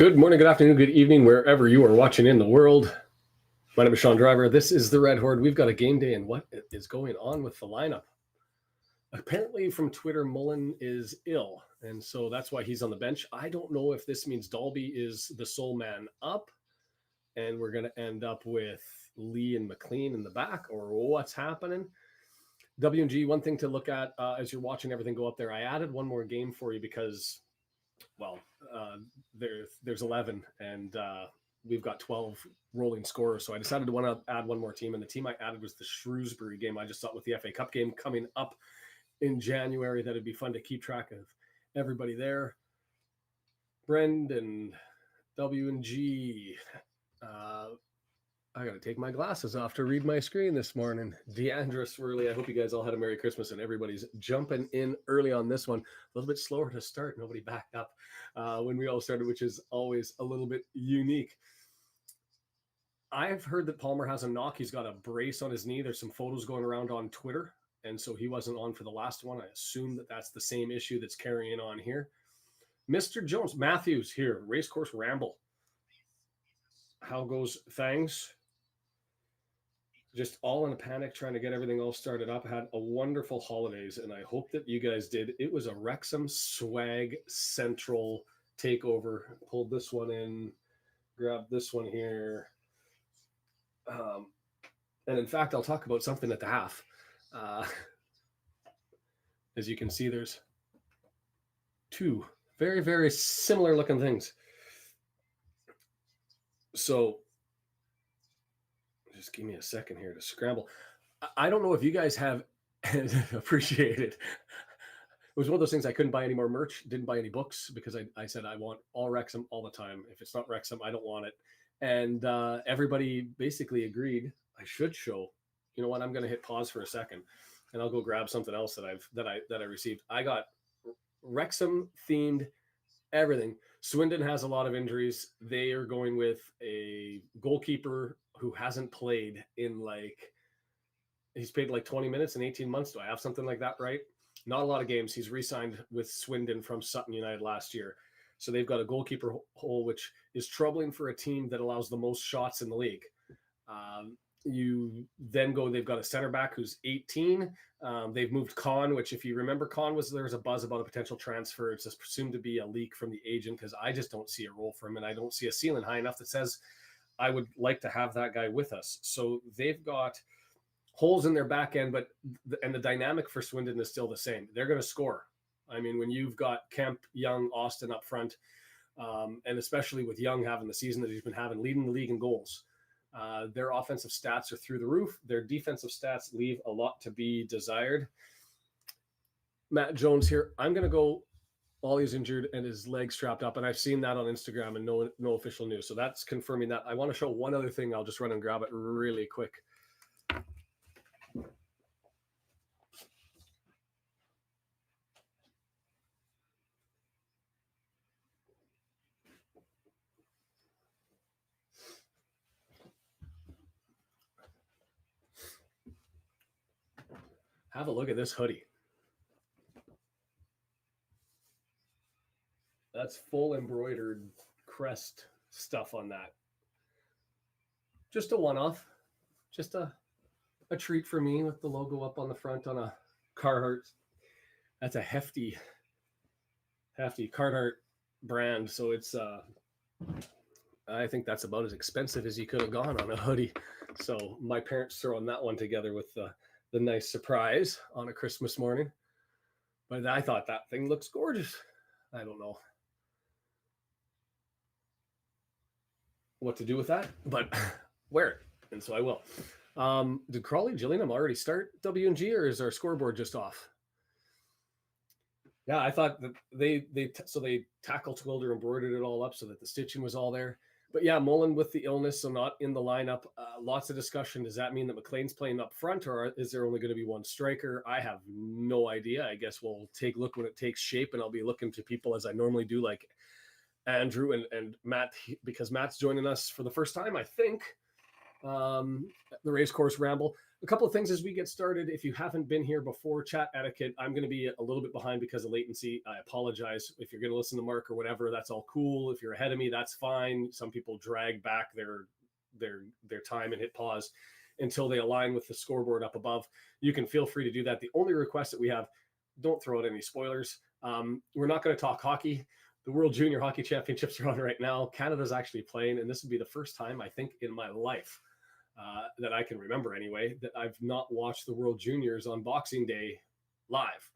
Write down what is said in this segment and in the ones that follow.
Good morning, good afternoon, good evening, wherever you are watching in the world. My name is Sean Driver. This is the Red Horde. We've got a game day, and what is going on with the lineup? Apparently, from Twitter, Mullin is ill, and so that's why he's on the bench. I don't know if this means Dalby is the sole man up, and we're going to end up with Lee and McLean in the back, or what's happening. W&G, one thing to look at as you're watching everything go up there, I added one more game for you because, well, there's 11, and we've got 12 rolling scorers. So I decided to want to add one more team, and the team I added was the Shrewsbury game. I just thought with the FA Cup game coming up in January that it'd be fun to keep track of everybody there. Brendan, W&G. I got to take my glasses off to read my screen this morning. Deandra Swirly, I hope you guys all had a Merry Christmas and everybody's jumping in early on this one. A little bit slower to start. Nobody backed up when we all started, which is always a little bit unique. I've heard that Palmer has a knock. He's got a brace on his knee. There's some photos going around on Twitter, and so he wasn't on for the last one. I assume that that's the same issue that's carrying on here. Mr. Jones, Matthews here, Racecourse Ramble. How goes things? Just all in a panic, trying to get everything all started up. Had a wonderful holidays, and I hope that you guys did. It was a Wrexham swag central takeover. Pulled this one in, grabbed this one here. And in fact, I'll talk about something at the half. As you can see, there's two very, very similar looking things. So just give me a second here to scramble. I don't know if you guys have appreciated. It was one of those things. I couldn't buy any more merch, didn't buy any books because I said I want all Wrexham all the time. If it's not Wrexham, I don't want it. And everybody basically agreed I should show. You know what? I'm going to hit pause for a second, and I'll go grab something else that I received. I got Wrexham themed everything. Swindon has a lot of injuries. They are going with a goalkeeper who hasn't played in he's played 20 minutes in 18 months. Do I have something like that right? Not a lot of games. He's re-signed with Swindon from Sutton United last year. So they've got a goalkeeper hole, which is troubling for a team that allows the most shots in the league. You then they've got a center back who's 18. They've moved Khan, which if you remember, there was a buzz about a potential transfer. It's just presumed to be a leak from the agent because I just don't see a role for him, and I don't see a ceiling high enough that says I would like to have that guy with us. So they've got holes in their back end, and the dynamic for Swindon is still the same. They're going to score. I mean, when you've got Kemp, Young, Austin up front, and especially with Young having the season that he's been having, leading the league in goals, their offensive stats are through the roof. Their defensive stats leave a lot to be desired. Matt Jones here. I'm going to go. Ollie's injured and his leg strapped up, and I've seen that on Instagram and no official news. So that's confirming that. I want to show one other thing. I'll just run and grab it really quick. Have a look at this hoodie. That's full embroidered crest stuff on that. Just a one-off. Just a treat for me with the logo up on the front on a Carhartt. That's a hefty Carhartt brand. So it's I think that's about as expensive as you could have gone on a hoodie. So my parents throwing that one together with the nice surprise on a Christmas morning. But I thought that thing looks gorgeous. I don't know what to do with that, but wear it. And so I will. Did Crawley Gillingham already start W&G, or is our scoreboard just off? Yeah, I thought that they tackle twilder, embroidered it all up so that the stitching was all there. But yeah, Mullin with the illness, so not in the lineup. Lots of discussion. Does that mean that McLean's playing up front, or is there only going to be one striker? I have no idea. I guess we'll take a look when it takes shape, and I'll be looking to people as I normally do, like Andrew and Matt, because Matt's joining us for the first time, I think. the Racecourse ramble. A couple of things as we get started. If you haven't been here before, chat etiquette. I'm going to be a little bit behind because of latency. I apologize. If you're going to listen to Mark or whatever, that's all cool. If you're ahead of me, that's fine. Some people drag back their time and hit pause until they align with the scoreboard up above. You can feel free to do that. The only request that we have, don't throw out any spoilers. We're not going to talk hockey. The World Junior Hockey Championships are on right now. Canada's actually playing, and this would be the first time, I think, in my life that I can remember anyway, that I've not watched the World Juniors on Boxing Day live.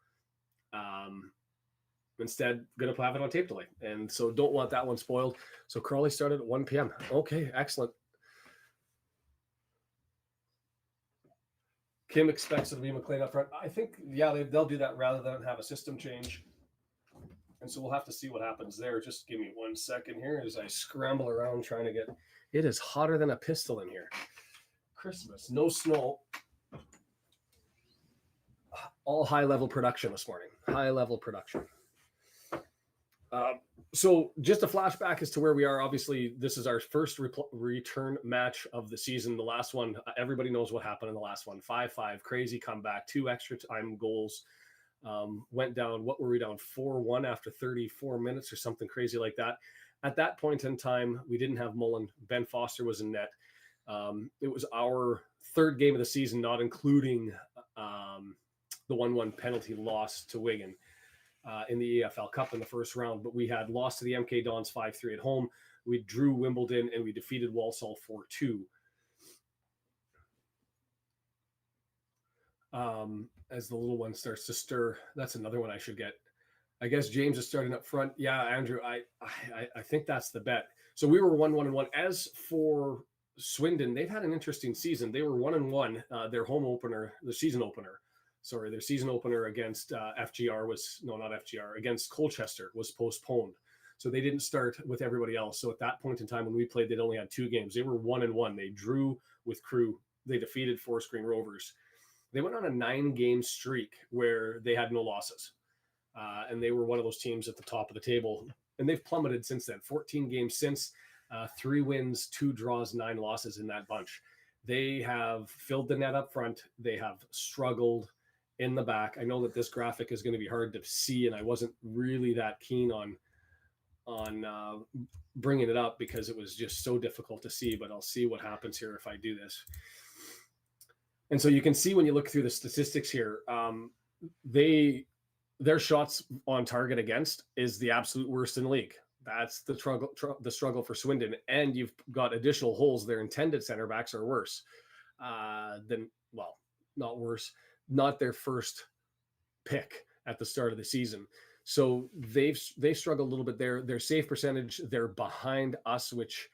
Instead, going to have it on tape delay. And so don't want that one spoiled. So Crawley started at 1 p.m. Okay, excellent. Kim expects it to be McLean up front. I think, yeah, they'll do that rather than have a system change. And so we'll have to see what happens there. Just give me 1 second here as I scramble around trying to get... It is hotter than a pistol in here. Christmas, no snow. All high-level production this morning. High-level production. So just a flashback as to where we are. Obviously, this is our first return match of the season. The last one, everybody knows what happened in the last one. 5-5, crazy comeback, 2 extra time goals. Went down, what were we down? 4-1 after 34 minutes or something crazy like that. At that point in time, we didn't have Mullin. Ben Foster was in net. It was our third game of the season, not including the 1-1 penalty loss to Wigan in the EFL Cup in the first round. But we had lost to the MK Dons 5-3 at home. We drew Wimbledon, and we defeated Walsall 4-2. As the little one starts to stir, that's another one I should get. I guess James is starting up front. Yeah, Andrew, I think that's the bet. So we were 1-1-1. As for Swindon, they've had an interesting season. They were 1-1. Their home opener, their season opener against FGR was, no, not FGR, against Colchester was postponed. So they didn't start with everybody else. So at that point in time when we played, they'd only had 2 games. They were 1-1. They drew with Crew. They defeated Forest Green Rovers. They went on a 9-game streak where they had no losses. And they were one of those teams at the top of the table. And they've plummeted since then. 14 games since, 3 wins, 2 draws, 9 losses in that bunch. They have filled the net up front. They have struggled in the back. I know that this graphic is going to be hard to see, and I wasn't really that keen on bringing it up because it was just so difficult to see, but I'll see what happens here if I do this. And so you can see when you look through the statistics here, their shots on target against is the absolute worst in the league. That's the struggle for Swindon. And you've got additional holes. Their intended center backs are worse than, well, not worse, not their first pick at the start of the season. So they've struggled a little bit there. Their save percentage, they're behind us, which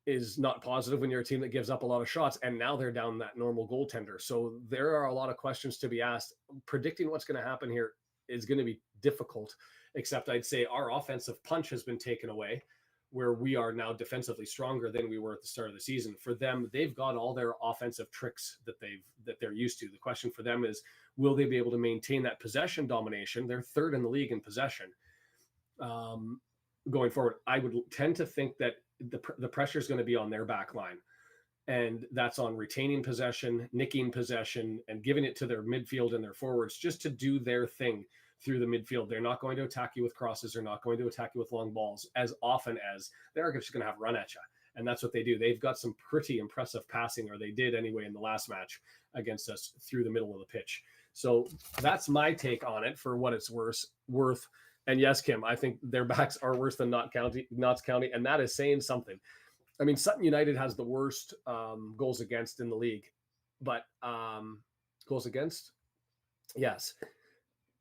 is not positive when you're a team that gives up a lot of shots. And now they're down that normal goaltender. So there are a lot of questions to be asked. Predicting what's going to happen here is going to be difficult, except I'd say our offensive punch has been taken away, where we are now defensively stronger than we were at the start of the season. For them, they've got all their offensive tricks that they're used to. The question for them is, will they be able to maintain that possession domination? They're third in the league in possession. Going forward, I would tend to think that the pressure is going to be on their back line. And that's on retaining possession, nicking possession, and giving it to their midfield and their forwards just to do their thing through the midfield. They're not going to attack you with crosses. They're not going to attack you with long balls as often as they're just going to have run at you. And that's what they do. They've got some pretty impressive passing, or they did anyway in the last match against us through the middle of the pitch. So that's my take on it for what it's worth. And yes, Kim, I think their backs are worse than Notts County, and that is saying something. I mean, Sutton United has the worst goals against in the league, but goals against, yes.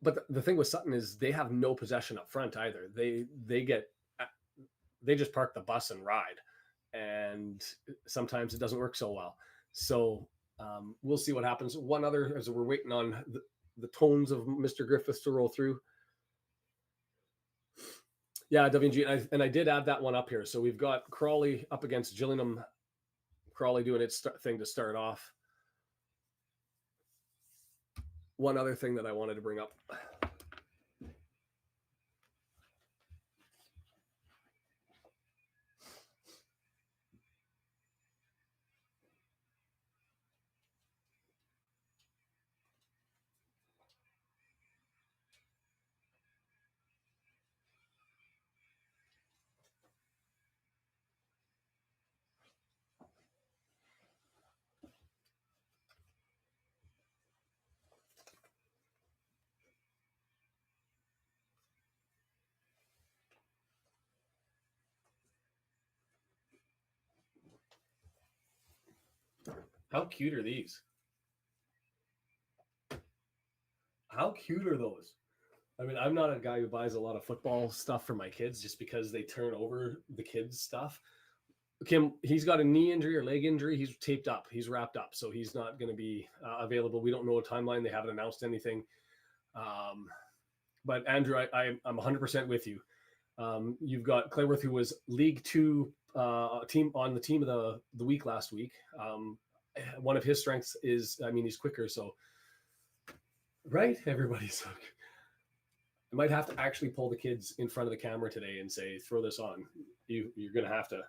But the thing with Sutton is they have no possession up front either. They just park the bus and ride, and sometimes it doesn't work so well. So we'll see what happens. One other, as we're waiting on the tones of Mr. Griffiths to roll through. Yeah, WG, and I did add that one up here. So we've got Crawley up against Gillingham. Crawley doing its thing to start off. One other thing that I wanted to bring up. How cute are these? How cute are those? I mean, I'm not a guy who buys a lot of football stuff for my kids just because they turn over the kids' stuff. Kim, he's got a knee injury or leg injury. He's taped up. He's wrapped up, so he's not going to be available. We don't know a timeline. They haven't announced anything. But Andrew, I'm 100% with you. You've got Clayworth, who was League Two team on the team of the week last week. One of his strengths is, I mean, he's quicker. So, right, everybody's. I might have to actually pull the kids in front of the camera today and say, "Throw this on. You're going to have to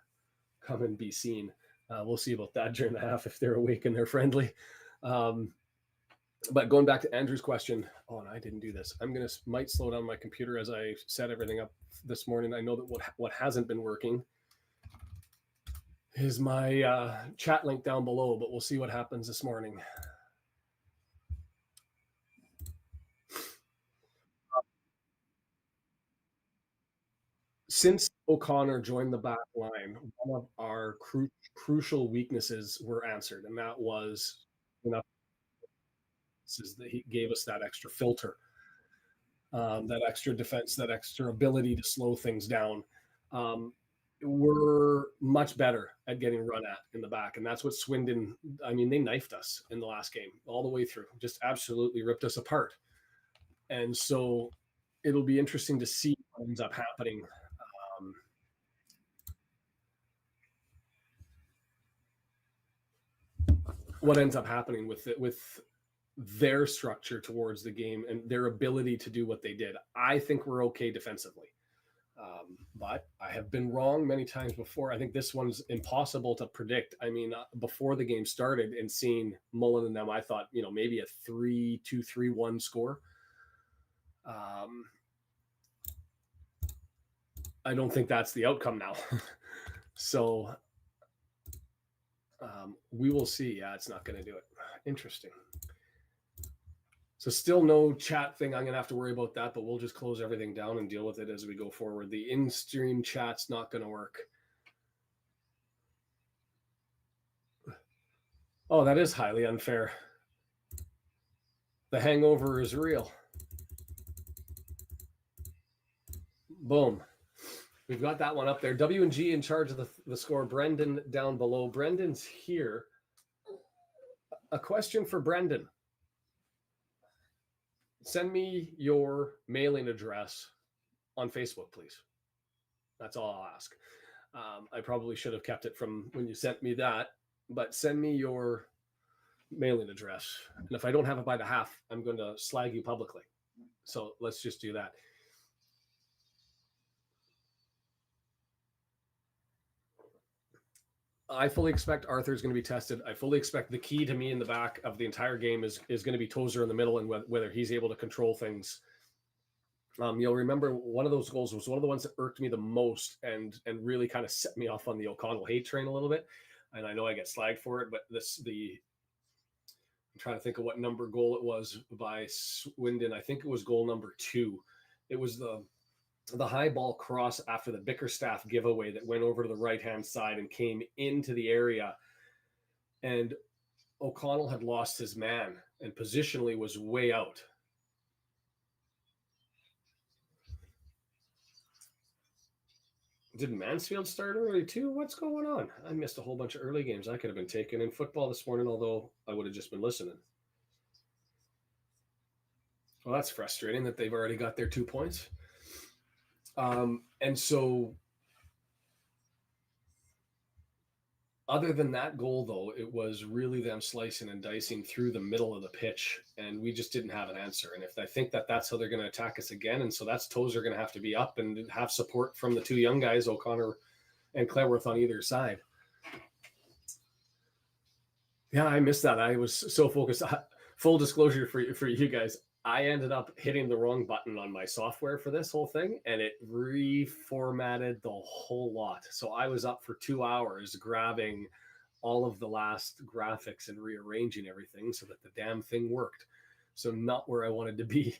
come and be seen." We'll see about that during the half if they're awake and they're friendly. But going back to Andrew's question, and I didn't do this. I'm might slow down my computer as I set everything up this morning. I know that what hasn't been working is my chat link down below, but we'll see what happens this morning. Since O'Connor joined the back line, one of our crucial weaknesses were answered, and that was enough. That he gave us that extra filter, that extra defense, that extra ability to slow things down. We're much better at getting run at in the back, and that's what Swindon. I mean, they knifed us in the last game all the way through, just absolutely ripped us apart. And so it'll be interesting to see what ends up happening. What ends up happening with their structure towards the game and their ability to do what they did. I think we're okay defensively. But I have been wrong many times before. I think this one's impossible to predict. I mean, before the game started and seeing Mullin and them, I thought, maybe a 3-2, 3-1 score. I don't think that's the outcome now. So we will see. Yeah, it's not going to do it. Interesting. So still no chat thing. I'm going to have to worry about that, but we'll just close everything down and deal with it as we go forward. The in-stream chat's not going to work. Oh, that is highly unfair. The hangover is real. Boom. We've got that one up there. W&G in charge of the score. Brendan down below. Brendan's here. A question for Brendan. Send me your mailing address on Facebook, please. That's all I'll ask. I probably should have kept it from when you sent me that, but send me your mailing address. And if I don't have it by the half, I'm going to slag you publicly. So let's just do that. I fully expect Arthur's going to be tested. I fully expect the key to me in the back of the entire game is going to be Tozer in the middle and whether he's able to control things. You'll remember one of those goals was one of the ones that irked me the most and really kind of set me off on the O'Connell hate train a little bit. And I know I get slagged for it, but I'm trying to think of what number goal it was by Swindon. I think it was goal number 2. It was the high ball cross after the Bickerstaff giveaway that went over to the right-hand side and came into the area. And O'Connell had lost his man and positionally was way out. Did Mansfield start early too? What's going on? I missed a whole bunch of early games I could have been taking in football this morning, although I would have just been listening. Well, that's frustrating that they've already got their 2 points. And so other than that goal, though, it was really them slicing and dicing through the middle of the pitch, and we just didn't have an answer. And if I think that's how they're going to attack us again, and so that's Tozer going to have to be up and have support from the 2 young guys, O'Connor and Clayworth on either side. Yeah, I missed that. I was so focused. Full disclosure for you guys, I ended up hitting the wrong button on my software for this whole thing, and it reformatted the whole lot. So I was up for 2 hours grabbing all of the last graphics and rearranging everything so that the damn thing worked. So not where I wanted to be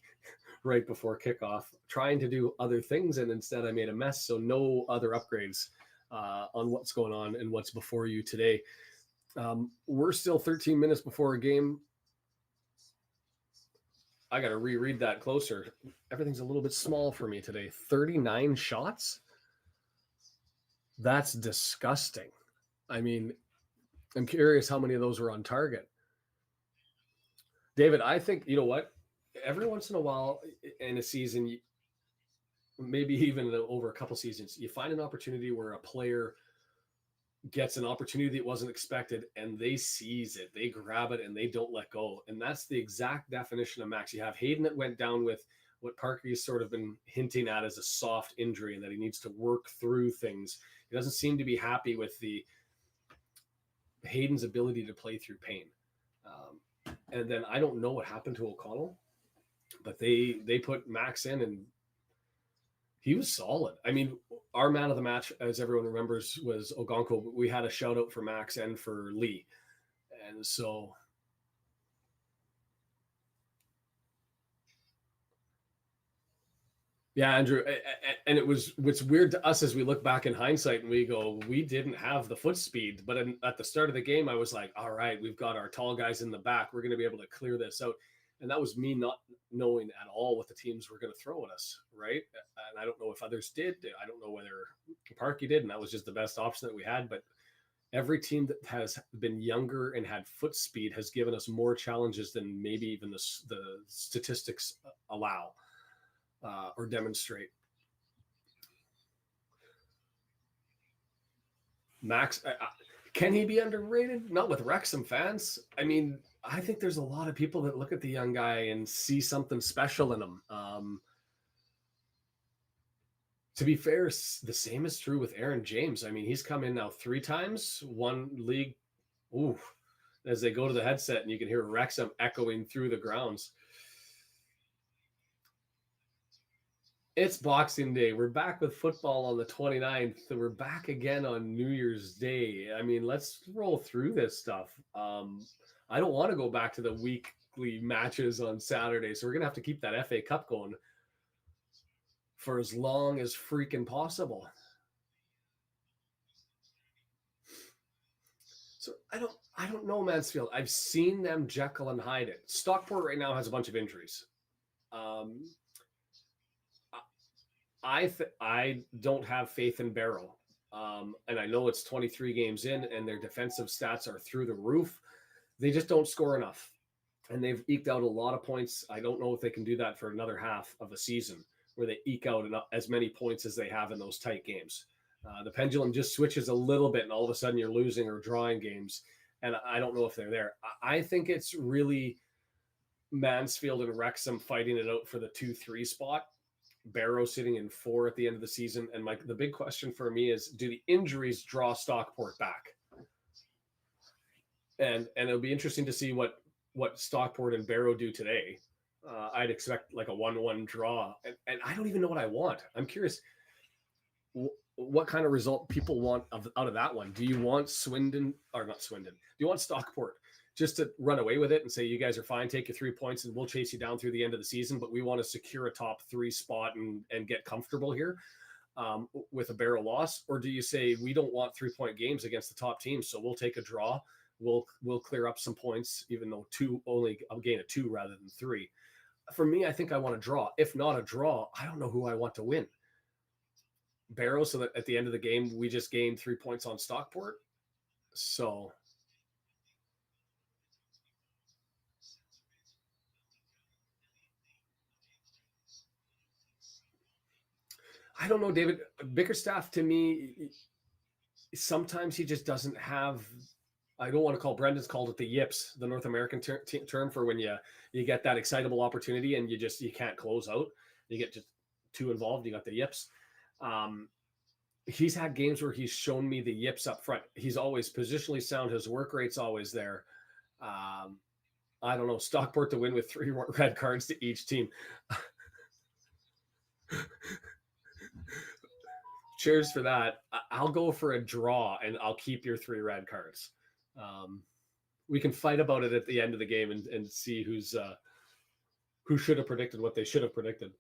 right before kickoff, trying to do other things, and instead I made a mess. So no other upgrades on what's going on and what's before you today. We're still 13 minutes before a game. I got to reread that closer. Everything's a little bit small for me today. 39 shots? That's disgusting. I mean, I'm curious how many of those were on target. David, I think, you know what? Every once in a while in a season, maybe even over a couple seasons, you find an opportunity where a player gets an opportunity that wasn't expected and they seize it, they grab it, and they don't let go. And that's the exact definition of Max. You have Hayden that went down with what Parker's sort of been hinting at as a soft injury and that he needs to work through things. He doesn't seem to be happy with the Hayden's ability to play through pain. And then I don't know what happened to O'Connell, but they put Max in and he was solid. I mean, our man of the match, as everyone remembers, was Ogonko. We had a shout out for Max and for Lee. And so yeah, Andrew, and it's weird to us as we look back in hindsight and we go, we didn't have the foot speed. But at the start of the game, I was like, all right, we've got our tall guys in the back. We're going to be able to clear this out. And that was me not knowing at all what the teams were going to throw at us, right? And I don't know if others did. I don't know whether Parky did, and that was just the best option that we had. But every team that has been younger and had foot speed has given us more challenges than maybe even the statistics allow. Or demonstrate. Max, can he be underrated? Not with Wrexham fans. I mean, I think there's a lot of people that look at the young guy and see something special in him. To be fair, the same is true with Aaron James. I mean, he's come in now 3 times, one league. Ooh, as they go to the headset and you can hear Wrexham echoing through the grounds. It's Boxing Day. We're back with football on the 29th. We're back again on New Year's Day. I mean, let's roll through this stuff. I don't want to go back to the weekly matches on Saturday, so we're going to have to keep that FA Cup going for as long as freaking possible. So I don't know Mansfield. I've seen them Jekyll and Hyde it. Stockport right now has a bunch of injuries. I don't have faith in Barrow. And I know it's 23 games in and their defensive stats are through the roof. They just don't score enough. And they've eked out a lot of points. I don't know if they can do that for another half of a season where they eke out as many points as they have in those tight games. The pendulum just switches a little bit and all of a sudden you're losing or drawing games. And I don't know if they're there. I think it's really Mansfield and Wrexham fighting it out for the 2-3 spot. Barrow sitting in 4 at the end of the season. And the big question for me is, do the injuries draw Stockport back? And it'll be interesting to see what Stockport and Barrow do today. I'd expect like a 1-1 draw. And I don't even know what I want. I'm curious what kind of result people want out of that one. Do you want Swindon, or not Swindon? Do you want Stockport just to run away with it and say, you guys are fine, take your 3 points and we'll chase you down through the end of the season, but we want to secure a top 3 spot and get comfortable here with a Barrow loss? Or do you say, we don't want 3-point games against the top teams, so we'll take a draw, we'll clear up some points, even though I'll gain a 2 rather than 3. For me, I think I want to draw. If not a draw, I don't know who I want to win. Barrow, so that at the end of the game, we just gained 3 points on Stockport. So I don't know, David. Bickerstaff, to me, sometimes he just doesn't have. I don't want to call Brendan's called it the yips, the North American term for when you get that excitable opportunity and you can't close out. You get just too involved. You got the yips. He's had games where he's shown me the yips up front. He's always positionally sound. His work rate's always there. I don't know. Stockport to win with 3 red cards to each team. Cheers for that. I'll go for a draw and I'll keep your 3 red cards. We can fight about it at the end of the game and see who should have predicted what they should have predicted.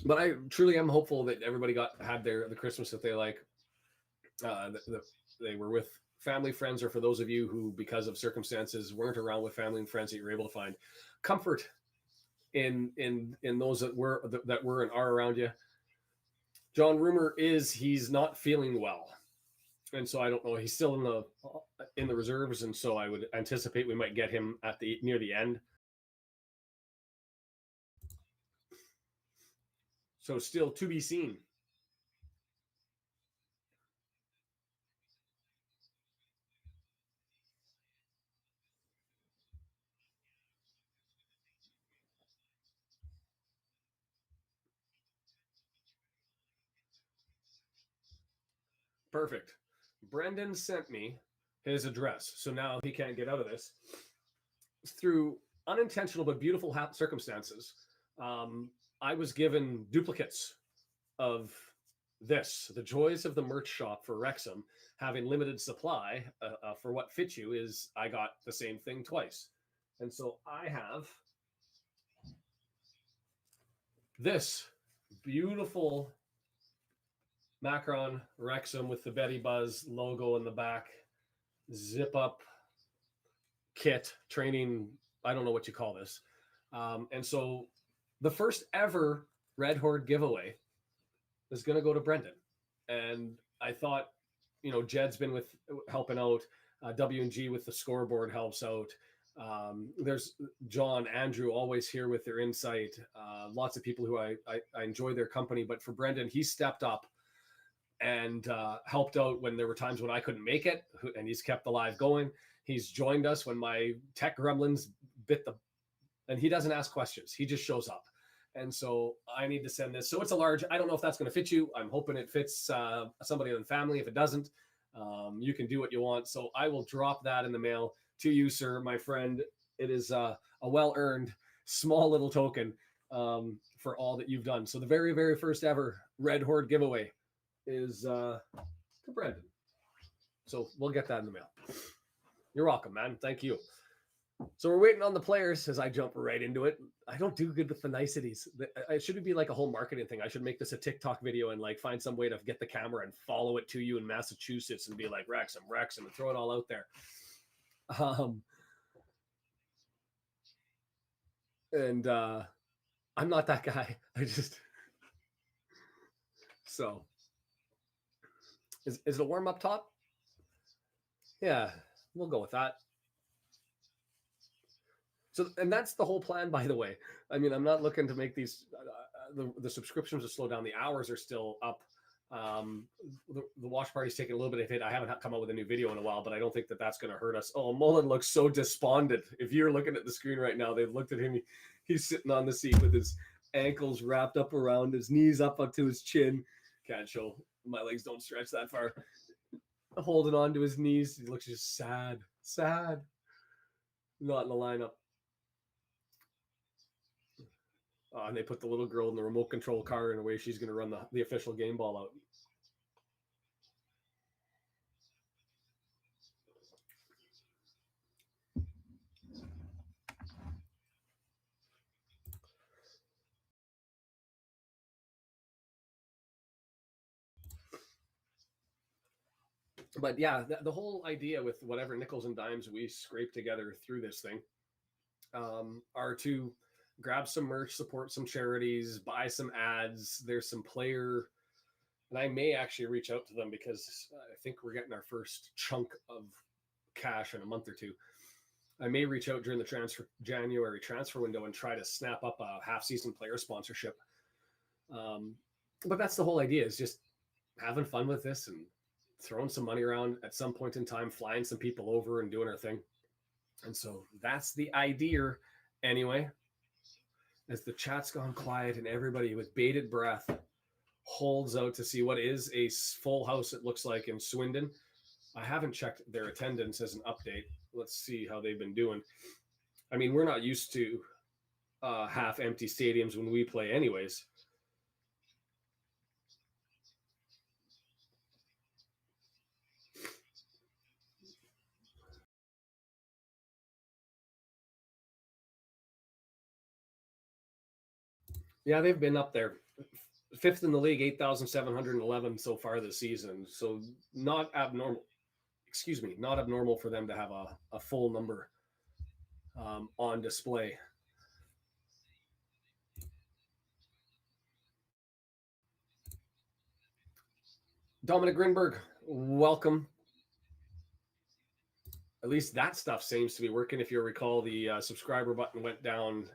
But I truly am hopeful that everybody had the Christmas that they like. That they were with family, friends, or for those of you who, because of circumstances, weren't around with family and friends, that you're able to find comfort in those that were and are around you. John, rumor is he's not feeling well, and so I don't know. He's still in the reserves, and so I would anticipate we might get him near the end. So still to be seen. Perfect. Brendan sent me his address, so now he can't get out of this. Through unintentional but beautiful circumstances, I was given duplicates of this. The joys of the merch shop for Wrexham having limited supply for what fits you is I got the same thing twice. And so I have this beautiful Macron Wrexham with the Betty Buzz logo in the back, zip up kit, training, I don't know what you call this. And so the first ever Red Horde giveaway is going to go to Brendan. And I thought, Jed's been helping out. W&G with the scoreboard helps out. There's John, Andrew, always here with their insight. Lots of people who I enjoy their company. But for Brendan, he stepped up and helped out when there were times when I couldn't make it, and he's kept the live going. He's joined us when my tech gremlins and he doesn't ask questions. He just shows up. And so I need to send this. So it's a large. I don't know if that's going to fit you. I'm hoping it fits somebody in the family. If it doesn't, you can do what you want. So I will drop that in the mail to you, sir, my friend. It is a well-earned small little token for all that you've done. So the very, very first ever Red Horde giveaway is to Brendan. So we'll get that in the mail. You're welcome, man. Thank you. So we're waiting on the players as I jump right into it. I don't do good with the niceties. It should be like a whole marketing thing. I should make this a TikTok video and like find some way to get the camera and follow it to you in Massachusetts and be like Wrexham, and throw it all out there. And I'm not that guy. So is it a warm up top? Yeah, we'll go with that. So, and that's the whole plan, by the way. I mean, I'm not looking to make these, the subscriptions to slow down. The hours are still up. The watch party's taking a little bit of hit. I haven't come out with a new video in a while, but I don't think that that's going to hurt us. Oh, Mullin looks so despondent. If you're looking at the screen right now, they've looked at him. He's sitting on the seat with his ankles wrapped up around his knees up to his chin. Can't show. My legs don't stretch that far. Holding on to his knees. He looks just sad. Not in the lineup. And they put the little girl in the remote control car in a way she's going to run the official game ball out. But yeah, the whole idea with whatever nickels and dimes we scrape together through this thing are to grab some merch, support some charities, buy some ads. There's some player, and I may actually reach out to them because I think we're getting our first chunk of cash in a month or two. I may reach out during the January transfer window and try to snap up a half-season player sponsorship. But that's the whole idea, is just having fun with this and throwing some money around at some point in time, flying some people over and doing our thing. And so that's the idea anyway. As the chat's gone quiet and everybody with bated breath holds out to see what is a full house, it looks like, in Swindon. I haven't checked their attendance as an update. Let's see how they've been doing. I mean, we're not used to half empty stadiums when we play anyways. Yeah, they've been up there fifth in the league, 8,711 so far this season. So not abnormal. Excuse me, not abnormal for them to have a full number on display. Dominic Grinberg, welcome. At least that stuff seems to be working. If you recall, the subscriber button went down.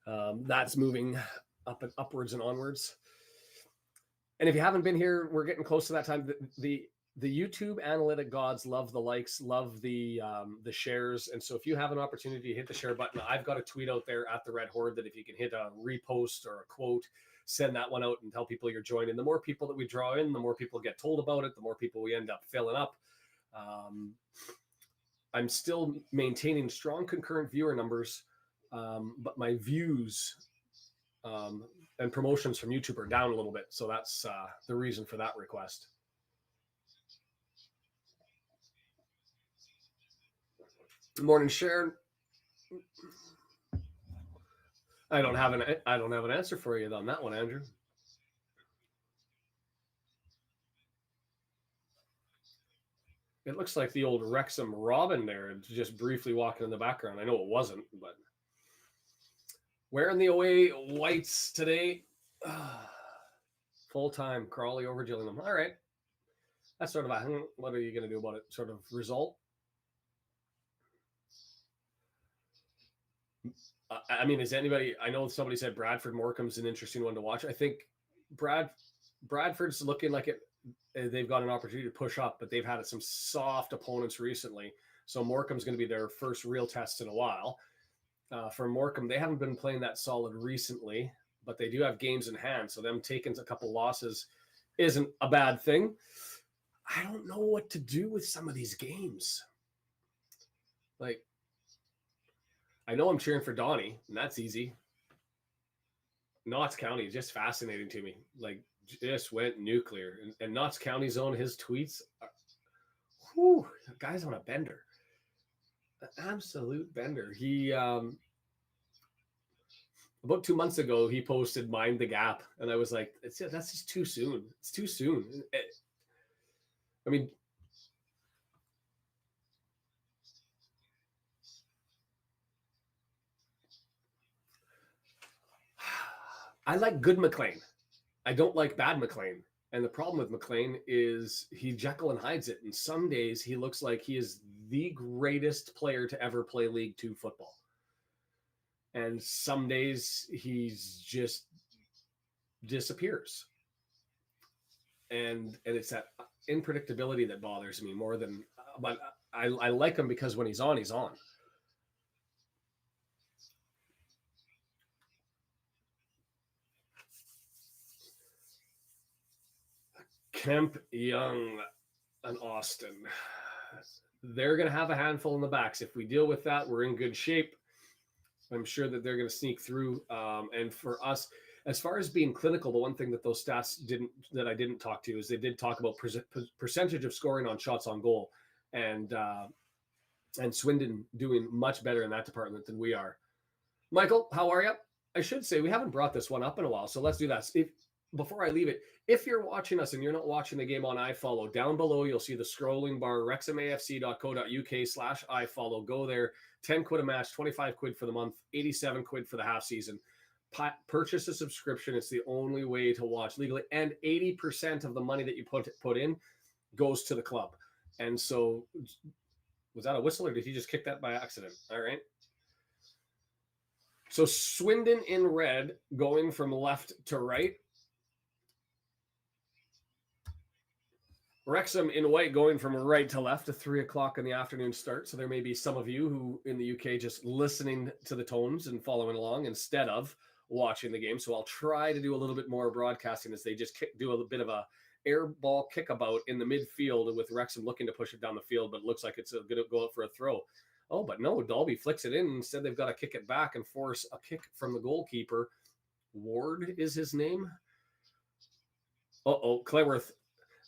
That's moving up and upwards and onwards. And if you haven't been here, we're getting close to that time. The YouTube analytic gods love the likes, love the shares. And so if you have an opportunity to hit the share button, I've got a tweet out there at the Red Horde that if you can hit a repost or a quote, send that one out and tell people you're joining. The more people that we draw in, the more people get told about it, the more people we end up filling up. I'm still maintaining strong concurrent viewer numbers, but my views and promotions from YouTube are down a little bit. So that's the reason for that request. Good morning, Sharon. I don't have an answer for you on that one, Andrew. It looks like the old Wrexham Robin there, just briefly walking in the background. I know it wasn't, but wearing the away whites today. Full time, Crawley over Gillingham. All right. That's sort of a, what are you going to do about it? Sort of result. I mean, is anybody, I know somebody said Bradford Morecambe's an interesting one to watch. I think Bradford's looking like they've got an opportunity to push up, but they've had some soft opponents recently. So Morecambe's going to be their first real test in a while. For Morecambe, they haven't been playing that solid recently, but they do have games in hand. So them taking a couple losses isn't a bad thing. I don't know what to do with some of these games. Like, I know I'm cheering for Donny, and that's easy. Notts County is just fascinating to me. Like, just went nuclear. And Notts County's own, his tweets, the guy's on a bender. An absolute bender. He, about 2 months ago, he posted Mind the Gap. And I was like, that's just too soon. It's too soon. I mean, I like good McLean. I don't like bad McLean. And the problem with McLean is he Jekyll and hides it. And some days he looks like he is the greatest player to ever play League Two football. And some days he's just disappears. And it's that unpredictability that bothers me more than, but I like him because when he's on, he's on. Kemp, Young, and Austin. They're going to have a handful in the backs. If we deal with that, we're in good shape. I'm sure that they're going to sneak through. And for us, as far as being clinical, the one thing that those stats that I didn't talk to is they did talk about percentage of scoring on shots on goal, and Swindon doing much better in that department than we are. Michael, how are you? I should say we haven't brought this one up in a while, so let's do that. Before I leave it, if you're watching us and you're not watching the game on iFollow, down below you'll see the scrolling bar, wrexhamafc.co.uk/iFollow. Go there, 10 quid a match, 25 quid for the month, 87 quid for the half season. Purchase a subscription. It's the only way to watch legally, and 80% of the money that you put in goes to the club. And so, was that a whistle or did he just kick that by accident? All right. So Swindon in red, going from left to right. Wrexham in white, going from right to left, a 3 o'clock in the afternoon start. So there may be some of you who in the UK just listening to the tones and following along instead of watching the game. So I'll try to do a little bit more broadcasting as they just do a bit of a air ball kickabout in the midfield with Wrexham looking to push it down the field, but it looks like it's going to go out for a throw. Oh, but no, Dalby flicks it in. Instead, they've got to kick it back and force a kick from the goalkeeper. Ward is his name. Cleworth.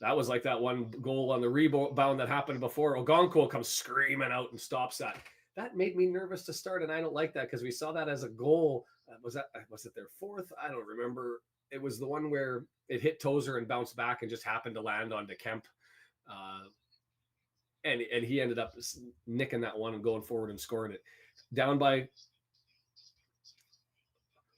That was like that one goal on the rebound that happened before. Ogonko comes screaming out and stops that. That made me nervous to start, and I don't like that because we saw that as a goal. Was it their fourth? I don't remember. It was the one where it hit Tozer and bounced back and just happened to land onto Kemp. And he ended up nicking that one and going forward and scoring it. Down by,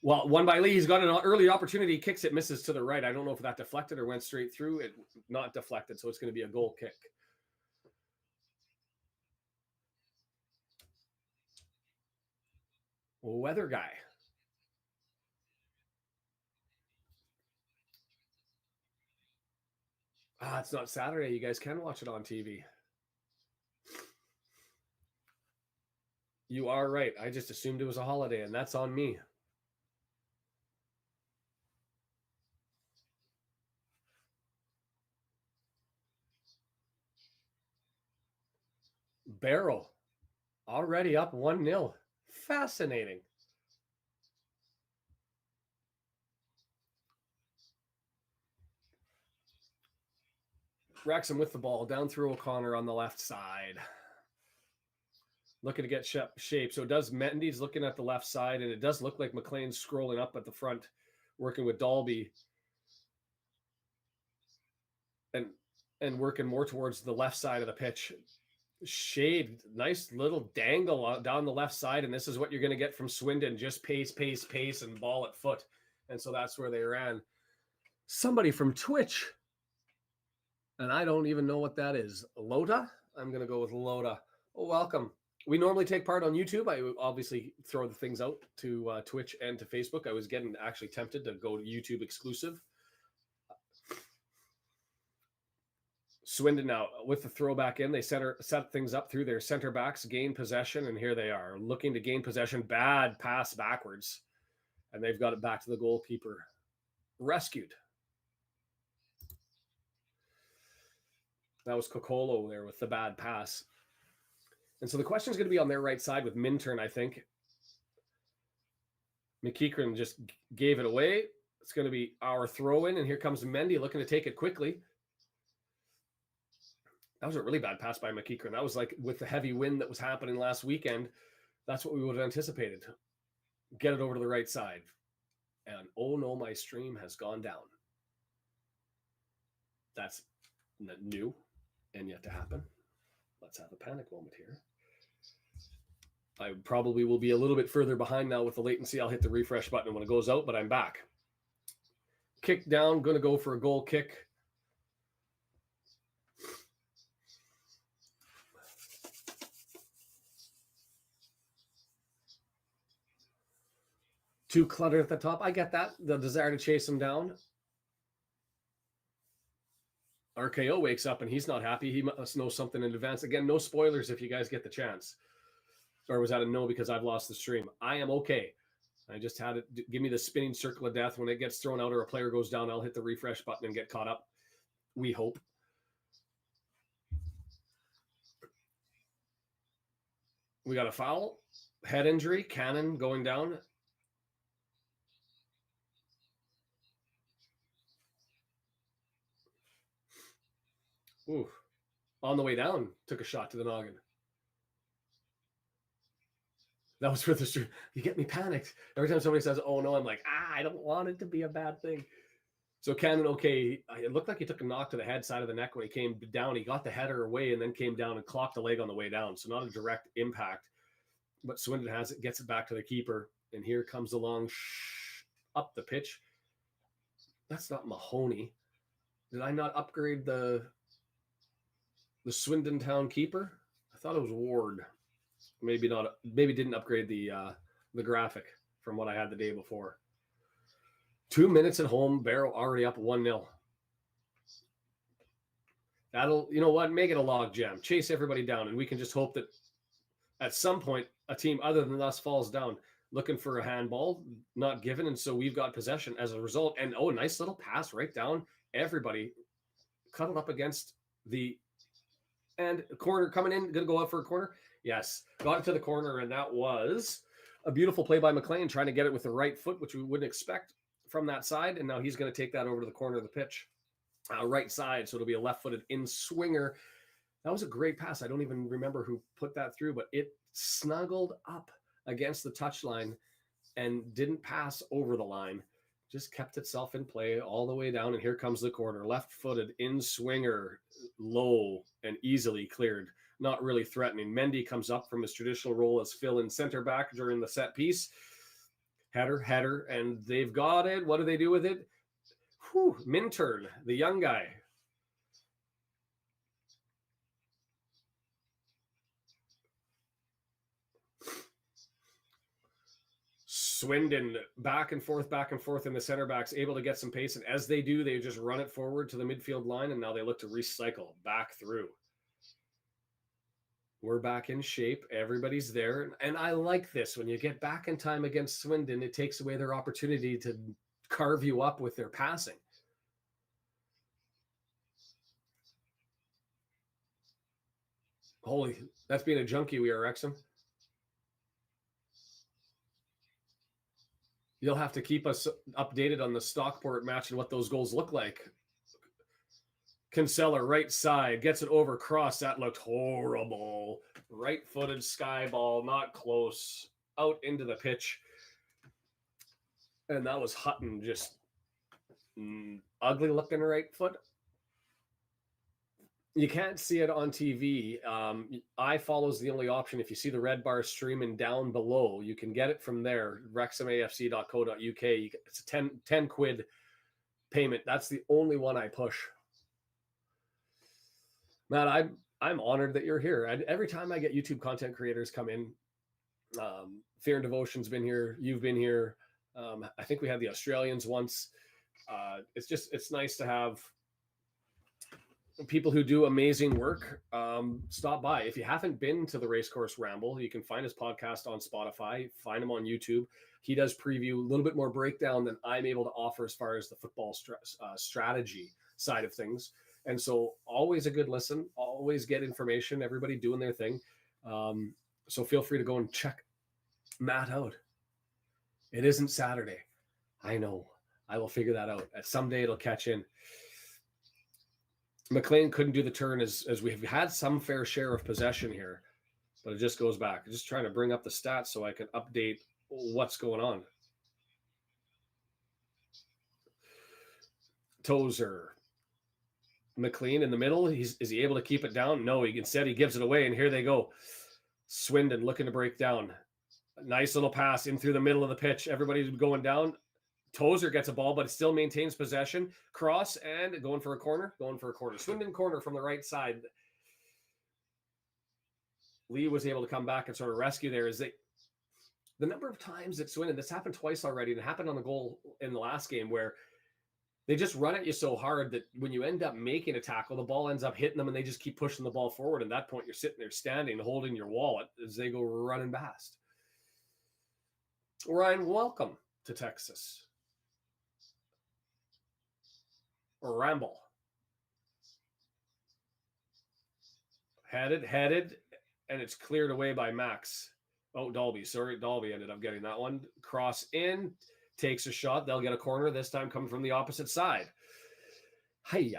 well, one by Lee. He's got an early opportunity. He kicks it, misses to the right. I don't know if that deflected or went straight through. It not deflected, so it's going to be a goal kick. Weather guy. It's not Saturday. You guys can watch it on TV. You are right. I just assumed it was a holiday, and that's on me. Barrel already up 1-0. Fascinating. Wrexham with the ball down through O'Connor on the left side. Looking to get shape. So it does. Mendy's looking at the left side, and it does look like McLean's scrolling up at the front, working with Dalby. And working more towards the left side of the pitch. Shade, nice little dangle down the left side, and this is what you're going to get from Swindon. Just pace, and ball at foot. And so that's where they ran. Somebody from Twitch, and I don't even know what that is. Loda? I'm going to go with Loda. Oh, welcome. We normally take part on YouTube. I obviously throw the things out to Twitch and to Facebook. I was getting actually tempted to go to YouTube exclusive. Swindon now with the throwback in. They set things up through their center backs, gain possession, and here they are looking to gain possession. Bad pass backwards, and they've got it back to the goalkeeper. Rescued. That was Kokolo there with the bad pass. And so the question is going to be on their right side with Minturn, I think. McEachran just gave it away. It's going to be our throw-in, and here comes Mendy looking to take it quickly. That was a really bad pass by McEachran. That was like with the heavy wind that was happening last weekend. That's what we would have anticipated. Get it over to the right side. And oh no, my stream has gone down. That's new and yet to happen. Let's have a panic moment here. I probably will be a little bit further behind now with the latency. I'll hit the refresh button when it goes out, but I'm back. Kick down, going to go for a goal kick. Too cluttered at the top. I get that. The desire to chase him down. RKO wakes up and he's not happy. He must know something in advance. Again, no spoilers if you guys get the chance. Or was that a no because I've lost the stream? I am okay. I just had it. Give me the spinning circle of death. When it gets thrown out or a player goes down, I'll hit the refresh button and get caught up. We hope. We got a foul. Head injury. Cannon going down. Ooh. On the way down, took a shot to the noggin. That was for the stream. You get me panicked. Every time somebody says, oh no, I'm like, I don't want it to be a bad thing. So Cannon, okay, it looked like he took a knock to the head side of the neck when he came down. He got the header away and then came down and clocked the leg on the way down. So not a direct impact. But Swindon has it, gets it back to the keeper. And here comes the long up the pitch. That's not Mahoney. Did I not upgrade the Swindon Town keeper? I thought it was Ward. Maybe not. Maybe didn't upgrade the graphic from what I had the day before. 2 minutes at home. Barrow already up 1-0. That'll, you know what? Make it a log jam. Chase everybody down, and we can just hope that at some point a team other than us falls down looking for a handball, not given, and so we've got possession as a result. And oh, nice little pass right down. Everybody cuddled up against the and corner coming in, going to go up for a corner. Yes, got it to the corner, and that was a beautiful play by McLean, trying to get it with the right foot, which we wouldn't expect from that side. And now he's going to take that over to the corner of the pitch, right side. So it'll be a left-footed in swinger. That was a great pass. I don't even remember who put that through, but it snuggled up against the touchline and didn't pass over the line. just kept itself in play all the way down. And here comes the corner, left-footed in swinger, low and easily cleared. Not really threatening. Mendy comes up from his traditional role as fill-in center back during the set piece. Header, and they've got it. What do they do with it? Minturn, the young guy. Swindon back and forth in the center backs, able to get some pace. And as they do, they just run it forward to the midfield line. And now they look to recycle back through. We're back in shape. Everybody's there. And I like this. When you get back in time against Swindon, it takes away their opportunity to carve you up with their passing. Holy, that's being a junkie, we are, Wrexham. You'll have to keep us updated on the Stockport match and what those goals look like. Kinsella, right side, gets it over cross. That looked horrible. Right-footed sky ball, not close. Out into the pitch. And that was Hutton, just ugly-looking right foot. You can't see it on TV. iFollow is the only option. If you see the red bar streaming down below, you can get it from there, wrexhamafc.co.uk. It's a 10 quid payment. That's the only one I push. Matt, I'm honored that you're here. Every time I get YouTube content creators come in, Fear and Devotion's been here. You've been here. I think we had the Australians once. It's nice to have people who do amazing work. Stop by. If you haven't been to the Racecourse Ramble, you can find his podcast on Spotify, find him on YouTube. He does preview a little bit more breakdown than I'm able to offer as far as the football strategy side of things. And so always a good listen, always get information, everybody doing their thing. So feel free to go and check Matt out. It isn't Saturday. I know. I will figure that out. Someday it'll catch in. McLean couldn't do the turn as we've had some fair share of possession here, but it just goes back. I'm just trying to bring up the stats so I can update what's going on. Tozer. McLean in the middle. Is he able to keep it down? No, instead he gives it away, and here they go. Swindon looking to break down. A nice little pass in through the middle of the pitch. Everybody's going down. Tozer gets a ball, but it still maintains possession. Cross and going for a corner. Swindon corner from the right side. Lee was able to come back and sort of rescue there. The number of times that Swindon, this happened twice already, and it happened on the goal in the last game where they just run at you so hard that when you end up making a tackle, the ball ends up hitting them and they just keep pushing the ball forward. And at that point, you're sitting there standing, holding your wallet as they go running past. Ryan, welcome to Texas. Ramble. Headed, and it's cleared away by Max. Oh, Dalby. Sorry, Dalby ended up getting that one. Cross in, takes a shot. They'll get a corner, this time coming from the opposite side. Hi.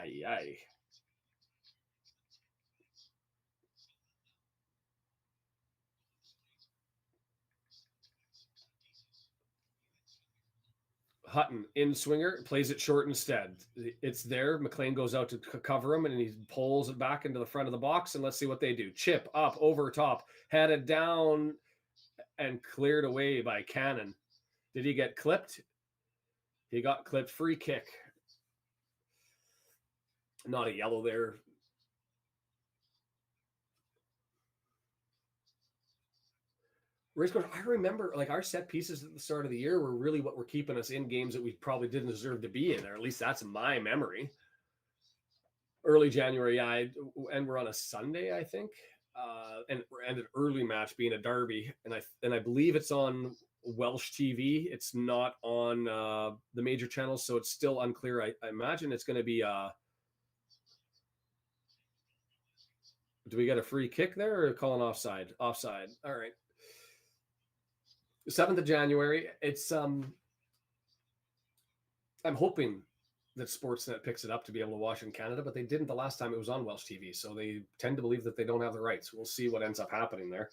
Hutton in swinger, plays it short instead. It's there. McLean goes out to cover him, and he pulls it back into the front of the box, and let's see what they do. Chip up, over top, headed down, and cleared away by Cannon. Did he get clipped? He got clipped. Free kick. Not a yellow there. Racecourse, I remember like our set pieces at the start of the year were really what were keeping us in games that we probably didn't deserve to be in, or at least that's my memory. Early January, and we're on a Sunday, I think, and an early match being a derby, and I believe it's on Welsh TV. It's not on the major channels, so it's still unclear. I imagine it's going to be. Do we get a free kick there or call an offside? Offside. All right. 7th of January. It's I'm hoping that Sportsnet picks it up to be able to watch in Canada, but they didn't the last time it was on Welsh TV, so they tend to believe that they don't have the rights. We'll see what ends up happening there.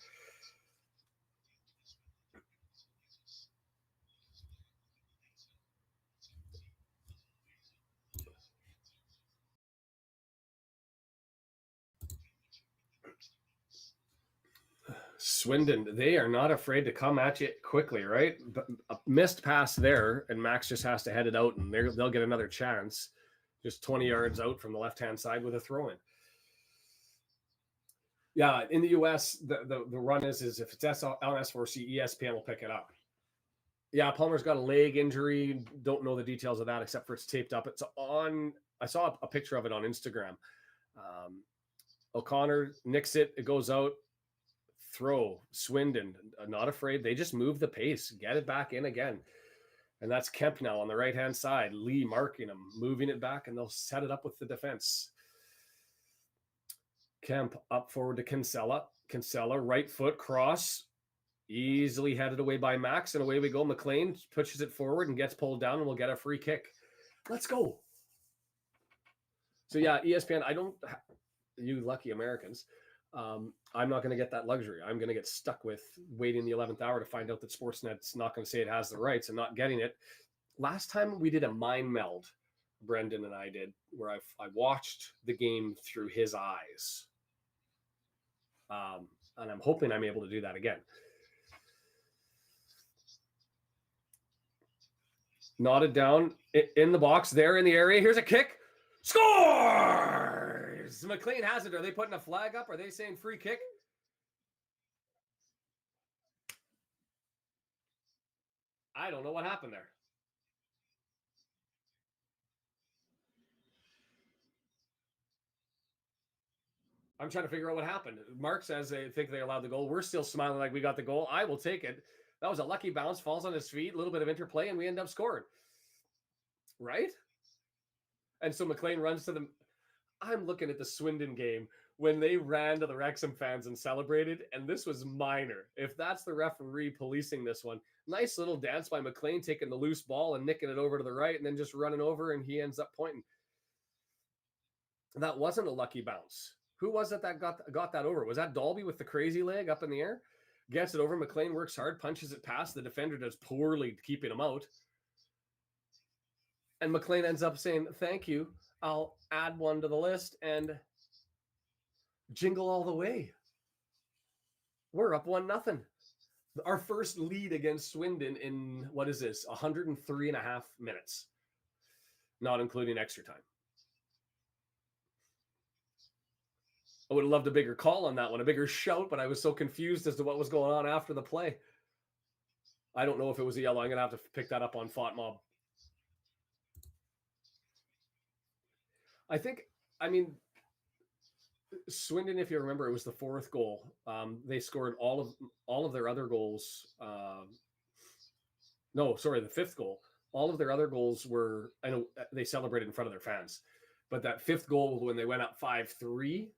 Swindon, they are not afraid to come at you quickly, right? A missed pass there, and Max just has to head it out, and they'll get another chance. Just 20 yards out from the left-hand side with a throw-in. Yeah, in the U.S., the run is if it's on S4C, ESPN will pick it up. Yeah, Palmer's got a leg injury. Don't know the details of that except for it's taped up. It's on. I saw a picture of it on Instagram. O'Connor nicks it. It goes out. Throw. Swindon, not afraid. They just move the pace. Get it back in again. And that's Kemp now on the right-hand side. Lee marking him, moving it back, and they'll set it up with the defense. Kemp up forward to Kinsella. Kinsella, right foot cross. Easily headed away by Max, and away we go. McLean pushes it forward and gets pulled down, and we'll get a free kick. Let's go. So, yeah, ESPN, you lucky Americans, I'm not going to get that luxury. I'm going to get stuck with waiting the 11th hour to find out that Sportsnet's not going to say it has the rights and not getting it. Last time we did a mind meld, Brendan and I did, where I watched the game through his eyes. And I'm hoping I'm able to do that again. Knotted down in the box there in the area. Here's a kick. Scores! McLean has it. Are they putting a flag up? Are they saying free kick? I don't know what happened there. I'm trying to figure out what happened. Mark says they think they allowed the goal. We're still smiling like we got the goal. I will take it. That was a lucky bounce, falls on his feet, a little bit of interplay, and we end up scoring. Right? And so McLean runs to them. I'm looking at the Swindon game when they ran to the Wrexham fans and celebrated, and this was minor. If that's the referee policing this one, nice little dance by McLean, taking the loose ball and nicking it over to the right and then just running over, and he ends up pointing. That wasn't a lucky bounce. Who was it that got that over? Was that Dalby with the crazy leg up in the air? Gets it over. McLean works hard, punches it past. The defender does poorly keeping him out. And McLean ends up saying, thank you. I'll add one to the list and jingle all the way. We're up 1-0. Our first lead against Swindon in, 103 and a half minutes, not including extra time. I would have loved a bigger call on that one, a bigger shout, but I was so confused as to what was going on after the play. I don't know if it was a yellow. I'm going to have to pick that up on FOTMob. Swindon, if you remember, it was the fourth goal. They scored all of their other goals. The fifth goal. All of their other goals were, I know they celebrated in front of their fans, but that fifth goal when they went up 5-3.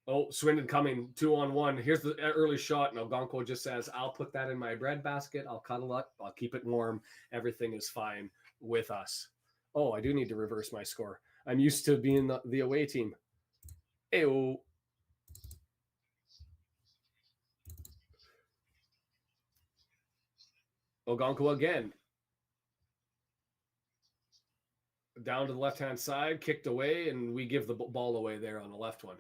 Oh, Swindon coming 2-on-1. Here's the early shot. And Ogonko just says, I'll put that in my bread basket. I'll cuddle up. I'll keep it warm. Everything is fine with us. Oh, I do need to reverse my score. I'm used to being the away team. Ew. Ogonko again. Down to the left-hand side, kicked away, and we give the ball away there on the left one.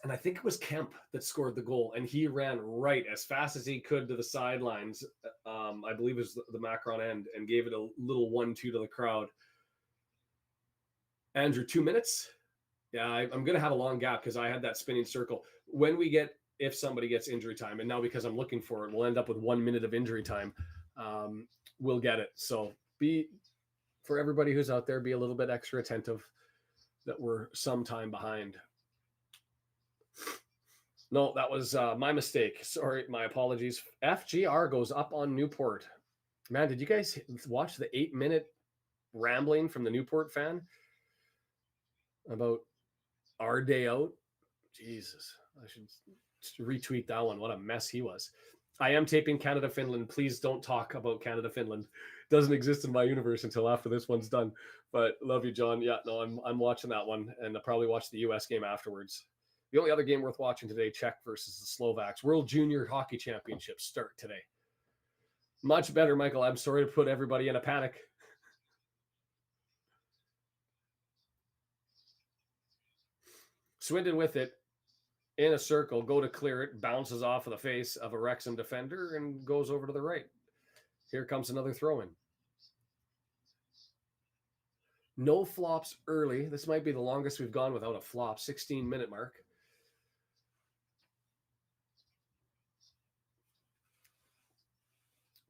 And I think it was Kemp that scored the goal, and he ran right as fast as he could to the sidelines. I believe it was the Macron end, and gave it a little 1-2 to the crowd. Andrew, 2 minutes? Yeah, I'm going to have a long gap because I had that spinning circle. If somebody gets injury time, and now because I'm looking for it, we'll end up with 1 minute of injury time. We'll get it. So for everybody who's out there, be a little bit extra attentive that we're some time behind. No, that was my mistake. Sorry, my apologies. FGR goes up on Newport. Man, did you guys watch the 8-minute rambling from the Newport fan about our day out? Jesus, I should retweet that one. What a mess he was. I am taping Canada-Finland. Please don't talk about Canada-Finland. Doesn't exist in my universe until after this one's done. But love you, John. Yeah, no, I'm watching that one, and I'll probably watch the U.S. game afterwards. The only other game worth watching today, Czech versus the Slovaks. World Junior Hockey Championships start today. Much better, Michael. I'm sorry to put everybody in a panic. Swindon with it. in a circle, go to clear it, bounces off of the face of a Wrexham defender and goes over to the right. Here comes another throw-in. No flops early. This might be the longest we've gone without a flop, 16-minute mark.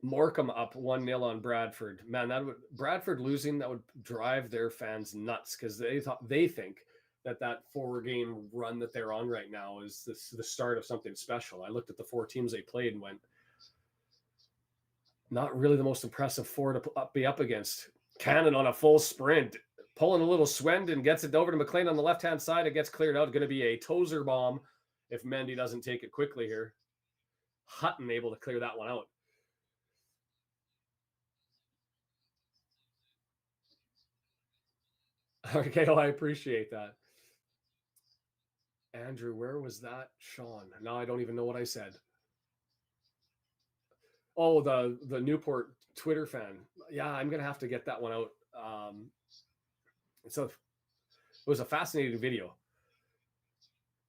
Morecambe up 1-0 on Bradford. Man, Bradford losing, that would drive their fans nuts because they think that 4-game run that they're on right now is the start of something special. I looked at the 4 teams they played and went, not really the most impressive 4 to be up against. Cannon on a full sprint, pulling a little Swindon, gets it over to McLean on the left-hand side. It gets cleared out. Going to be a Tozer bomb if Mendy doesn't take it quickly here. Hutton able to clear that one out. Okay, I appreciate that. Andrew, where was that? Sean. Now I don't even know what I said. Oh, the Newport Twitter fan. Yeah, I'm gonna have to get that one out. So it was a fascinating video.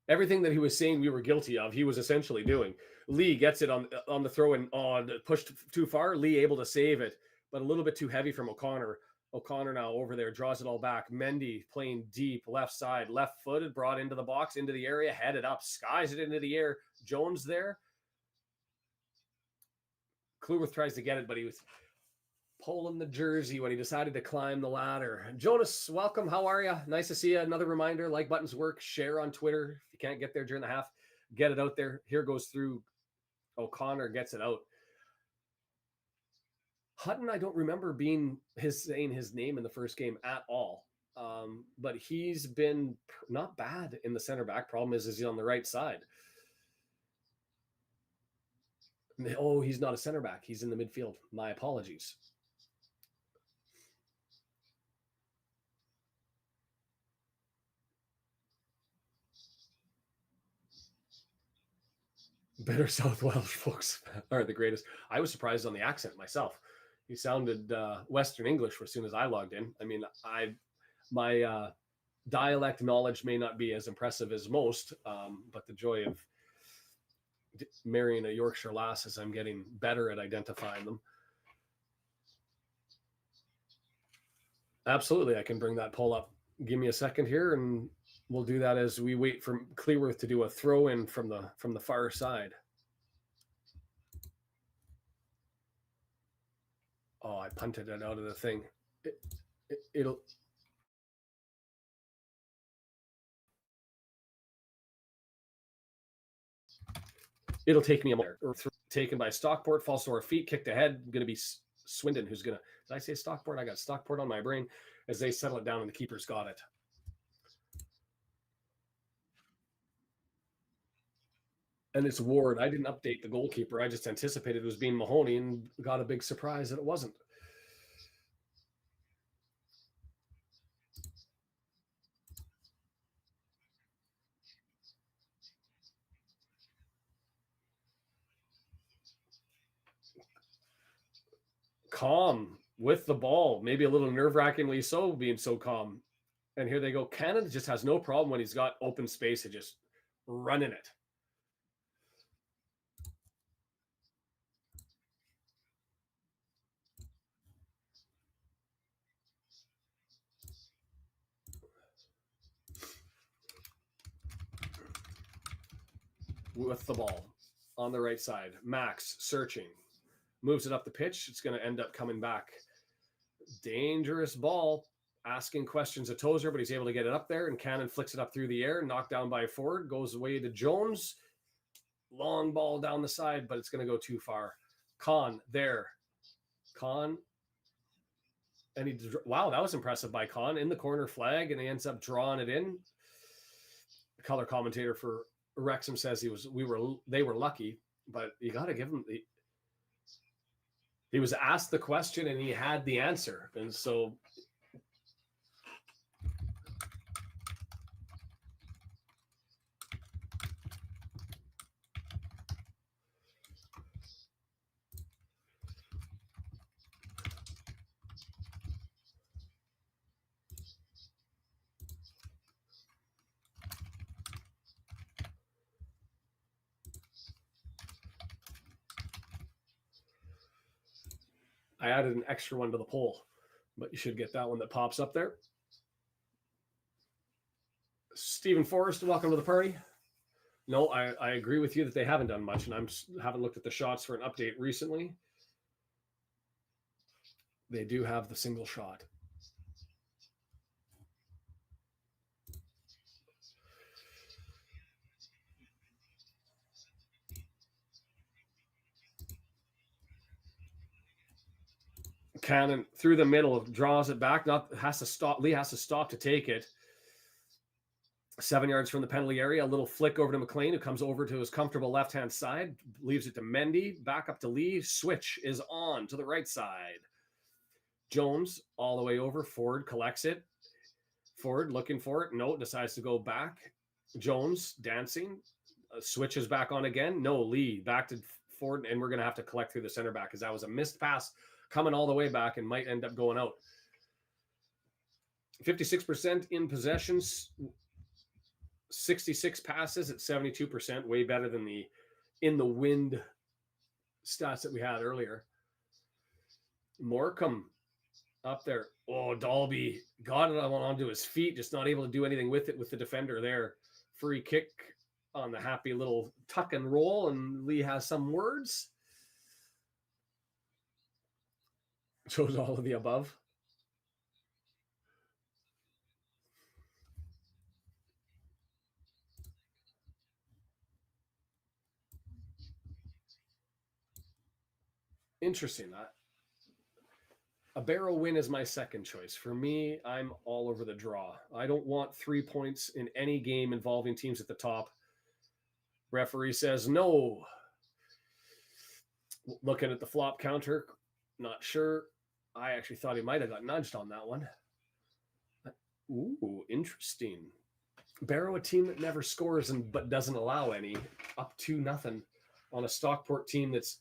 Everything that he was saying we were guilty of, he was essentially doing. Lee gets it on the throw and pushed too far. Lee able to save it, but a little bit too heavy from O'Connor. O'Connor now over there, draws it all back. Mendy playing deep, left side, left-footed, brought into the box, into the area, headed up, skies it into the air. Jones there. Kluwerth tries to get it, but he was pulling the jersey when he decided to climb the ladder. Jonas, welcome. How are you? Nice to see you. Another reminder, like buttons work. Share on Twitter. If you can't get there during the half, get it out there. Here goes through. O'Connor gets it out. Hutton, I don't remember saying his name in the first game at all. But he's been not bad in the center back. Problem is he's on the right side. Oh, he's not a center back. He's in the midfield. My apologies. Better South Welsh folks are the greatest. I was surprised on the accent myself. He sounded Western English as soon as I logged in. I mean, my dialect knowledge may not be as impressive as most, but the joy of marrying a Yorkshire lass is I'm getting better at identifying them. Absolutely, I can bring that poll up. Give me a second here, and we'll do that as we wait for Clearworth to do a throw in from the far side. Oh, I punted it out of the thing. It'll. It'll take me a moment. Taken by Stockport, falls to our feet, kicked ahead. Going to be Swindon, who's going to. Did I say Stockport? I got Stockport on my brain as they settle it down, and the keeper's got it. And it's Ward. I didn't update the goalkeeper. I just anticipated it was being Mahoney and got a big surprise that it wasn't. Calm with the ball, maybe a little nerve-wrackingly so, being so calm. And here they go. Canada just has no problem when he's got open space to just running it. With the ball on the right side. Max searching. Moves it up the pitch. It's going to end up coming back. Dangerous ball. Asking questions of Tozer, but he's able to get it up there, and Cannon flicks it up through the air, knocked down by Ford, goes away to Jones. Long ball down the side, but it's going to go too far. Con there. Con. And wow, that was impressive by Con in the corner flag, and he ends up drawing it in. The color commentator for Wrexham says they were lucky, but you got to give him he was asked the question and he had the answer, and so I added an extra one to the poll, but you should get that one that pops up there. Stephen Forrest, welcome to the party. No, I agree with you that they haven't done much, and I haven't looked at the shots for an update recently. They do have the single shot. Cannon through the middle, draws it back. Has to stop. Lee has to stop to take it. 7 yards from the penalty area. A little flick over to McLean, who comes over to his comfortable left-hand side. Leaves it to Mendy. Back up to Lee. Switch is on to the right side. Jones all the way over. Ford collects it. Ford looking for it. No, decides to go back. Jones dancing. Switches back on again. No, Lee back to Ford, and we're going to have to collect through the center back because that was a missed pass coming all the way back and might end up going out. 56% in possessions, 66 passes at 72%, way better than the in the wind stats that we had earlier. Morecambe up there. Oh, Dalby got it onto his feet, just not able to do anything with it with the defender there. Free kick on the happy little tuck and roll, and Lee has some words. Shows all of the above. Interesting. A barrel win is my second choice. For me, I'm all over the draw. I don't want 3 points in any game involving teams at the top. Referee says no. Looking at the flop counter, not sure. I actually thought he might have got nudged on that one. Ooh, interesting. Barrow, a team that never scores but doesn't allow any, up 2-0 on a Stockport team that's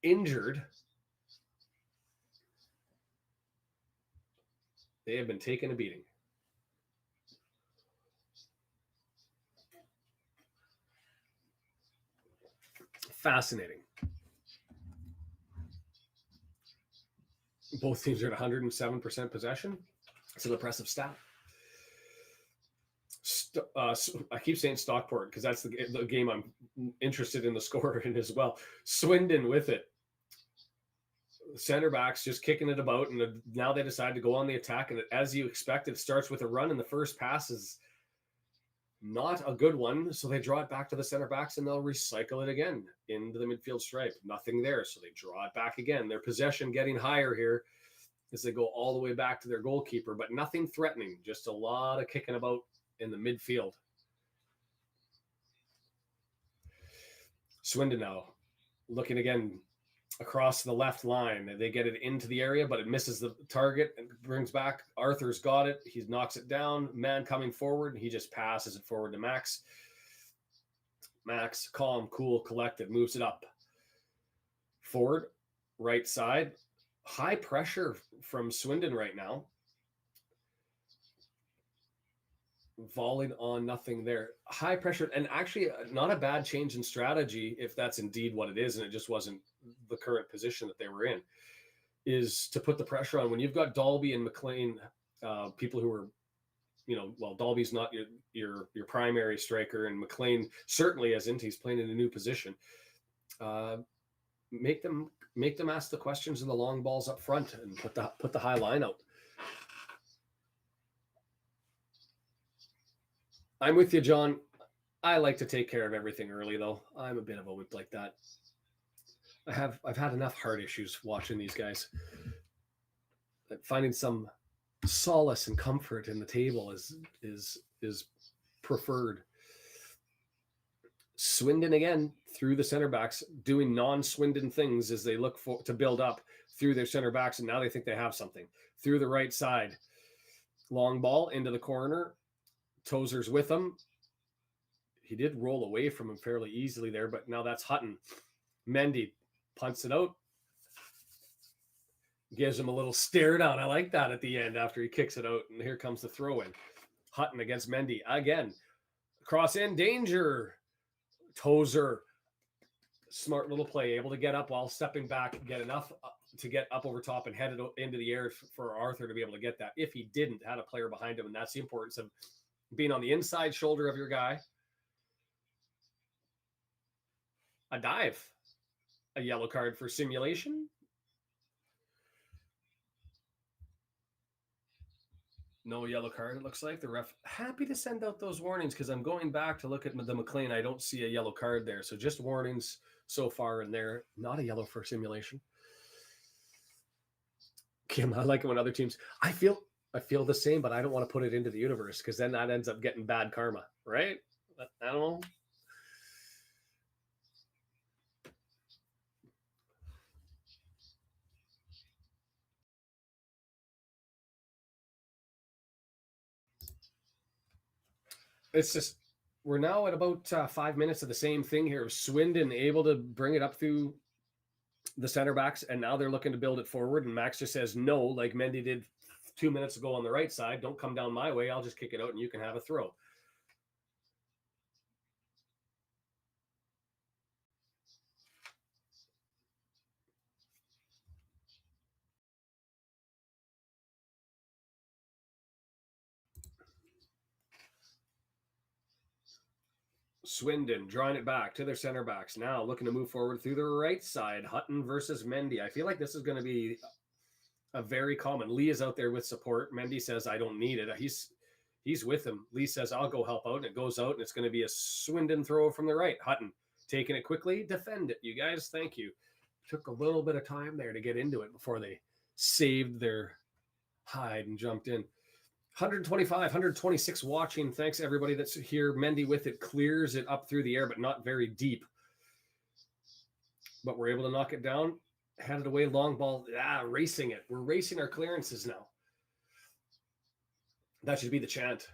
injured. They have been taking a beating. Fascinating. Both teams are at 107% possession. It's an impressive stat. I keep saying Stockport because that's the game I'm interested in the score in as well. Swindon with it. Center backs just kicking it about, and now they decide to go on the attack. And as you expect, it starts with a run, and the first pass is not a good one. So they draw it back to the center backs, and they'll recycle it again into the midfield stripe. Nothing there, so they draw it back again. Their possession getting higher here as they go all the way back to their goalkeeper, but nothing threatening. Just a lot of kicking about in the midfield. Swindon now looking again across the left line. They get it into the area, but it misses the target and brings back. Arthur's got it. He knocks it down. Man coming forward. He just passes it forward to Max. Max, calm, cool, collected, moves it up. Forward, right side. High pressure from Swindon right now. Volleyed on, nothing there. High pressure, and actually not a bad change in strategy if that's indeed what it is, and it just wasn't the current position that they were in, is to put the pressure on. When you've got Dalby and McLean, people who are, Dalby's not your primary striker, and McLean certainly isn't. He's playing in a new position. Make them ask the questions in the long balls up front and put the high line out. I'm with you, John. I like to take care of everything early, though. I'm a bit of a whip like that. I've had enough heart issues watching these guys. Finding some solace and comfort in the table is preferred. Swindon again through the center backs, doing non-Swindon things as they look to build up through their center backs, and now they think they have something. Through the right side, long ball into the corner. Tozer's with him. He did roll away from him fairly easily there, but now that's Hutton. Mendy punts it out. Gives him a little stare down. I like that at the end after he kicks it out. And here comes the throw in. Hutton against Mendy again. Cross in, danger. Tozer. Smart little play, able to get up while stepping back, get enough to get up over top and head it into the air for Arthur to be able to get that. If he didn't, had a player behind him, and that's the importance of being on the inside shoulder of your guy. A dive, a yellow card for simulation. No yellow card, it looks like. The ref happy to send out those warnings because I'm going back to look at the McLean. I don't see a yellow card there. So just warnings so far in there. Not a yellow for simulation. Kim, I like it when other teams. I feel the same, but I don't want to put it into the universe because then that ends up getting bad karma, right? I don't know. It's just we're now at about 5 minutes of the same thing here. Swindon able to bring it up through the center backs, and now they're looking to build it forward. And Max just says no, like Mendy did 2 minutes ago on the right side. Don't come down my way. I'll just kick it out, and you can have a throw. Swindon drawing it back to their center backs. Now looking to move forward through the right side. Hutton versus Mendy. I feel like this is going to be a very common. Lee is out there with support. Mendy says, I don't need it. He's with him. Lee says, I'll go help out. And it goes out, and it's going to be a Swindon throw from the right. Hutton taking it quickly. Defend it, you guys. Thank you. Took a little bit of time there to get into it before they saved their hide and jumped in. 125, 126 watching. Thanks, everybody that's here. Mendy with it clears it up through the air, but not very deep. But we're able to knock it down. Headed away, long ball. Racing it. We're racing our clearances now. That should be the chant.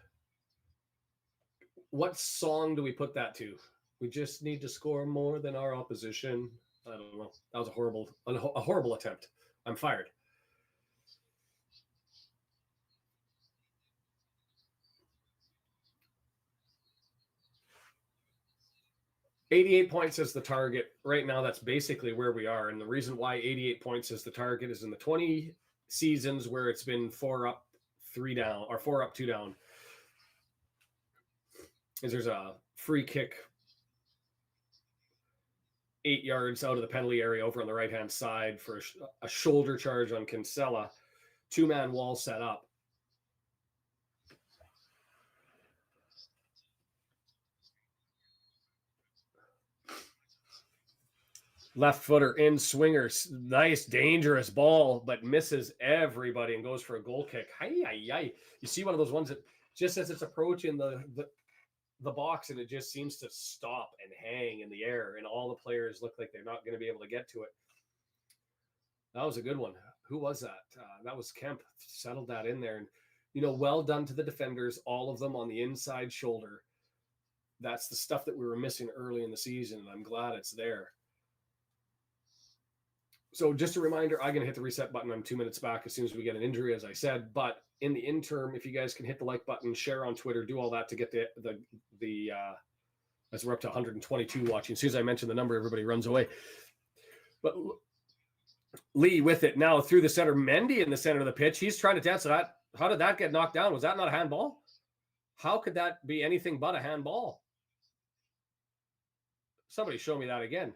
What song do we put that to? We just need to score more than our opposition. I don't know. That was a horrible attempt. I'm fired. $88 points is the target. Right now, that's basically where we are. And the reason why 88 points is the target is in the 20 seasons where it's been 4 up, 3 down, or 4 up, 2 down, is there's a free kick 8 yards out of the penalty area over on the right-hand side for a shoulder charge on Kinsella. 2-man wall set up. Left footer in swinger. Nice, dangerous ball, but misses everybody and goes for a goal kick. You see one of those ones that just as it's approaching the box and it just seems to stop and hang in the air, and all the players look like they're not going to be able to get to it. That was a good one. Who was that? That was Kemp. Settled that in there. And, well done to the defenders, all of them on the inside shoulder. That's the stuff that we were missing early in the season, and I'm glad it's there. So just a reminder, I'm going to hit the reset button. I'm 2 minutes back as soon as we get an injury, as I said. But in the interim, if you guys can hit the like button, share on Twitter, do all that to get the as we're up to 122 watching. As soon as I mention the number, everybody runs away. But Lee with it now through the center. Mendy in the center of the pitch. He's trying to dance to that. How did that get knocked down? Was that not a handball? How could that be anything but a handball? Somebody show me that again.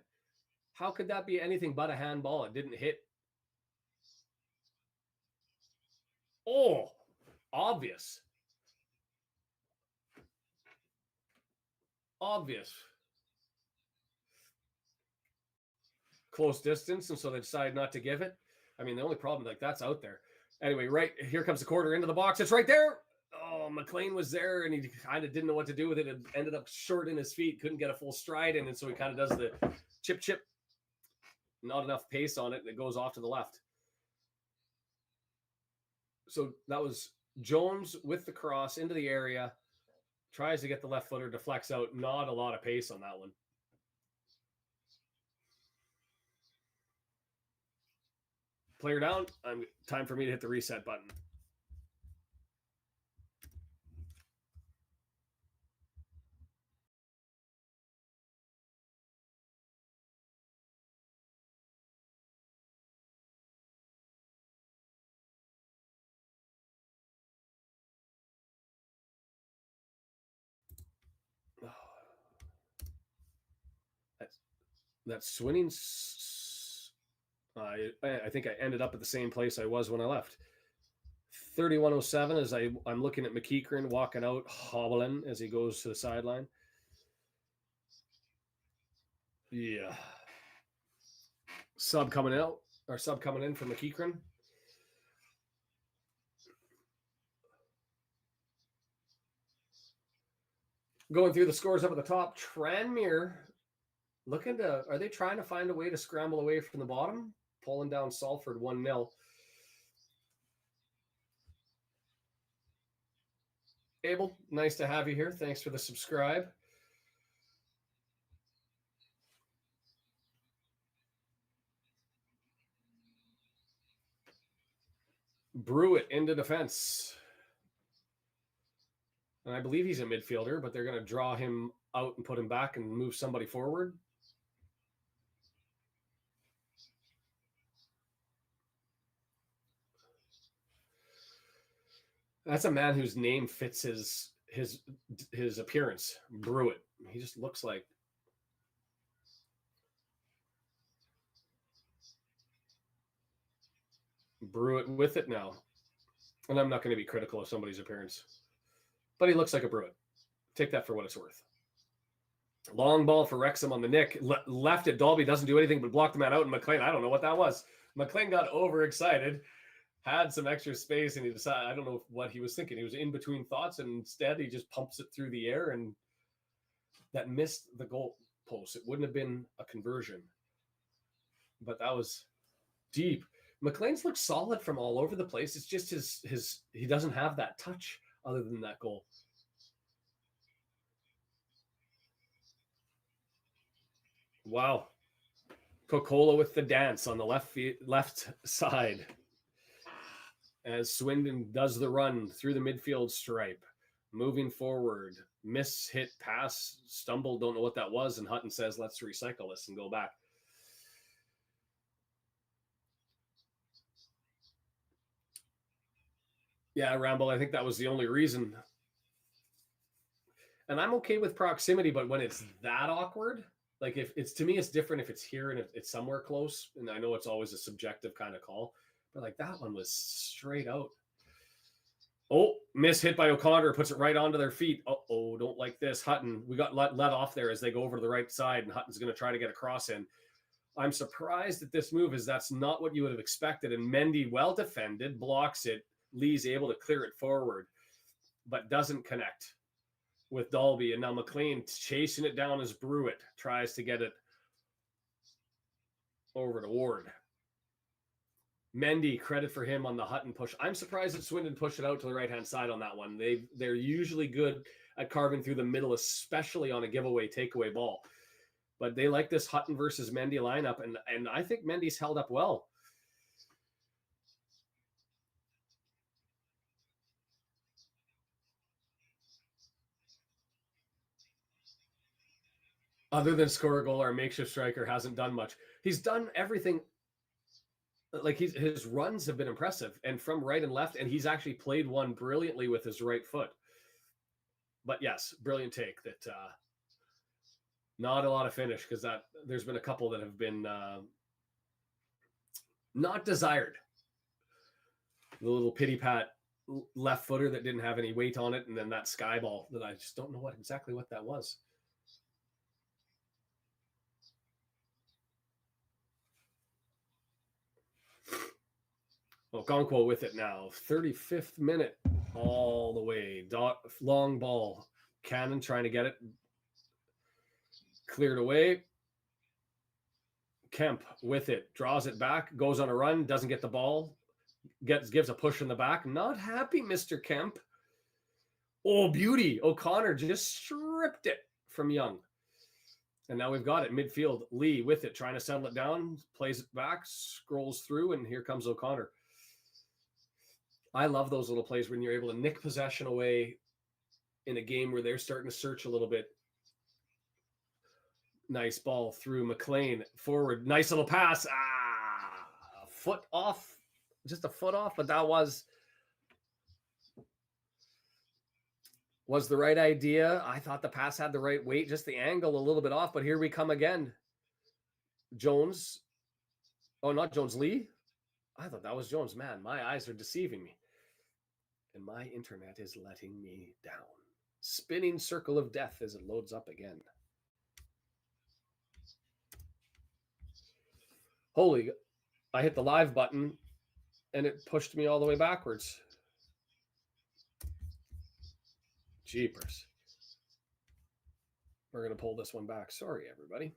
How could that be anything but a handball? It didn't hit. Oh, obvious. Obvious. Close distance, and so they decide not to give it. I mean, the only problem, like, that's out there. Anyway, right here comes the quarter into the box. It's right there. Oh, McLean was there, and he kind of didn't know what to do with it. It ended up short in his feet, couldn't get a full stride in, and so he kind of does the chip. Not enough pace on it, and it goes off to the left. So that was Jones with the cross into the area, tries to get the left footer, deflects out. Not a lot of pace on that one. Player down. Time for me to hit the reset button. that Swindon. I think I ended up at the same place I was when I left. 31:07 as I'm looking at McEachran walking out, hobbling as he goes to the sideline. Yeah. Sub coming out, or sub coming in for McEachran. Going through the scores up at the top, Tranmere looking to, are they trying to find a way to scramble away from the bottom? Pulling down Salford 1-0. Abel, nice to have you here. Thanks for the subscribe. Brewitt into defense. And I believe he's a midfielder, but they're going to draw him out and put him back and move somebody forward. That's a man whose name fits his appearance. Brewitt. He just looks like. Brewitt with it now. And I'm not going to be critical of somebody's appearance, but he looks like a Brewitt. Take that for what it's worth. Long ball for Wrexham on the nick. Left it. Dalby doesn't do anything but block the man out. And McLean, I don't know what that was. McLean got overexcited, had some extra space, and he decided, I don't know what he was thinking. He was in between thoughts, and instead he just pumps it through the air, and that missed the goal post. It wouldn't have been a conversion, but that was deep. McLean's looked solid from all over the place. It's just his he doesn't have that touch other than that goal. Wow. Coca-Cola with the dance on the left side as Swindon does the run through the midfield stripe. Moving forward, miss, hit, pass, stumble, don't know what that was, and Hutton says, let's recycle this and go back. Yeah, Ramble, I think that was the only reason. And I'm okay with proximity, but when it's that awkward, like if it's, to me, it's different if it's here and if it's somewhere close. And I know it's always a subjective kind of call, but like that one was straight out. Oh, miss hit by O'Connor, puts it right onto their feet. Uh-oh, don't like this. Hutton, we got let off there as they go over to the right side, and Hutton's going to try to get a cross in. I'm surprised at this move, as that's not what you would have expected. And Mendy, well defended, blocks it. Lee's able to clear it forward, but doesn't connect with Dalby. And now McLean chasing it down as Brewitt tries to get it over to Ward. Mendy, credit for him on the Hutton push. I'm surprised that Swindon pushed it out to the right-hand side on that one. They're usually good at carving through the middle, especially on a giveaway, takeaway ball. But they like this Hutton versus Mendy lineup, and I think Mendy's held up well. Other than score a goal, our makeshift striker hasn't done much. He's done everything. Like his runs have been impressive, and from right and left, and he's actually played one brilliantly with his right foot. But yes, brilliant take. That not a lot of finish, because that there's been a couple that have been not desired. The little pity pat left footer that didn't have any weight on it, and then that sky ball that I just don't know exactly what that was. Well, Gonquo with it now. 35th minute, all the way. Long ball. Cannon trying to get it. Cleared away. Kemp with it. Draws it back. Goes on a run. Doesn't get the ball. Gives a push in the back. Not happy, Mr. Kemp. Oh, beauty. O'Connor just stripped it from Young. And now we've got it. Midfield. Lee with it. Trying to settle it down. Plays it back. Scrolls through. And here comes O'Connor. I love those little plays when you're able to nick possession away in a game where they're starting to search a little bit. Nice ball through McLean. Forward. Nice little pass. A foot off. Just a foot off, but that was the right idea. I thought the pass had the right weight, just the angle a little bit off, but here we come again. Jones. Oh, not Jones, Lee. I thought that was Jones. Man, my eyes are deceiving me. And my internet is letting me down. Spinning circle of death as it loads up again. Holy, I hit the live button and it pushed me all the way backwards. Jeepers. We're going to pull this one back. Sorry, everybody.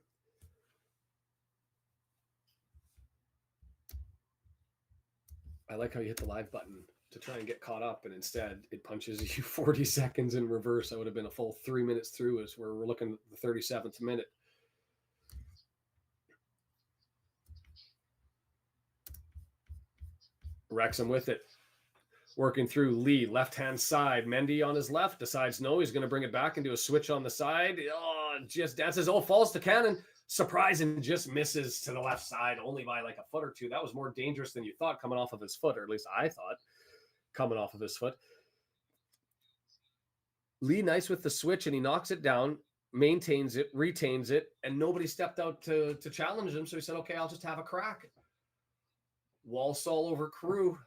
I like how you hit the live button to try and get caught up, and instead it punches you 40 seconds in reverse. I would have been a full 3 minutes through as we're looking at the 37th minute. Wrexham with it. Working through Lee, left-hand side. Mendy on his left, decides no, he's going to bring it back and do a switch on the side. Oh, just dances. Oh, falls to Cannon. Surprise, and just misses to the left side only by like a foot or two. That was more dangerous than you thought coming off of his foot, or at least I thought coming off of his foot. Lee nice with the switch, and he knocks it down, maintains it, retains it, and nobody stepped out to challenge him. So he said, okay, I'll just have a crack. Walsall over Crew.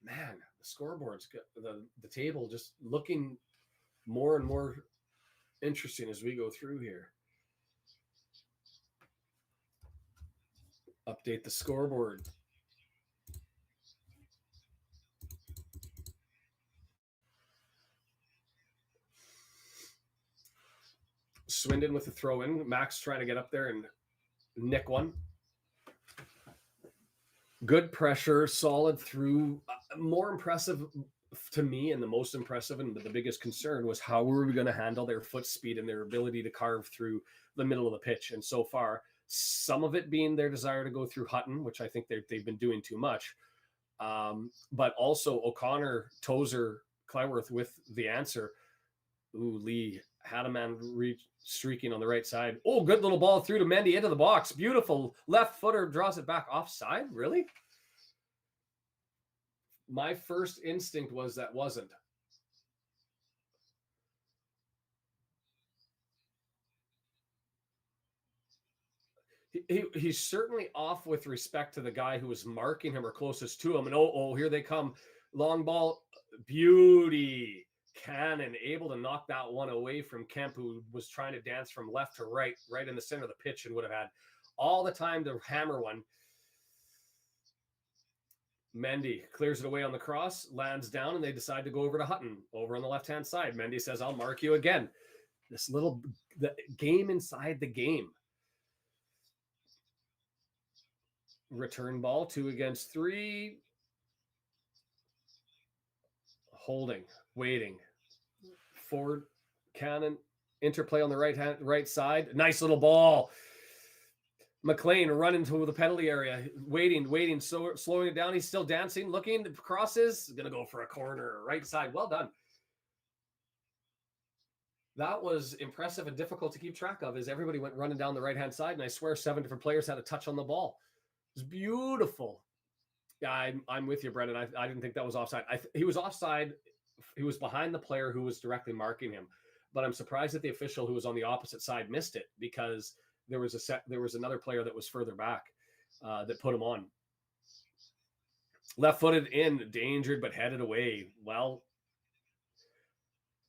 Man, the scoreboard's got the table just looking more and more interesting as we go through here. Update the scoreboard. Swindon with the throw in. Max trying to get up there and nick one. Good pressure, solid through. More impressive to me, and the most impressive and the biggest concern was how were we going to handle their foot speed and their ability to carve through the middle of the pitch. And so far, some of it being their desire to go through Hutton, which I think they've been doing too much. But also O'Connor, Tozer, Cleworth with the answer. Ooh, Lee had a man streaking on the right side. Oh, good little ball through to Mendy into the box. Beautiful. Left footer draws it back. Offside? Really? My first instinct was that wasn't. He's certainly off with respect to the guy who was marking him or closest to him. And here they come. Long ball. Beauty. Cannon able to knock that one away from Kemp, who was trying to dance from left to right in the center of the pitch, and would have had all the time to hammer one. Mendy clears it away on the cross, lands down, and they decide to go over to Hutton over on the left-hand side. Mendy says, I'll mark you again. The game inside the game. Return ball, 2 against 3. Holding, waiting. Forward, Cannon, interplay on the right side. Nice little ball. McLean running to the penalty area, waiting, slowing it down. He's still dancing, looking, crosses, going to go for a corner, right side. Well done. That was impressive and difficult to keep track of as everybody went running down the right-hand side, and I swear 7 different players had a touch on the ball. It was beautiful. Yeah, I'm with you, Brendan. I didn't think that was offside. He was offside. He was behind the player who was directly marking him. But I'm surprised that the official who was on the opposite side missed it, because there was another player that was further back that put him on. Left-footed in, endangered, but headed away. Well,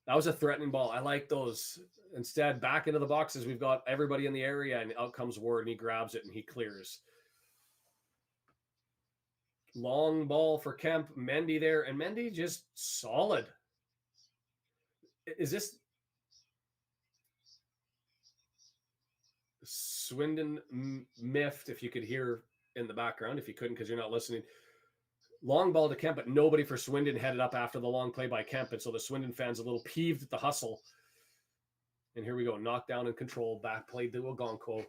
that was a threatening ball. I like those. Instead, back into the boxes, we've got everybody in the area, and out comes Ward, and he grabs it, and he clears. Long ball for Kemp. Mendy there, and Mendy just solid. Is this Swindon miffed, if you could hear in the background? If you couldn't because you're not listening. Long ball to Kemp, but nobody for Swindon headed up after the long play by Kemp, and so the Swindon fans a little peeved at the hustle. And here we go, knockdown and control, back play to Ogonko.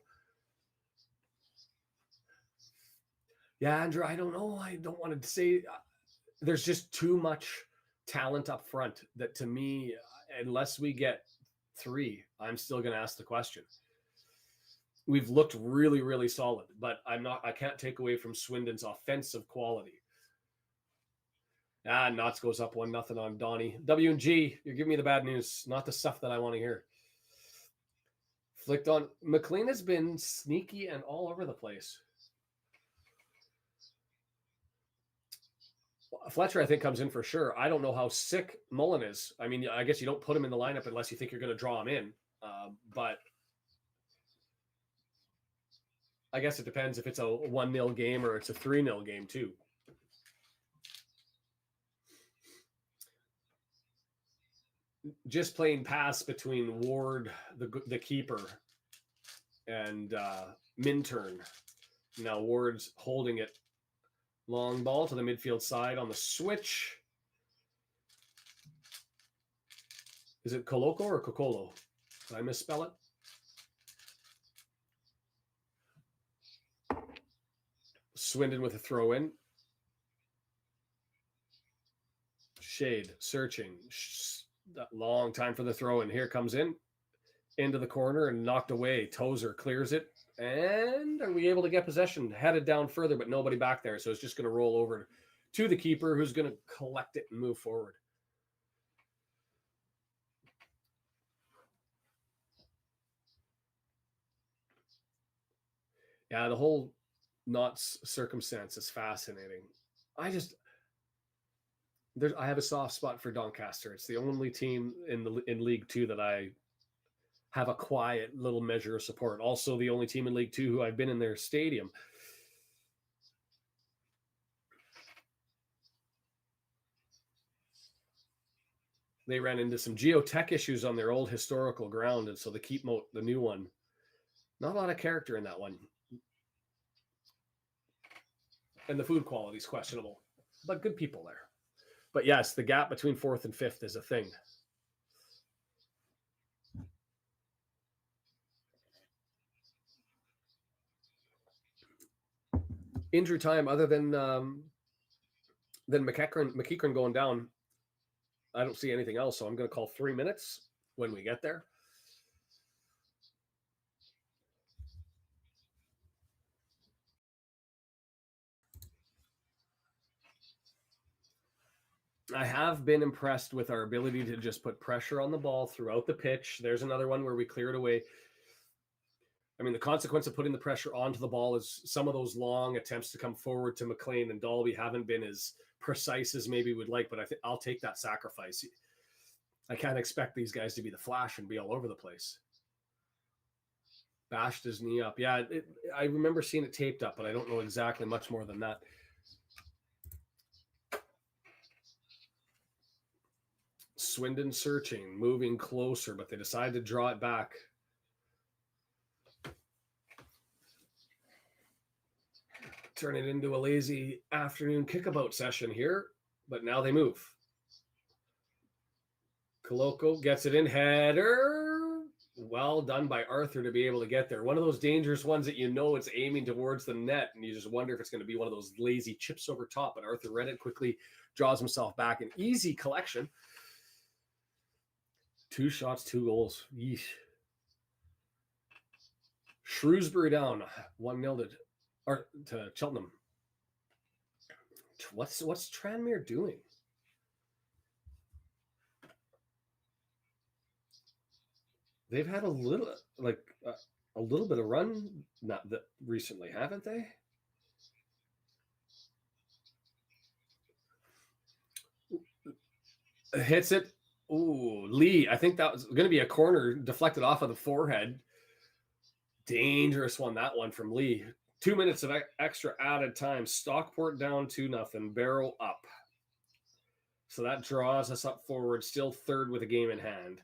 Yeah, Andrew, I don't know. I don't want to say there's just too much talent up front that, to me, unless we get 3, I'm still going to ask the question. We've looked really, really solid, but I can't take away from Swindon's offensive quality. Knots goes up 1-0 on Donnie. W&G, you're giving me the bad news, not the stuff that I want to hear. Flicked on. McLean has been sneaky and all over the place. Fletcher, I think, comes in for sure. I don't know how sick Mullin is. I mean, I guess you don't put him in the lineup unless you think you're going to draw him in. But I guess it depends if it's a 1-0 game or it's a 3-0 game too. Just playing pass between Ward, the keeper, and Minturn. Now Ward's holding it. Long ball to the midfield side on the switch. Is it Coloco or Cocolo? Did I misspell it? Swindon with a throw in. Shade searching. Long time for the throw in. Here comes in. Into the corner and knocked away. Tozer clears it. And are we able to get possession? Headed down further, but nobody back there. So it's just going to roll over to the keeper, who's going to collect it and move forward. Yeah, the whole Knott's circumstance is fascinating. I have a soft spot for Doncaster. It's the only team in League Two that I have a quiet little measure of support. Also the only team in League Two who I've been in their stadium. They ran into some geotech issues on their old historical ground, and so the keep moat, the new one, not a lot of character in that one. And the food quality is questionable, but good people there. But yes, the gap between 4th and 5th is a thing. Injury time, other than McEachran going down, I don't see anything else. So I'm going to call 3 minutes when we get there. I have been impressed with our ability to just put pressure on the ball throughout the pitch. There's another one where we cleared away. I mean, the consequence of putting the pressure onto the ball is some of those long attempts to come forward to McLean and Dalby haven't been as precise as maybe we'd like, but I think I'll take that sacrifice. I can't expect these guys to be the Flash and be all over the place. Bashed his knee up. Yeah, I remember seeing it taped up, but I don't know exactly much more than that. Swindon searching, moving closer, but they decide to draw it back. Turn it into a lazy afternoon kickabout session here, but now they move. Coloco gets it in, header. Well done by Arthur to be able to get there. One of those dangerous ones that you know it's aiming towards the net, and you just wonder if it's going to be one of those lazy chips over top, but Arthur read it quickly, draws himself back. An easy collection. 2 shots, 2 goals. Yeesh. Shrewsbury down 1-0 to Cheltenham. What's Tranmere doing? They've had a little bit of run not that recently, haven't they? Hits it. Ooh, Lee. I think that was going to be a corner deflected off of the forehead. Dangerous one, that one from Lee. 2 minutes of extra added time. Stockport down 2-0. Barrow up. So that draws us up forward, still third with a game in hand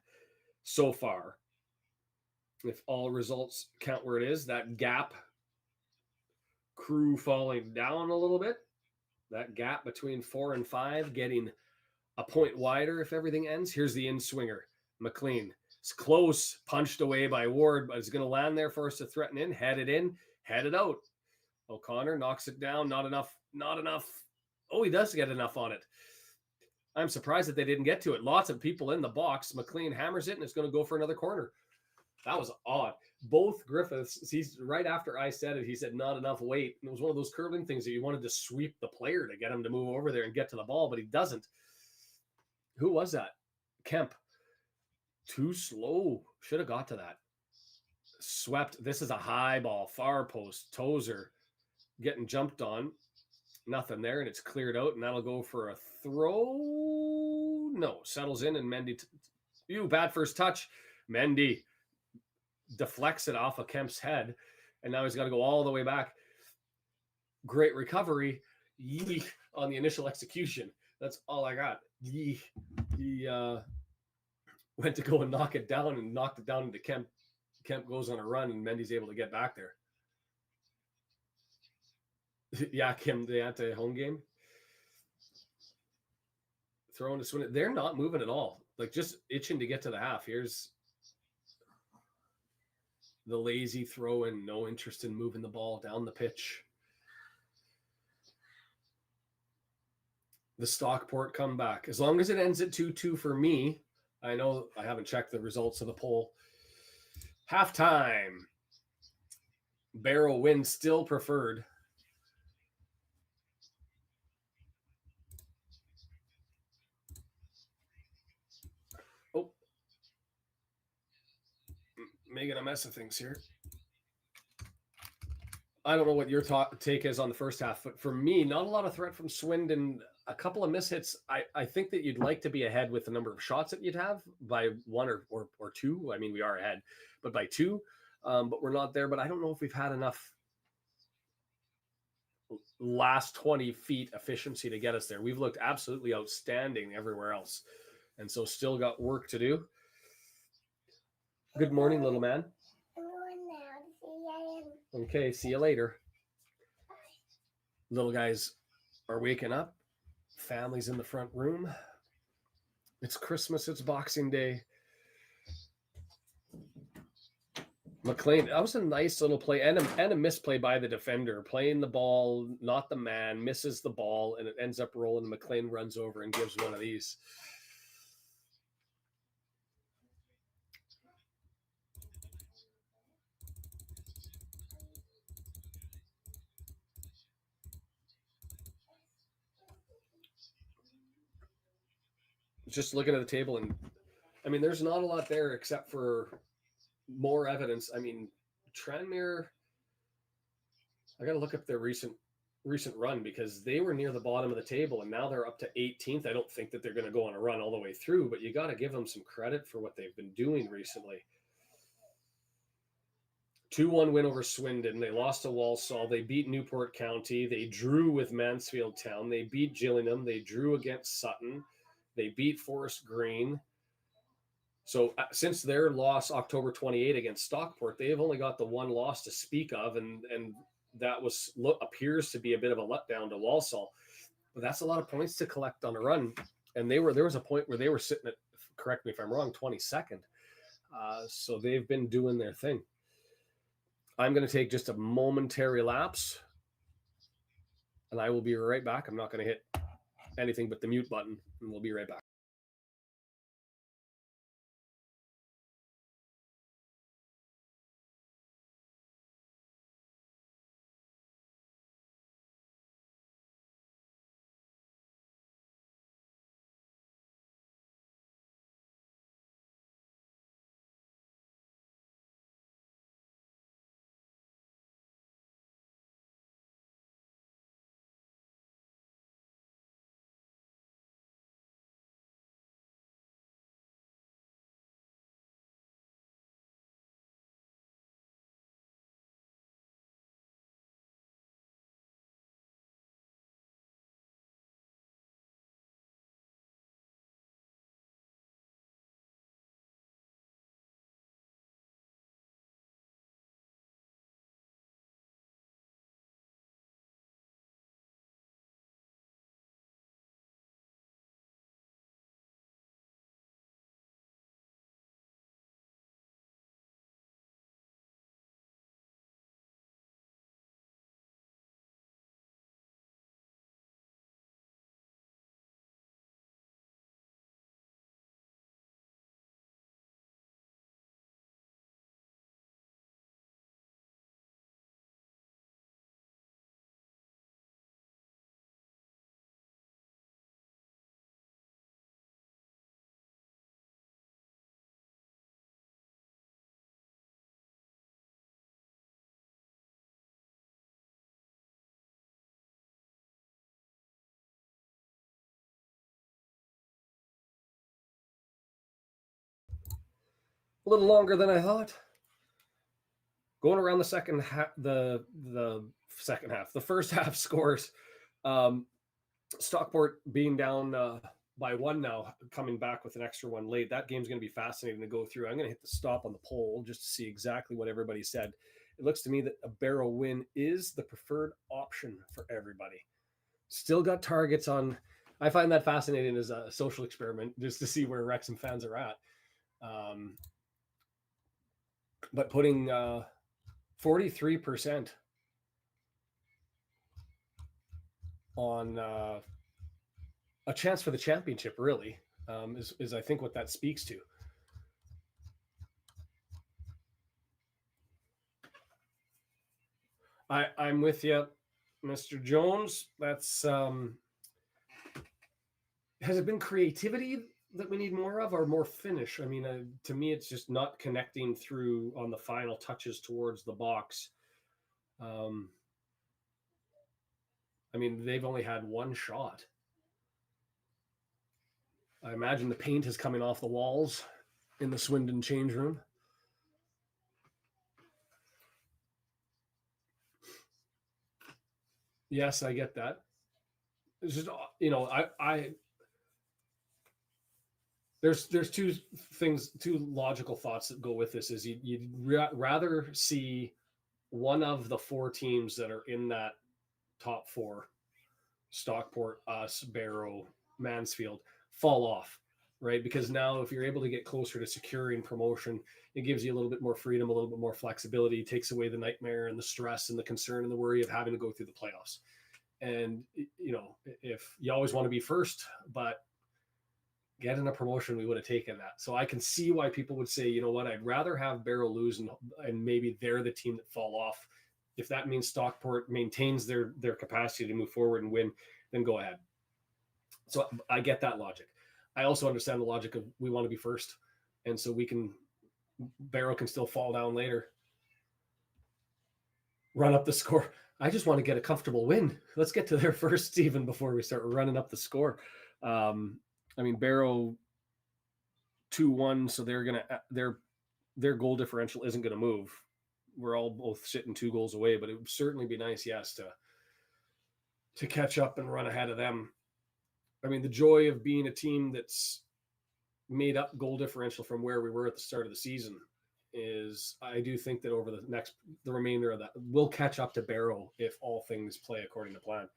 so far. If all results count where it is, that gap, Crew falling down a little bit. That gap between 4 and 5 getting a point wider if everything ends. Here's the in-swinger. McLean. It's close, punched away by Ward, but it's going to land there for us to threaten in. Headed in, headed out. O'Connor knocks it down. Not enough. Oh, he does get enough on it. I'm surprised that they didn't get to it. Lots of people in the box. McLean hammers it, and it's going to go for another corner. That was odd. Both Griffiths, he's right after I said it, he said not enough weight. And it was one of those curling things that you wanted to sweep the player to get him to move over there and get to the ball, but he doesn't. Who was that? Kemp. Too slow. Should have got to that. Swept. This is a high ball, far post. Tozer getting jumped on. Nothing there, and it's cleared out, and that'll go for a throw. No, settles in, and Mendy. Bad first touch. Mendy deflects it off of Kemp's head, and now he's got to go all the way back. Great recovery. Yeek on the initial execution. That's all I got. Yeek. He went to go and knock it down and knocked it down into Kemp. Kemp goes on a run, and Mendy's able to get back there. Yeah, Kim, the anti-home game. Throwing to Swindon. They're not moving at all. Like, just itching to get to the half. Here's the lazy throw and no interest in moving the ball down the pitch. The Stockport comeback. As long as it ends at 2-2 for me, I know I haven't checked the results of the poll. Halftime. Barrow win still preferred. Oh. Making a mess of things here. I don't know what your take is on the first half, but for me, not a lot of threat from Swindon. A couple of mishits. I think that you'd like to be ahead with the number of shots that you'd have by one or two. I mean, we are ahead, but by two. But we're not there. But I don't know if we've had enough last 20 feet efficiency to get us there. We've looked absolutely outstanding everywhere else. And so still got work to do. Good morning, little man. Okay, see you later. Little guys are waking up. Families in the front room. It's Christmas. It's Boxing Day. McLean, that was a nice little play and a misplay by the defender. Playing the ball, not the man, misses the ball, and it ends up rolling. McLean runs over and gives one of these. Just looking at the table, and I mean, there's not a lot there except for more evidence. I mean, Tranmere, I got to look up their recent run because they were near the bottom of the table and now they're up to 18th. I don't think that they're going to go on a run all the way through, but you got to give them some credit for what they've been doing recently. 2-1 win over Swindon. They lost to Walsall. They beat Newport County. They drew with Mansfield Town. They beat Gillingham. They drew against Sutton. They beat Forest Green. So since their loss October 28 against Stockport, they have only got the one loss to speak of, and that appears to be a bit of a letdown to Walsall. But that's a lot of points to collect on a run. And there was a point where they were sitting at, correct me if I'm wrong, 22nd. So they've been doing their thing. I'm going to take just a momentary lapse, and I will be right back. I'm not going to hit anything but the mute button, and we'll be right back. A little longer than I thought. Going around the second half, the second half, the first half scores. Stockport being down by one now, coming back with an extra one late. That game's going to be fascinating to go through. I'm going to hit the stop on the poll just to see exactly what everybody said. It looks to me that a Barrow win is the preferred option for everybody. Still got targets on. I find that fascinating as a social experiment just to see where Wrexham fans are at. But putting 43% on a chance for the championship, really, is I think what that speaks to. I'm with you, Mr. Jones. That's has it been creativity that we need more of, or more finish? I mean, to me, it's just not connecting through on the final touches towards the box. I mean, they've only had one shot. I imagine the paint is coming off the walls in the Swindon change room. Yes, I get that. It's just, you know, there's two things, two logical thoughts that go with this. Is you'd rather see one of the four teams that are in that top four, Stockport, us, Barrow, Mansfield, fall off, right? Because now if you're able to get closer to securing promotion, it gives you a little bit more freedom, a little bit more flexibility, takes away the nightmare and the stress and the concern and the worry of having to go through the playoffs. And, you know, if you always want to be first, but getting a promotion, we would have taken that. So I can see why people would say, you know what, I'd rather have Barrow lose and maybe they're the team that fall off. If that means Stockport maintains their capacity to move forward and win, then go ahead. So I get that logic. I also understand the logic of we want to be first. And so Barrow can still fall down later. Run up the score. I just want to get a comfortable win. Let's get to their first, Stephen, before we start running up the score. I mean, Barrow 2-1, so their goal differential isn't going to move. We're all both sitting 2 goals away, but it would certainly be nice, yes, to catch up and run ahead of them. I mean, the joy of being a team that's made up goal differential from where we were at the start of the season is, I do think that over the remainder of that, we'll catch up to Barrow if all things play according to plan.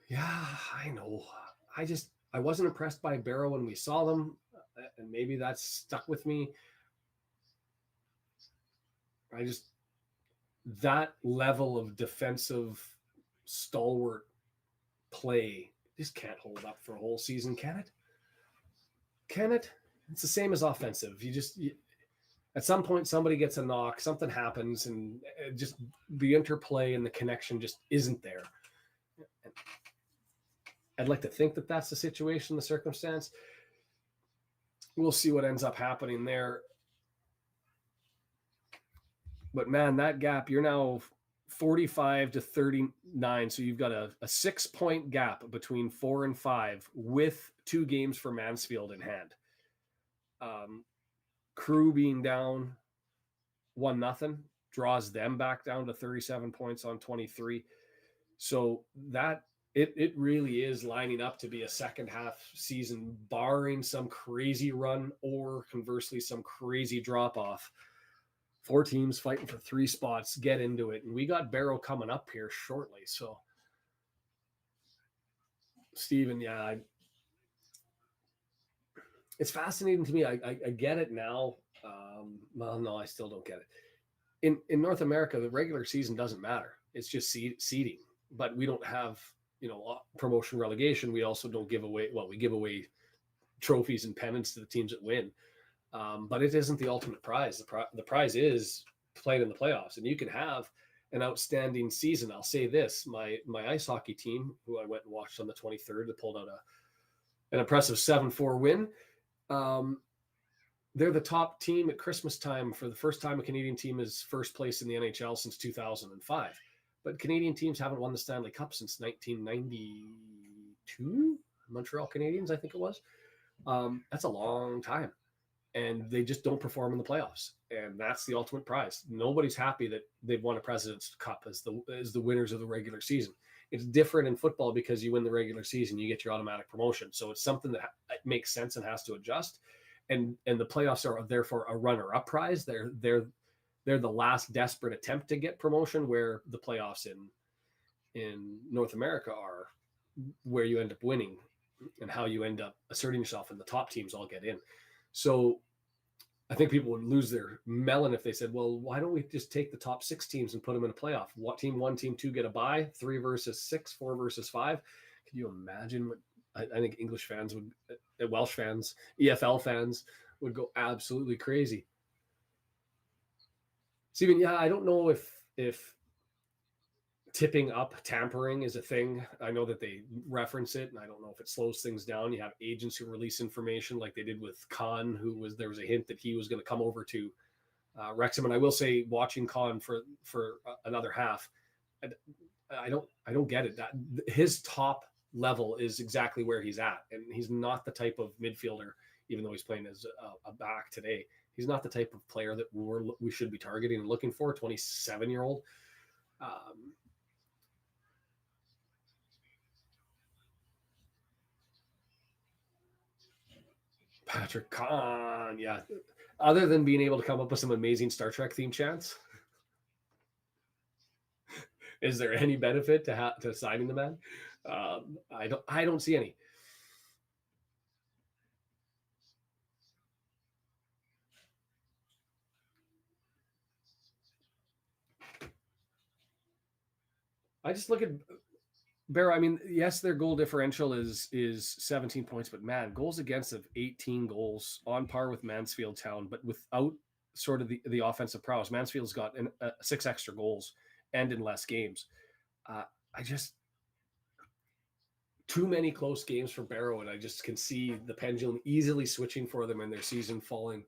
Yeah, I know. I wasn't impressed by Barrow when we saw them, and maybe that's stuck with me. That level of defensive stalwart play just can't hold up for a whole season, can it? Can it? It's the same as offensive. At some point, somebody gets a knock, something happens, and just the interplay and the connection just isn't there. I'd like to think that that's the situation, the circumstance. We'll see what ends up happening there. But man, that gap, you're now 45 to 39. So you've got a 6-point gap between 4 and 5 with 2 games for Mansfield in hand. Crew being down 1-0 draws them back down to 37 points on 23. So that it really is lining up to be a second half season, barring some crazy run or conversely some crazy drop off. 4 teams fighting for 3 spots, get into it. And we got Barrow coming up here shortly. So, Stephen, yeah, it's fascinating to me. I get it now. Well, no, I still don't get it. In North America, the regular season doesn't matter. It's just seeding. But we don't have, promotion relegation. We also don't give away, we give away trophies and pennants to the teams that win. But it isn't the ultimate prize. The prize is playing in the playoffs, and you can have an outstanding season. I'll say this: my ice hockey team, who I went and watched on the 23rd, that pulled out an impressive 7-4 win. They're the top team at Christmas time. For the first time, a Canadian team is first place in the NHL since 2005. But Canadian teams haven't won the Stanley Cup since 1992. Montreal Canadiens, I think it was. That's a long time. And they just don't perform in the playoffs. And that's the ultimate prize. Nobody's happy that they've won a President's Cup as the winners of the regular season. It's different in football because you win the regular season, you get your automatic promotion. So it's something that makes sense and has to adjust. And the playoffs are therefore a runner-up prize. They're the last desperate attempt to get promotion, where the playoffs in North America are where you end up winning and how you end up asserting yourself, and the top teams all get in. So I think people would lose their melon if they said, well, why don't we just take the top 6 teams and put them in a playoff? What team 1, team 2 get a bye? 3 versus 6, 4 versus 5. Can you imagine what I think English fans would, Welsh fans, EFL fans would go absolutely crazy. Steven, yeah, I don't know if tipping up tampering is a thing. I know that they reference it, and I don't know if it slows things down. You have agents who release information like they did with Khan, there was a hint that he was going to come over to Wrexham. And I will say, watching Khan for another half, I don't get it. That his top level is exactly where he's at, and he's not the type of midfielder, even though he's playing as a back today. He's not the type of player that we should be targeting and looking for. 27-year-old. Patrick Kahn, yeah. Other than being able to come up with some amazing Star Trek themed chants, is there any benefit to signing the man? I don't see any. I just look at Barrow. I mean, yes, their goal differential is 17 points, but man, goals against of 18 goals, on par with Mansfield Town, but without sort of the offensive prowess. Mansfield's got 6 extra goals and in less games. I just too many close games for Barrow, and I just can see the pendulum easily switching for them and their season falling.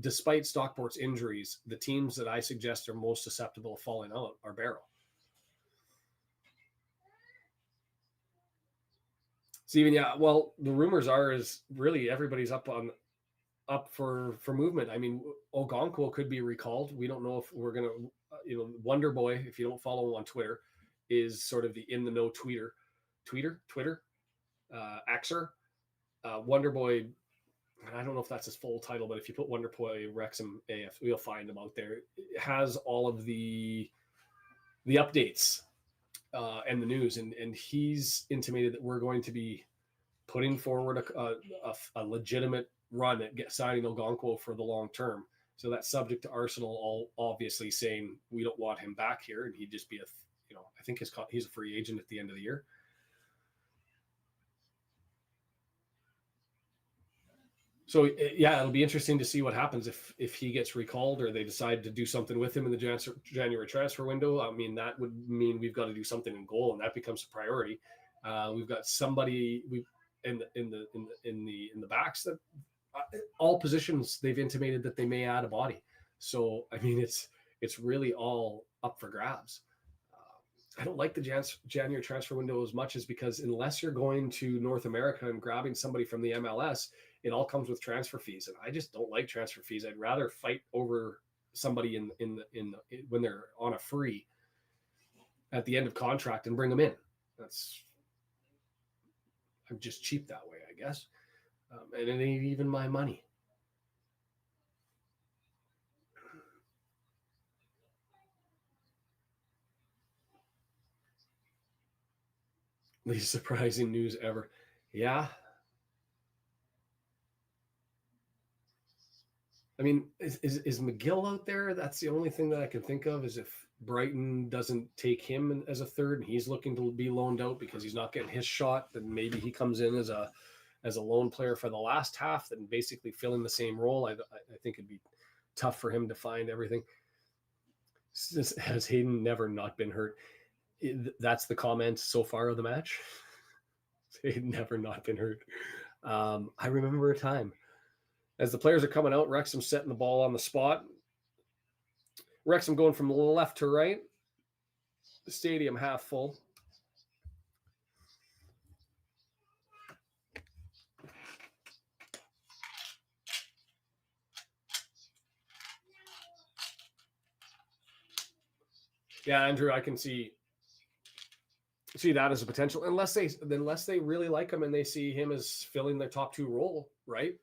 Despite Stockport's injuries, the teams that I suggest are most susceptible of falling out are Barrow. Steven, yeah, well, the rumors is really everybody's up for movement. I mean, Ogonkwo could be recalled. We don't know if we're gonna, Wonder Boy, if you don't follow him on Twitter, is sort of the in the know Twitter, Axer. Wonder Boy, I don't know if that's his full title, but if you put Wonder Boy Wrexham AF, you'll find him out there. It has all of the updates and the news, and he's intimated that we're going to be putting forward a legitimate run at signing Ogonkwo for the long term. So that's subject to Arsenal all obviously saying we don't want him back here, and he'd just be I think he's a free agent at the end of the year. So yeah, it'll be interesting to see what happens if he gets recalled or they decide to do something with him in the January transfer window. I mean, that would mean we've got to do something in goal, and that becomes a priority. We've got somebody in the backs that all positions they've intimated that they may add a body. So I mean, it's really all up for grabs. I don't like the January transfer window as much as because unless you're going to North America and grabbing somebody from the MLS, it all comes with transfer fees, and I just don't like transfer fees. I'd rather fight over somebody when they're on a free at the end of contract and bring them in. I'm just cheap that way, I guess, and it ain't even my money. Least surprising news ever. Yeah. I mean, is McGill out there? That's the only thing that I can think of is if Brighton doesn't take him as a third and he's looking to be loaned out because he's not getting his shot, then maybe he comes in as a loan player for the last half, then basically filling the same role. I think it'd be tough for him to find everything. Has Hayden never not been hurt? That's the comment so far of the match. Hayden never not been hurt. I remember a time. As the players are coming out, Wrexham setting the ball on the spot. Wrexham going from left to right. The stadium half full. Yeah, Andrew, I can see that as a potential, unless they really like him and they see him as filling their top 2 role, right?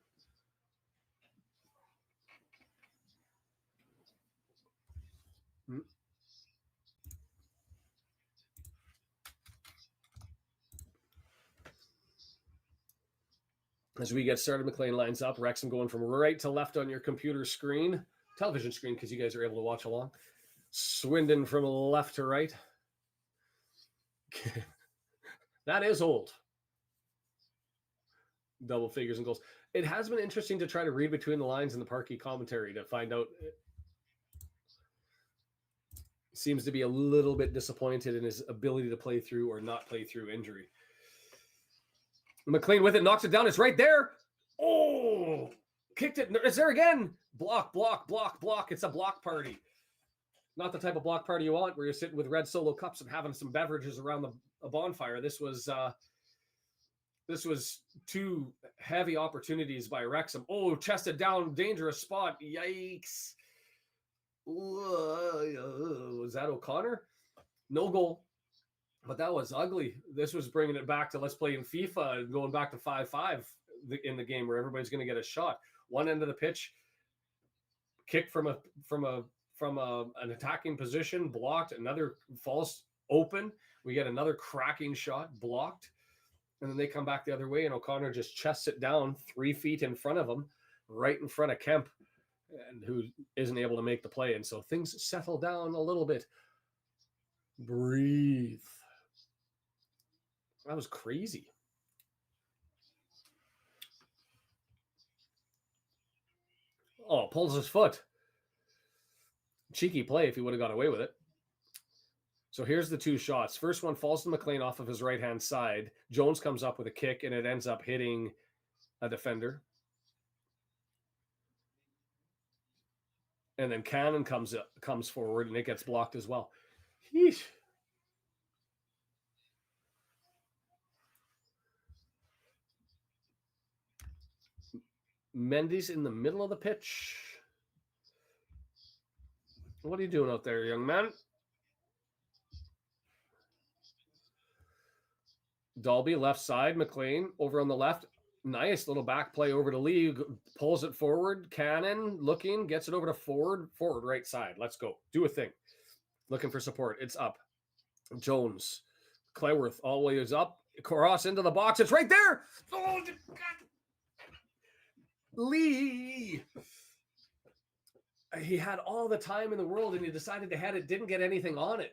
As we get started, McLean lines up. Wrexham going from right to left on your computer screen, television screen, because you guys are able to watch along. Swindon from left to right. That is old. Double figures and goals. It has been interesting to try to read between the lines in the Parky commentary to find out. Seems to be a little bit disappointed in his ability to play through or not play through injury. McLean with it, knocks it down. It's right there. Oh, kicked it. It's there again. Block, block, block, block. It's a block party. Not the type of block party you want where you're sitting with red Solo cups and having some beverages around a bonfire. This was 2 heavy opportunities by Wrexham. Oh, chested down, dangerous spot. Yikes. Was that O'Connor? No goal. But that was ugly. This was bringing it back to let's play in FIFA and going back to 5-5 in the game where everybody's going to get a shot. One end of the pitch, kick from an attacking position, blocked. Another falls open. We get another cracking shot, blocked. And then they come back the other way, and O'Connor just chests it down 3 feet in front of him, right in front of Kemp, and who isn't able to make the play. And so things settle down a little bit. Breathe. That was crazy. Oh, pulls his foot. Cheeky play if he would have got away with it. So here's the 2 shots. First one falls to McLean off of his right-hand side. Jones comes up with a kick, and it ends up hitting a defender. And then Cannon comes forward, and it gets blocked as well. Yeesh. Mendy's in the middle of the pitch. What are you doing out there, young man? Dalby, left side. McLean over on the left. Nice little back play over to Lee. Pulls it forward. Cannon looking. Gets it over to Forward right side. Let's go. Do a thing. Looking for support. It's up. Jones. Clayworth always up. Cross into the box. It's right there. Oh, God. Lee. He had all the time in the world, and he decided to head it. Didn't get anything on it.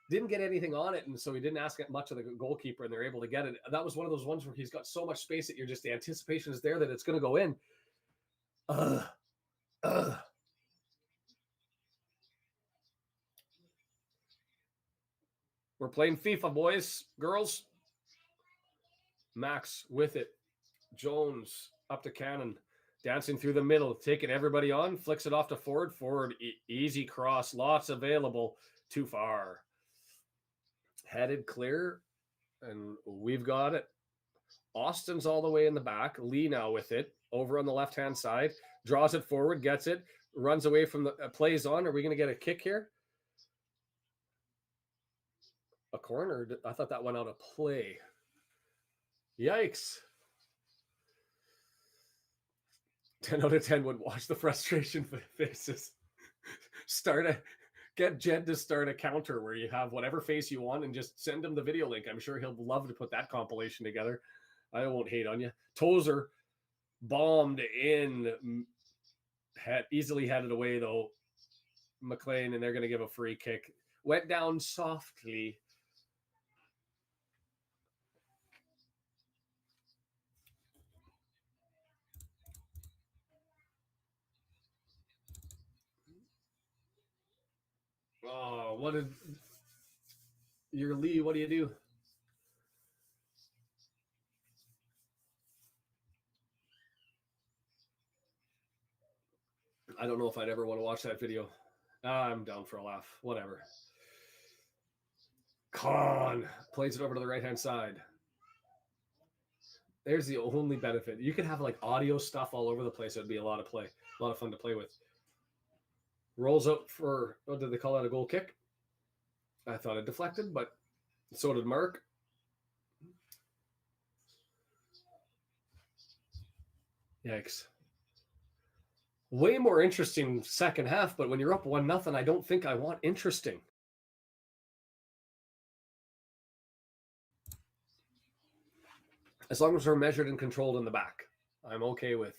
And so he didn't ask much of the goalkeeper, and they're able to get it. That was one of those ones where he's got so much space that you're just, the anticipation is there that it's going to go in. We're playing FIFA, boys, girls. Max with it. Jones up to Cannon. Dancing through the middle, taking everybody on, flicks it off to Forward. Forward, easy cross, lots available, too far. Headed clear, and we've got it. Austin's all the way in the back. Lee now with it, over on the left-hand side. Draws it forward, gets it, runs away from the plays on. Are we going to get a kick here? A corner? I thought that went out of play. Yikes. 10 out of 10 would watch the frustration faces. Get Jed to start a counter where you have whatever face you want and just send him the video link. I'm sure he'll love to put that compilation together. I won't hate on you. Tozer bombed in. Easily headed away, though. McLean, and they're going to give a free kick. Went down softly. Oh, what did your Lee? What do you do? I don't know if I'd ever want to watch that video. I'm down for a laugh. Whatever. Con plays it over to the right-hand side. There's the only benefit. You could have like audio stuff all over the place. It'd be a lot of play, a lot of fun to play with. Rolls out for, what did they call that, a goal kick? I thought it deflected, but so did Mark. Yikes. Way more interesting second half, but when you're up 1-0, I don't think I want interesting. As long as we're measured and controlled in the back, I'm okay with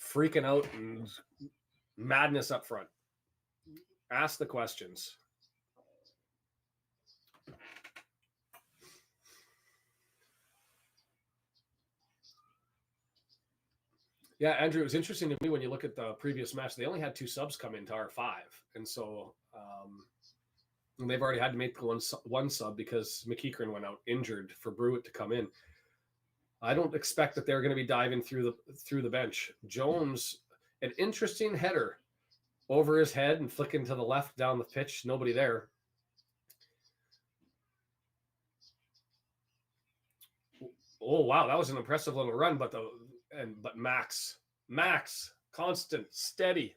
freaking out and madness up front. Ask the questions. Yeah, Andrew, it was interesting to me when you look at the previous match. They only had 2 subs come into R5. And so and they've already had to make one sub because McEachran went out injured for Brewitt to come in. I don't expect that they're going to be diving through the bench. Jones, an interesting header over his head and flicking to the left down the pitch. Nobody there. Oh, wow, that was an impressive little run, but Max, constant, steady.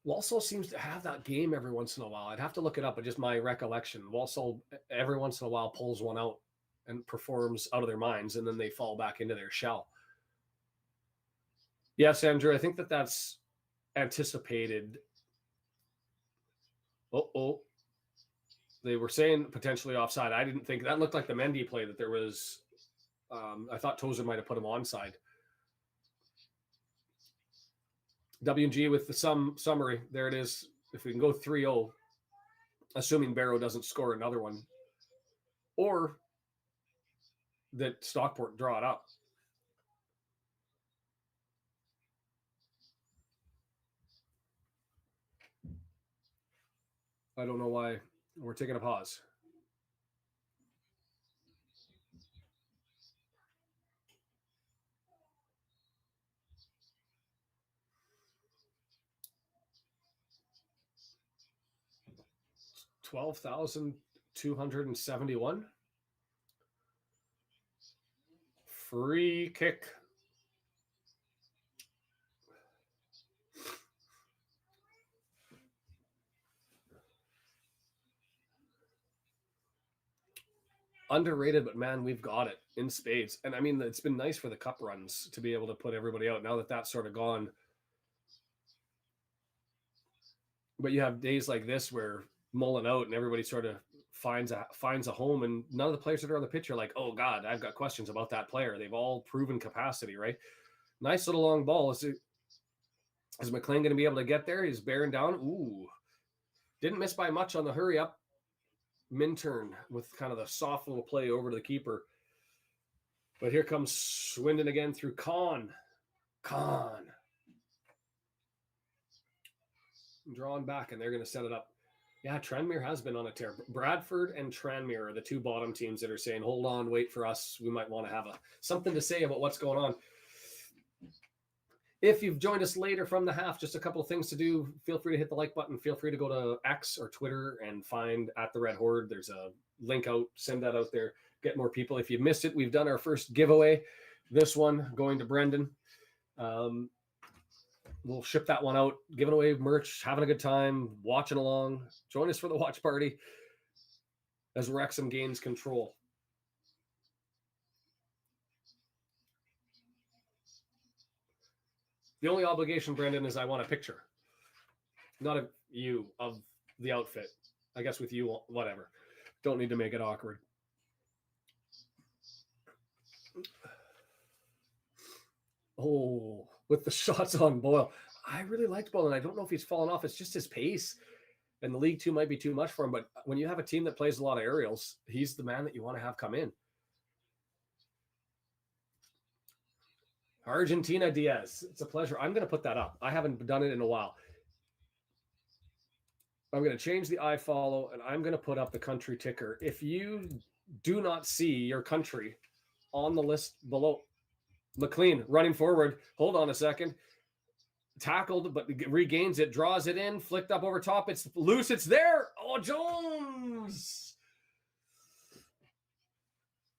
Walsall seems to have that game every once in a while. I'd have to look it up, but just my recollection. Walsall every once in a while pulls one out and performs out of their minds, and then they fall back into their shell. Yes, Andrew, I think that's anticipated. They were saying potentially offside. I didn't think that looked like the Mendy play that there was. I thought Tozer might have put him onside. W&G with the summary. There it is. If we can go 3-0, assuming Barrow doesn't score another one, or that Stockport draw it up. I don't know why we're taking a pause. $12,271. Free kick. Underrated, but man, we've got it in spades. And I mean, it's been nice for the cup runs to be able to put everybody out now that that's sort of gone. But you have days like this where Mullin out and everybody sort of finds a home, and none of the players that are on the pitch are like, oh God, I've got questions about that player. They've all proven capacity, right? Nice little long ball. Is McLean going to be able to get there? He's bearing down. Ooh. Didn't miss by much on the hurry up. Minturn with kind of the soft little play over to the keeper. But here comes Swindon again through Con. Drawn back, and they're going to set it up. Yeah, Tranmere has been on a tear. Bradford and Tranmere are the 2 bottom teams that are saying, hold on, wait for us. We might want to have something to say about what's going on. If you've joined us later from the half, just a couple of things to do. Feel free to hit the like button. Feel free to go to X or Twitter and find @the Red Horde. There's a link out. Send that out there. Get more people. If you missed it, we've done our first giveaway. This one going to Brendan. We'll ship that one out. Giving away merch, having a good time, watching along. Join us for the watch party as Wrexham gains control. The only obligation, Brendan, is I want a picture. Not of you, of the outfit. I guess with you, whatever. Don't need to make it awkward. Oh, with the shots on Boyle. I really liked Boyle, and I don't know if he's fallen off. It's just his pace. And the League Two might be too much for him. But when you have a team that plays a lot of aerials, he's the man that you want to have come in. Argentina Diaz. It's a pleasure. I'm going to put that up. I haven't done it in a while. I'm going to change the iFollow, and I'm going to put up the country ticker. If you do not see your country on the list below, McLean running forward. Hold on a second. Tackled, but regains it, draws it in, flicked up over top. It's loose. It's there. Oh, Jones.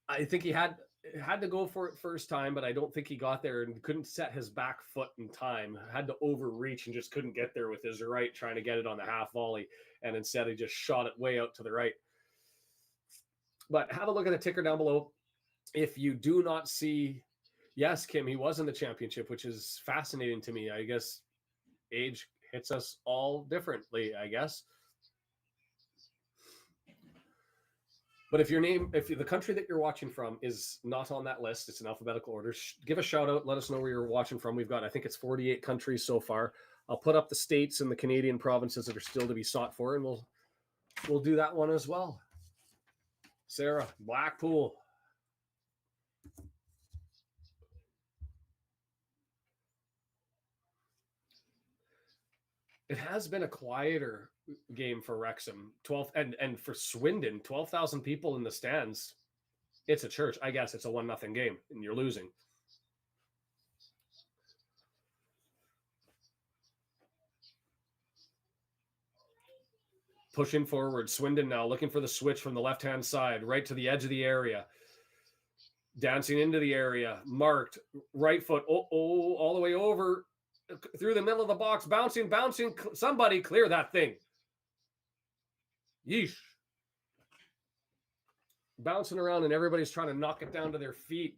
I think he had had to go for it first time, but I don't think he got there and couldn't set his back foot in time. Had to overreach and just couldn't get there with his right, trying to get it on the half volley. And instead he just shot it way out to the right. But have a look at the ticker down below. If you do not see, yes, Kim, he was in the championship, which is fascinating to me. I guess age hits us all differently, I guess. But if the country that you're watching from is not on that list, it's in alphabetical order, give a shout out. Let us know where you're watching from. We've got, I think it's 48 countries so far. I'll put up the states and the Canadian provinces that are still to be sought for, and we'll do that one as well. Sarah, Blackpool. It has been a quieter game for Wrexham. 12 and for Swindon, 12,000 people in the stands. It's a church. I guess it's a 1-0 game and you're losing. Pushing forward. Swindon now looking for the switch from the left-hand side, right to the edge of the area. Dancing into the area. Marked. Right foot. All the way over. Through the middle of the box. Bouncing. Somebody clear that thing. Yeesh. Bouncing around and everybody's trying to knock it down to their feet.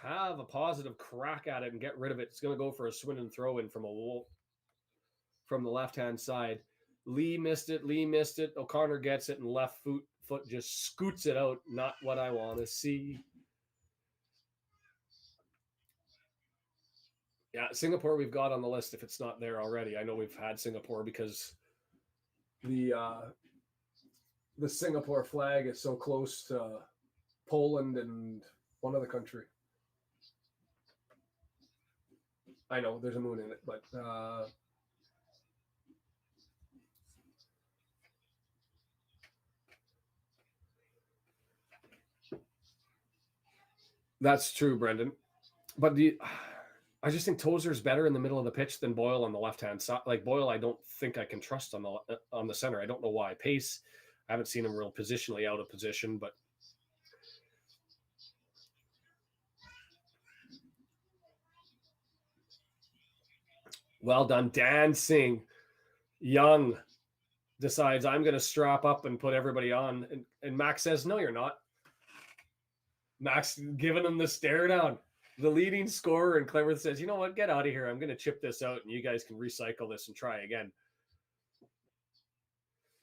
Have a positive crack at it and get rid of it. It's going to go for a Swindon throw-in from the left-hand side. Lee missed it. O'Connor gets it and left foot just scoots it out. Not what I want to see. Yeah, Singapore we've got on the list if it's not there already. I know we've had Singapore because the Singapore flag is so close to Poland and one other country. I know there's a moon in it, but that's true, Brendan. But I just think Tozer's better in the middle of the pitch than Boyle on the left-hand side. Like Boyle, I don't think I can trust on the center. I don't know why. Pace, I haven't seen him real positionally out of position, but well done. Dancing. Young decides I'm going to strap up and put everybody on. And Max says, no, you're not. Max giving him the stare down. The leading scorer, and Cleworth says, you know what, get out of here. I'm going to chip this out, and you guys can recycle this and try again.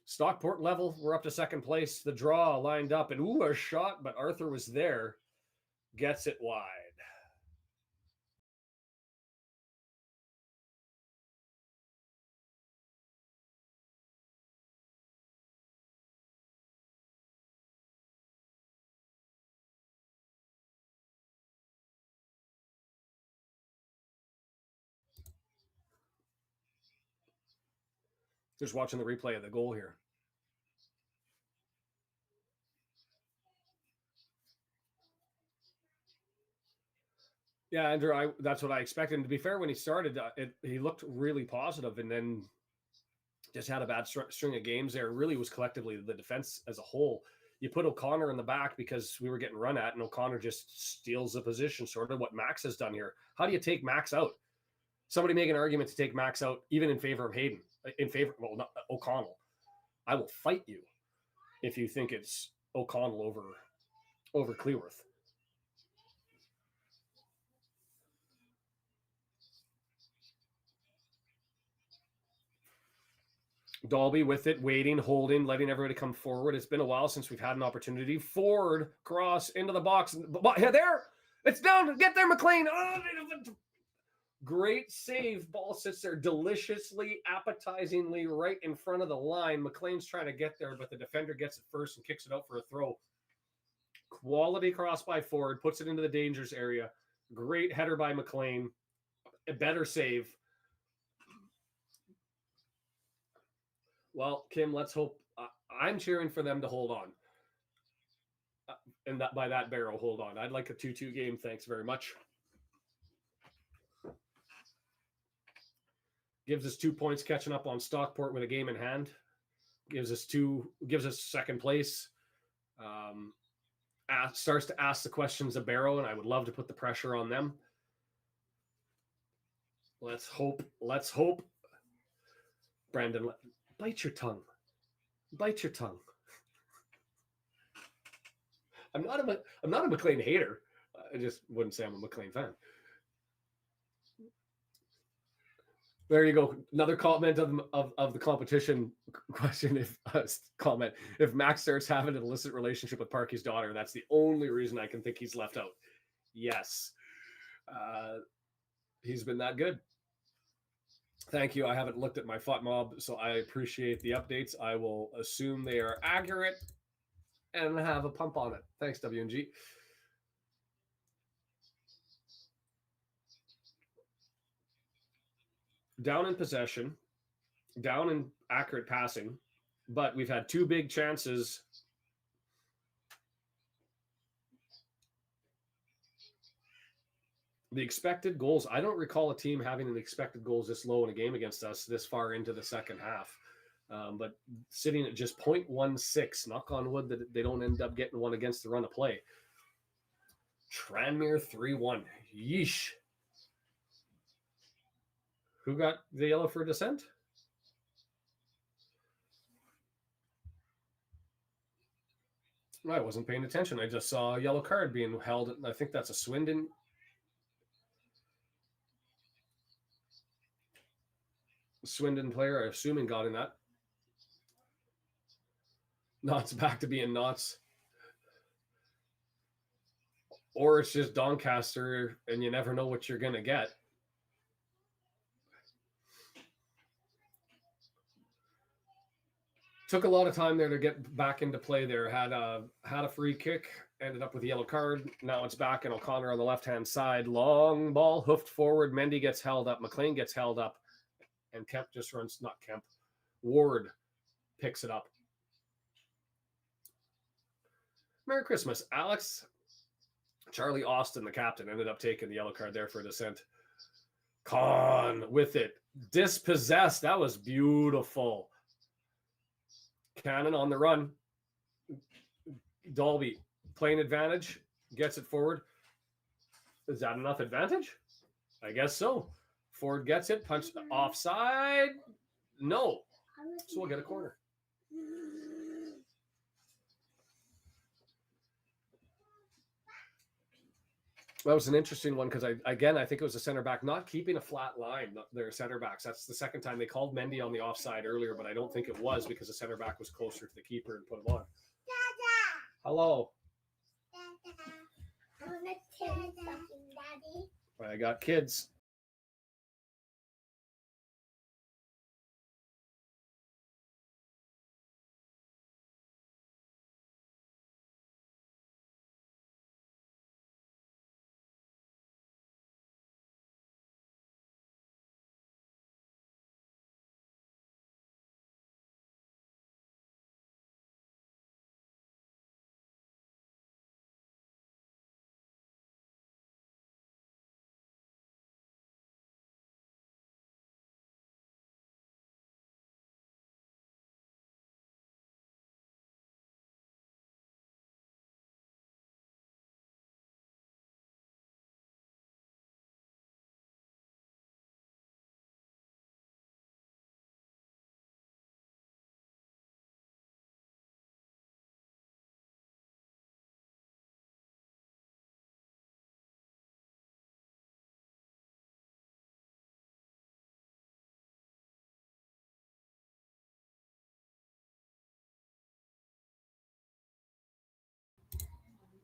Stockport level, we're up to second place. The draw lined up, and a shot, but Arthur was there. Gets it wide. Just watching the replay of the goal here. Yeah, Andrew, that's what I expected. And to be fair, when he started, he looked really positive, and then just had a bad string of games there. Really was collectively the defense as a whole. You put O'Connor in the back because we were getting run at, and O'Connor just steals the position, sort of what Max has done here. How do you take Max out? Somebody make an argument to take Max out, even in favor of Hayden, not O'Connell. I will fight you if you think it's O'Connell over Cleworth. Dalby with it, waiting, holding, letting everybody come forward. It's been a while since we've had an opportunity. Ford, cross, into the box. There! It's down! Get there, McLean! Great save. Ball sits there deliciously, appetizingly right in front of the line. McLean's trying to get there, but the defender gets it first and kicks it out for a throw. Quality cross by Ford, puts it into the dangerous area. Great header by McLean. A better save. Well, Kim, let's hope. I'm cheering for them to hold on. And that by that barrel, hold on. I'd like a 2-2 game. Thanks very much. Gives us 2 points catching up on Stockport with a game in hand. Gives us second place. starts to ask the questions of Barrow, and I would love to put the pressure on them. Let's hope. Let's hope. Brandon, bite your tongue. Bite your tongue. I'm not a McLean hater. I just wouldn't say I'm a McLean fan. There you go. Another comment of the competition question. If Max starts having an illicit relationship with Parky's daughter, that's the only reason I can think he's left out. Yes. He's been that good. Thank you. I haven't looked at my FOTMob, so I appreciate the updates. I will assume they are accurate and have a pump on it. Thanks, W&G. Down in possession, down in accurate passing, but we've had 2 big chances. The expected goals, I don't recall a team having an expected goals this low in a game against us this far into the second half. But sitting at just 0.16, knock on wood that they don't end up getting one against the run of play. Tranmere 3-1. Yeesh. Who got the yellow for dissent? I wasn't paying attention. I just saw a yellow card being held. I think that's a Swindon. Swindon player, I assuming, got in that. Knott's back to being Knott's. Or it's just Doncaster, and you never know what you're going to get. Took a lot of time there to get back into play there. Had a free kick, ended up with a yellow card. Now it's back, and O'Connor on the left-hand side. Long ball, hoofed forward. Mendy gets held up. McLean gets held up. And Kemp just runs, not Kemp, Ward picks it up. Merry Christmas, Alex. Charlie Austin, the captain, ended up taking the yellow card there for dissent. Con with it. Dispossessed. That was beautiful. Cannon on the run. Dolby playing advantage. Gets it forward. Is that enough advantage? I guess so. Ford gets it. Punch offside. No. So we'll get a corner. That was an interesting one because I think it was a center back not keeping a flat line. Their center backs. That's the second time they called Mendy on the offside earlier, but I don't think it was because the center back was closer to the keeper and put him on. Dada. Hello. Dada. I want to tell you something, Daddy. I got kids.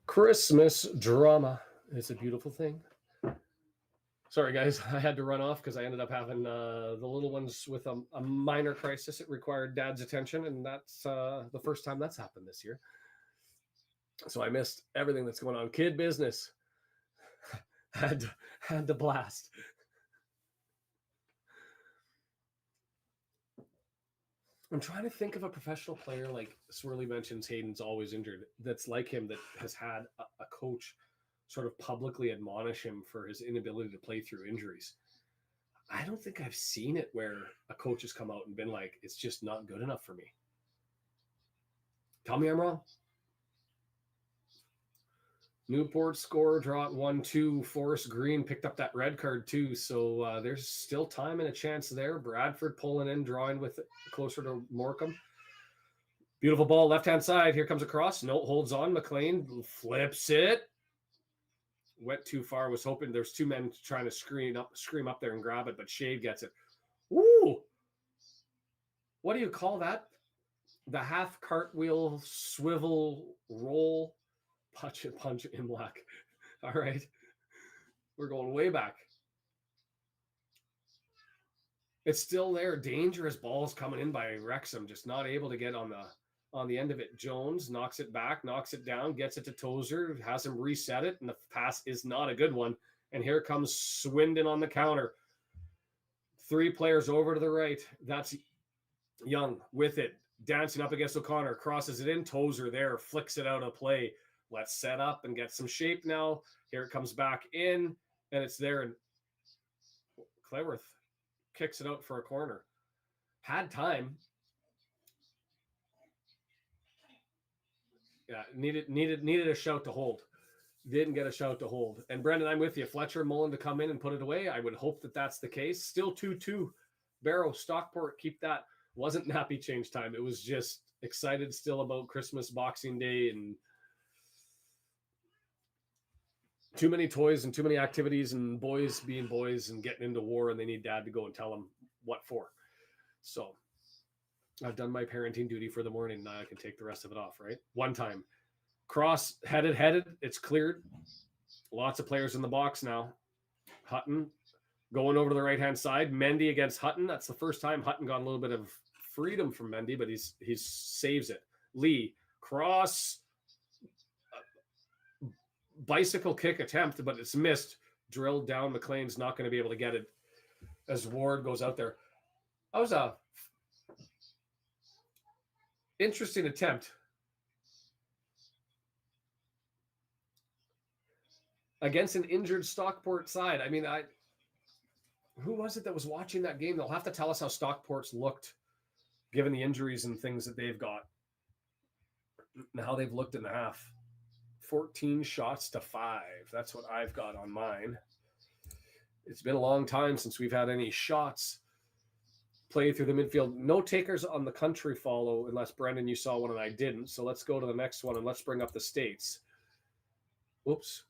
Christmas drama. It's a beautiful thing. Sorry, guys. I had to run off because I ended up having the little ones with a minor crisis. It required Dad's attention, and that's the first time that's happened this year. So I missed everything that's going on. Kid business. had to blast. I'm trying to think of a professional player like Swirly mentions Hayden's always injured. That's like him that has had a coach sort of publicly admonish him for his inability to play through injuries. I don't think I've seen it where a coach has come out and been like, it's just not good enough for me. Tell me I'm wrong. Newport score, draw it 1-2. Forest Green picked up that red card too, so there's still time and a chance there. Bradford pulling in, drawing with it closer to Morecambe. Beautiful ball, left-hand side. Here comes a cross. No, holds on. McLean flips it. Went too far. Was hoping there's two men trying to scream up there and grab it, but Shade gets it. Woo! What do you call that? The half cartwheel, swivel, roll, punch in black. All right. We're going way back. It's still there. Dangerous balls coming in by Wrexham, just not able to get on the end of it. Jones knocks it back, knocks it down, gets it to Tozer, has him reset it, and the pass is not a good one. And here comes Swindon on the counter. 3 players over to the right. That's Young with it, dancing up against O'Connor, crosses it in. Tozer there, flicks it out of play. Let's set up and get some shape now. Here it comes back in, and it's there. And Cleworth kicks it out for a corner. Had time. Yeah, needed a shout to hold. Didn't get a shout to hold. And Brendan, I'm with you. Fletcher, Mullin to come in and put it away. I would hope that that's the case. Still 2-2. Barrow, Stockport, keep that. Wasn't nappy change time. It was just excited still about Christmas, Boxing Day, and too many toys and too many activities and boys being boys and getting into war, and they need dad to go and tell them what for. So I've done my parenting duty for the morning. Now I can take the rest of it off, right? One time. Cross, headed. It's cleared. Lots of players in the box now. Hutton going over to the right-hand side. Mendy against Hutton. That's the first time Hutton got a little bit of freedom from Mendy, but he saves it. Lee, cross, bicycle kick attempt, but it's missed. Drilled down. McLean's not going to be able to get it as Ward goes out there. That was a interesting attempt. Against an injured Stockport side. I mean, who was it that was watching that game? They'll have to tell us how Stockport's looked, given the injuries and things that they've got, and how they've looked in the half. 14 shots to 5. That's what I've got on mine. It's been a long time since we've had any shots play through the midfield. No takers on the country follow, unless, Brendan, you saw one and I didn't. So let's go to the next one, and let's bring up the states. Whoops.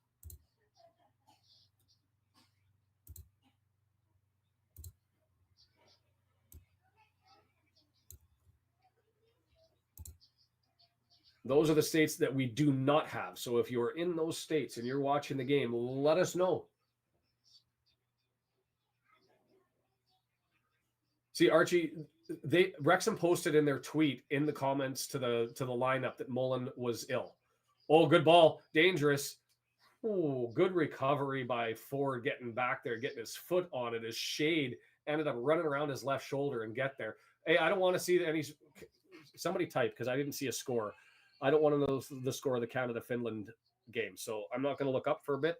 Those are the states that we do not have. So if you're in those states and you're watching the game, let us know. See, Archie, Wrexham posted in their tweet in the comments to the lineup that Mullin was ill. Oh, good ball. Dangerous. Oh, good recovery by Ford, getting back there, getting his foot on it. His Shade ended up running around his left shoulder and get there. Hey, I don't want to see any. Somebody type, because I didn't see a score. I don't want to know the score of the Canada-Finland game, so I'm not going to look up for a bit.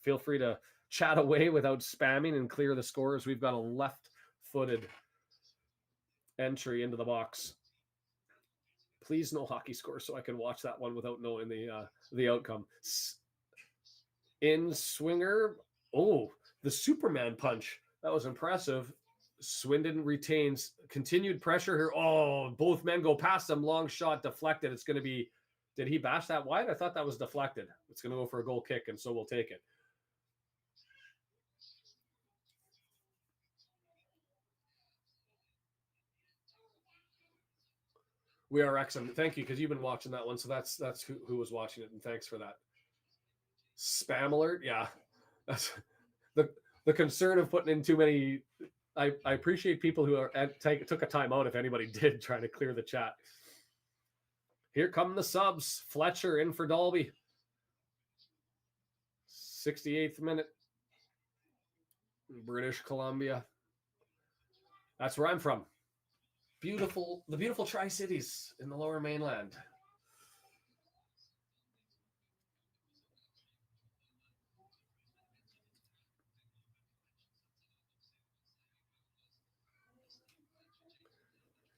Feel free to chat away without spamming and clear the scores. We've got a left-footed entry into the box. Please no hockey score so I can watch that one without knowing the outcome. In swinger. Oh, the Superman punch. That was impressive. Swindon retains. Continued pressure here. Oh, both men go past him. Long shot deflected. It's going to be, did he bash that wide? I thought that was deflected. It's going to go for a goal kick, and so we'll take it. We are Wrexham. Thank you, because you've been watching that one. So that's who was watching it, and thanks for that. Spam alert. Yeah. That's the concern of putting in too many. I appreciate people who took a time out, if anybody did, trying to clear the chat. Here come the subs. Fletcher in for Dalby. 68th minute. British Columbia. That's where I'm from. The beautiful Tri-Cities in the Lower Mainland.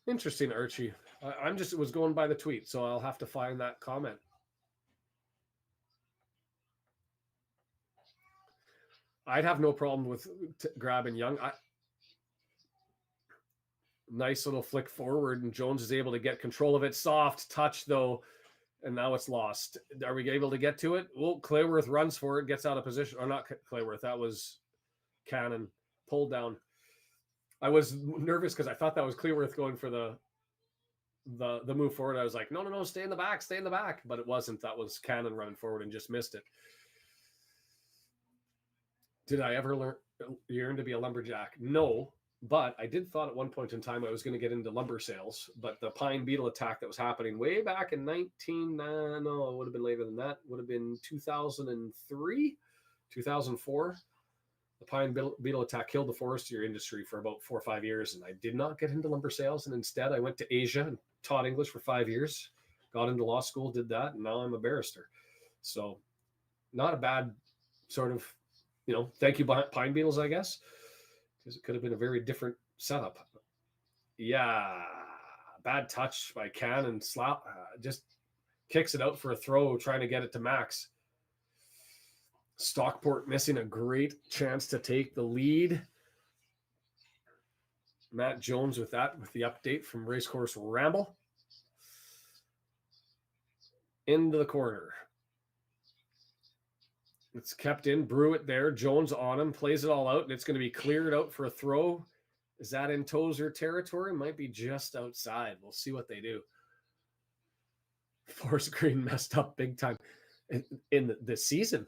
Interesting, Archie. Was going by the tweet, so I'll have to find that comment. I'd have no problem with grabbing Young. Nice little flick forward, and Jones is able to get control of it. Soft touch, though, and now it's lost. Are we able to get to it? Well, Clayworth runs for it, gets out of position. Or not Clayworth, that was Cannon. Pulled down. I was nervous because I thought that was Clayworth going for the move forward. I was like, no, stay in the back, stay in the back. But it wasn't. That was Cannon running forward and just missed it. Did I ever yearn to be a lumberjack? No. But I did thought at one point in time I was going to get into lumber sales. But the pine beetle attack that was happening way back in it would have been later than that. Would have been 2003, 2004. The pine beetle attack killed the forestry industry for about 4 or 5 years. And I did not get into lumber sales. And instead I went to Asia and taught English for 5 years. Got into law school, did that. And now I'm a barrister. So not a bad sort of, thank you, pine beetles, I guess. Because it could have been a very different setup. Yeah, bad touch by Cannon. Slap, just kicks it out for a throw, trying to get it to Max. Stockport missing a great chance to take the lead. Matt Jones with the update from Racecourse Ramble. Into the corner. It's kept in. Brewitt there. Jones on him. Plays it all out, and it's going to be cleared out for a throw. Is that in Tozer territory? Might be just outside. We'll see what they do. Forest Green messed up big time in the season.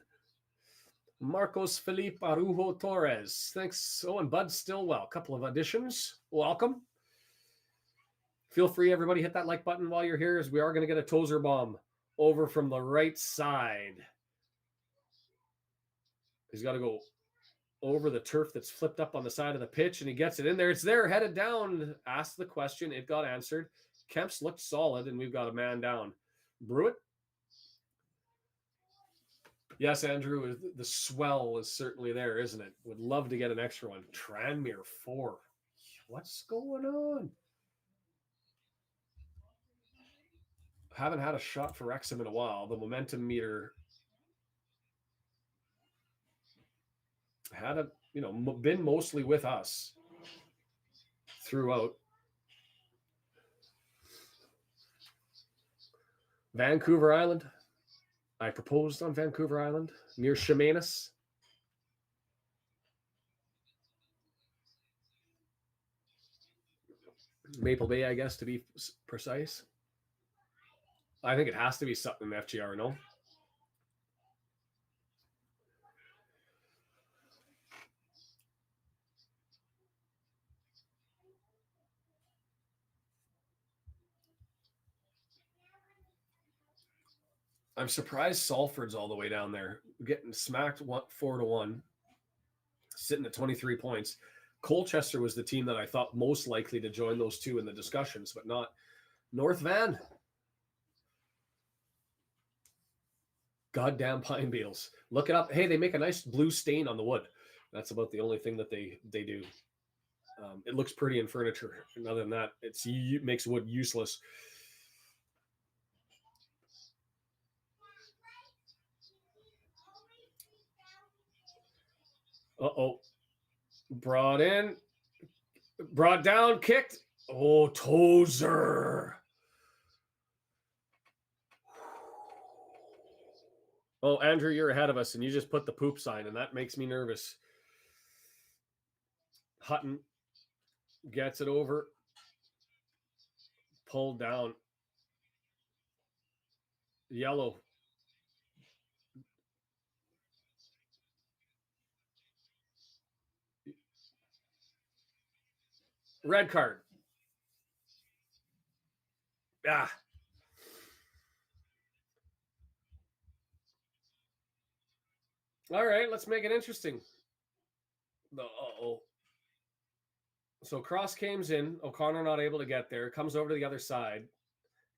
Marcos Felipe Arujo Torres. Thanks. Oh, and Bud Stillwell. A couple of additions. Welcome. Feel free, everybody, hit that like button while you're here, as we are going to get a Tozer bomb over from the right side. He's got to go over the turf that's flipped up on the side of the pitch, and he gets it in there. It's there, headed down. Asked the question. It got answered. Kemp's looked solid, and we've got a man down. Brewitt? Yes, Andrew, the swell is certainly there, isn't it? Would love to get an extra one. Tranmere 4. What's going on? Haven't had a shot for Wrexham in a while. The momentum meter had been mostly with us throughout. Vancouver Island. I proposed on Vancouver Island near Chemainus. Maple Bay, I guess, to be precise. I think it has to be something in the FGR, no? I'm surprised Salford's all the way down there, getting smacked 4-1, sitting at 23 points. Colchester was the team that I thought most likely to join those two in the discussions, but not North Van. Goddamn pine beetles. Look it up. Hey, they make a nice blue stain on the wood. That's about the only thing that they do. It looks pretty in furniture. And other than that, it makes wood useless. Uh-oh. Brought in. Brought down. Kicked. Oh, Tozer. Oh, Andrew, you're ahead of us, and you just put the poop sign, and that makes me nervous. Hutton gets it over. Pulled down. Yellow. Red card. Ah. All right, let's make it interesting. Uh-oh. So Cross comes in. O'Connor not able to get there. Comes over to the other side.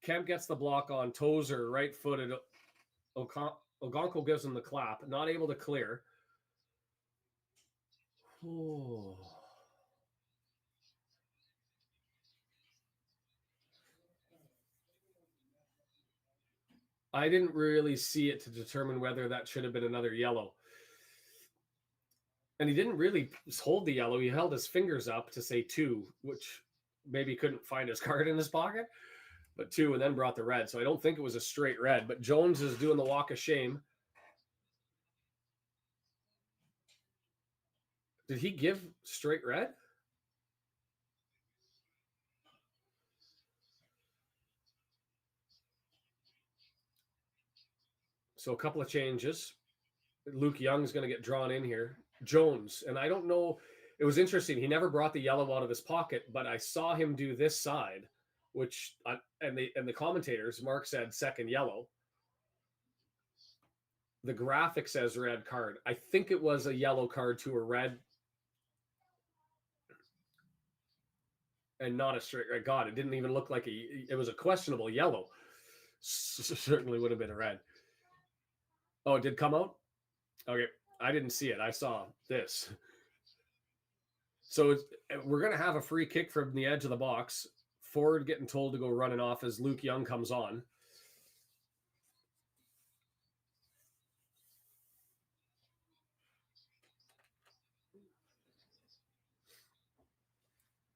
Kemp gets the block on. Tozer, right-footed. Ogonko gives him the clap. Not able to clear. Oh. I didn't really see it to determine whether that should have been another yellow. And he didn't really hold the yellow. He held his fingers up to say 2, which maybe couldn't find his card in his pocket, but 2, and then brought the red. So I don't think it was a straight red, but Jones is doing the walk of shame. Did he give straight red? So a couple of changes. Luke Young's going to get drawn in here. Jones, and I don't know. It was interesting. He never brought the yellow out of his pocket, but I saw him do this side, which and the commentators, Mark said second yellow. The graphic says red card. I think it was a yellow card to a red, and not a straight red. God, it didn't even look like it was a questionable yellow. Certainly would have been a red. Oh, it did come out? Okay, I didn't see it. I saw this. So we're going to have a free kick from the edge of the box. Ford getting told to go running off as Luke Young comes on.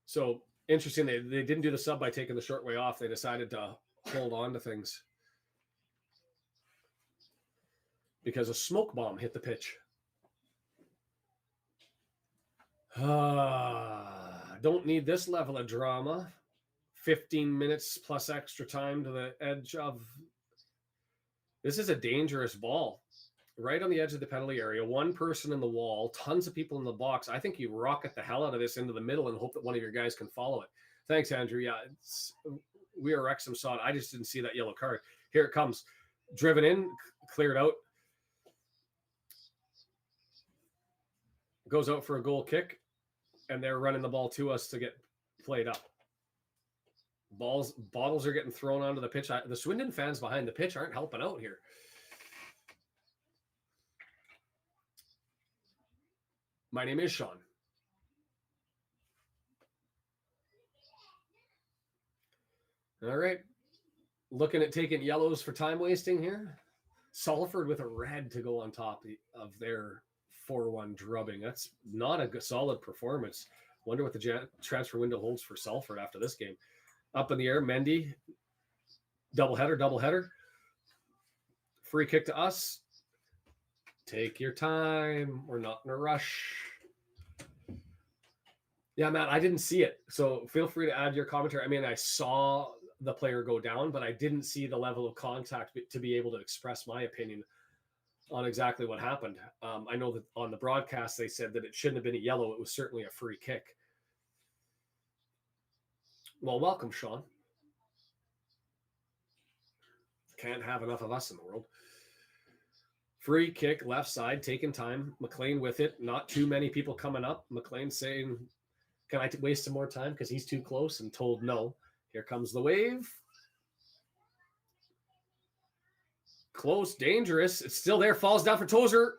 So interesting. They didn't do the sub by taking the short way off. They decided to hold on to things because a smoke bomb hit the pitch. Don't need this level of drama. 15 minutes plus extra time to the edge of. This is a dangerous ball. Right on the edge of the penalty area. One person in the wall, tons of people in the box. I think you rocket the hell out of this into the middle and hope that one of your guys can follow it. Thanks, Andrew. Yeah, we are Wrexham saw it. I just didn't see that yellow card. Here it comes. Driven in, cleared out. Goes out for a goal kick, and they're running the ball to us to get played up. Bottles are getting thrown onto the pitch. The Swindon fans behind the pitch aren't helping out here. My name is Sean. All right. Looking at taking yellows for time wasting here. Salford with a red to go on top of their 4-1 drubbing. That's not a solid performance. Wonder what the transfer window holds for Salford after this game. Up in the air, Mendy. Doubleheader. Free kick to us. Take your time. We're not in a rush. Yeah, Matt, I didn't see it. So feel free to add your commentary. I mean, I saw the player go down, but I didn't see the level of contact to be able to express my opinion on exactly what happened. I know that on the broadcast, they said that it shouldn't have been a yellow. It was certainly a free kick. Well, welcome, Sean. Can't have enough of us in the world. Free kick, left side, taking time. McLean with it. Not too many people coming up. McLean saying, can I waste some more time because he's too close, and told no. Here comes the wave. Close, dangerous. It's still there. Falls down for Tozer.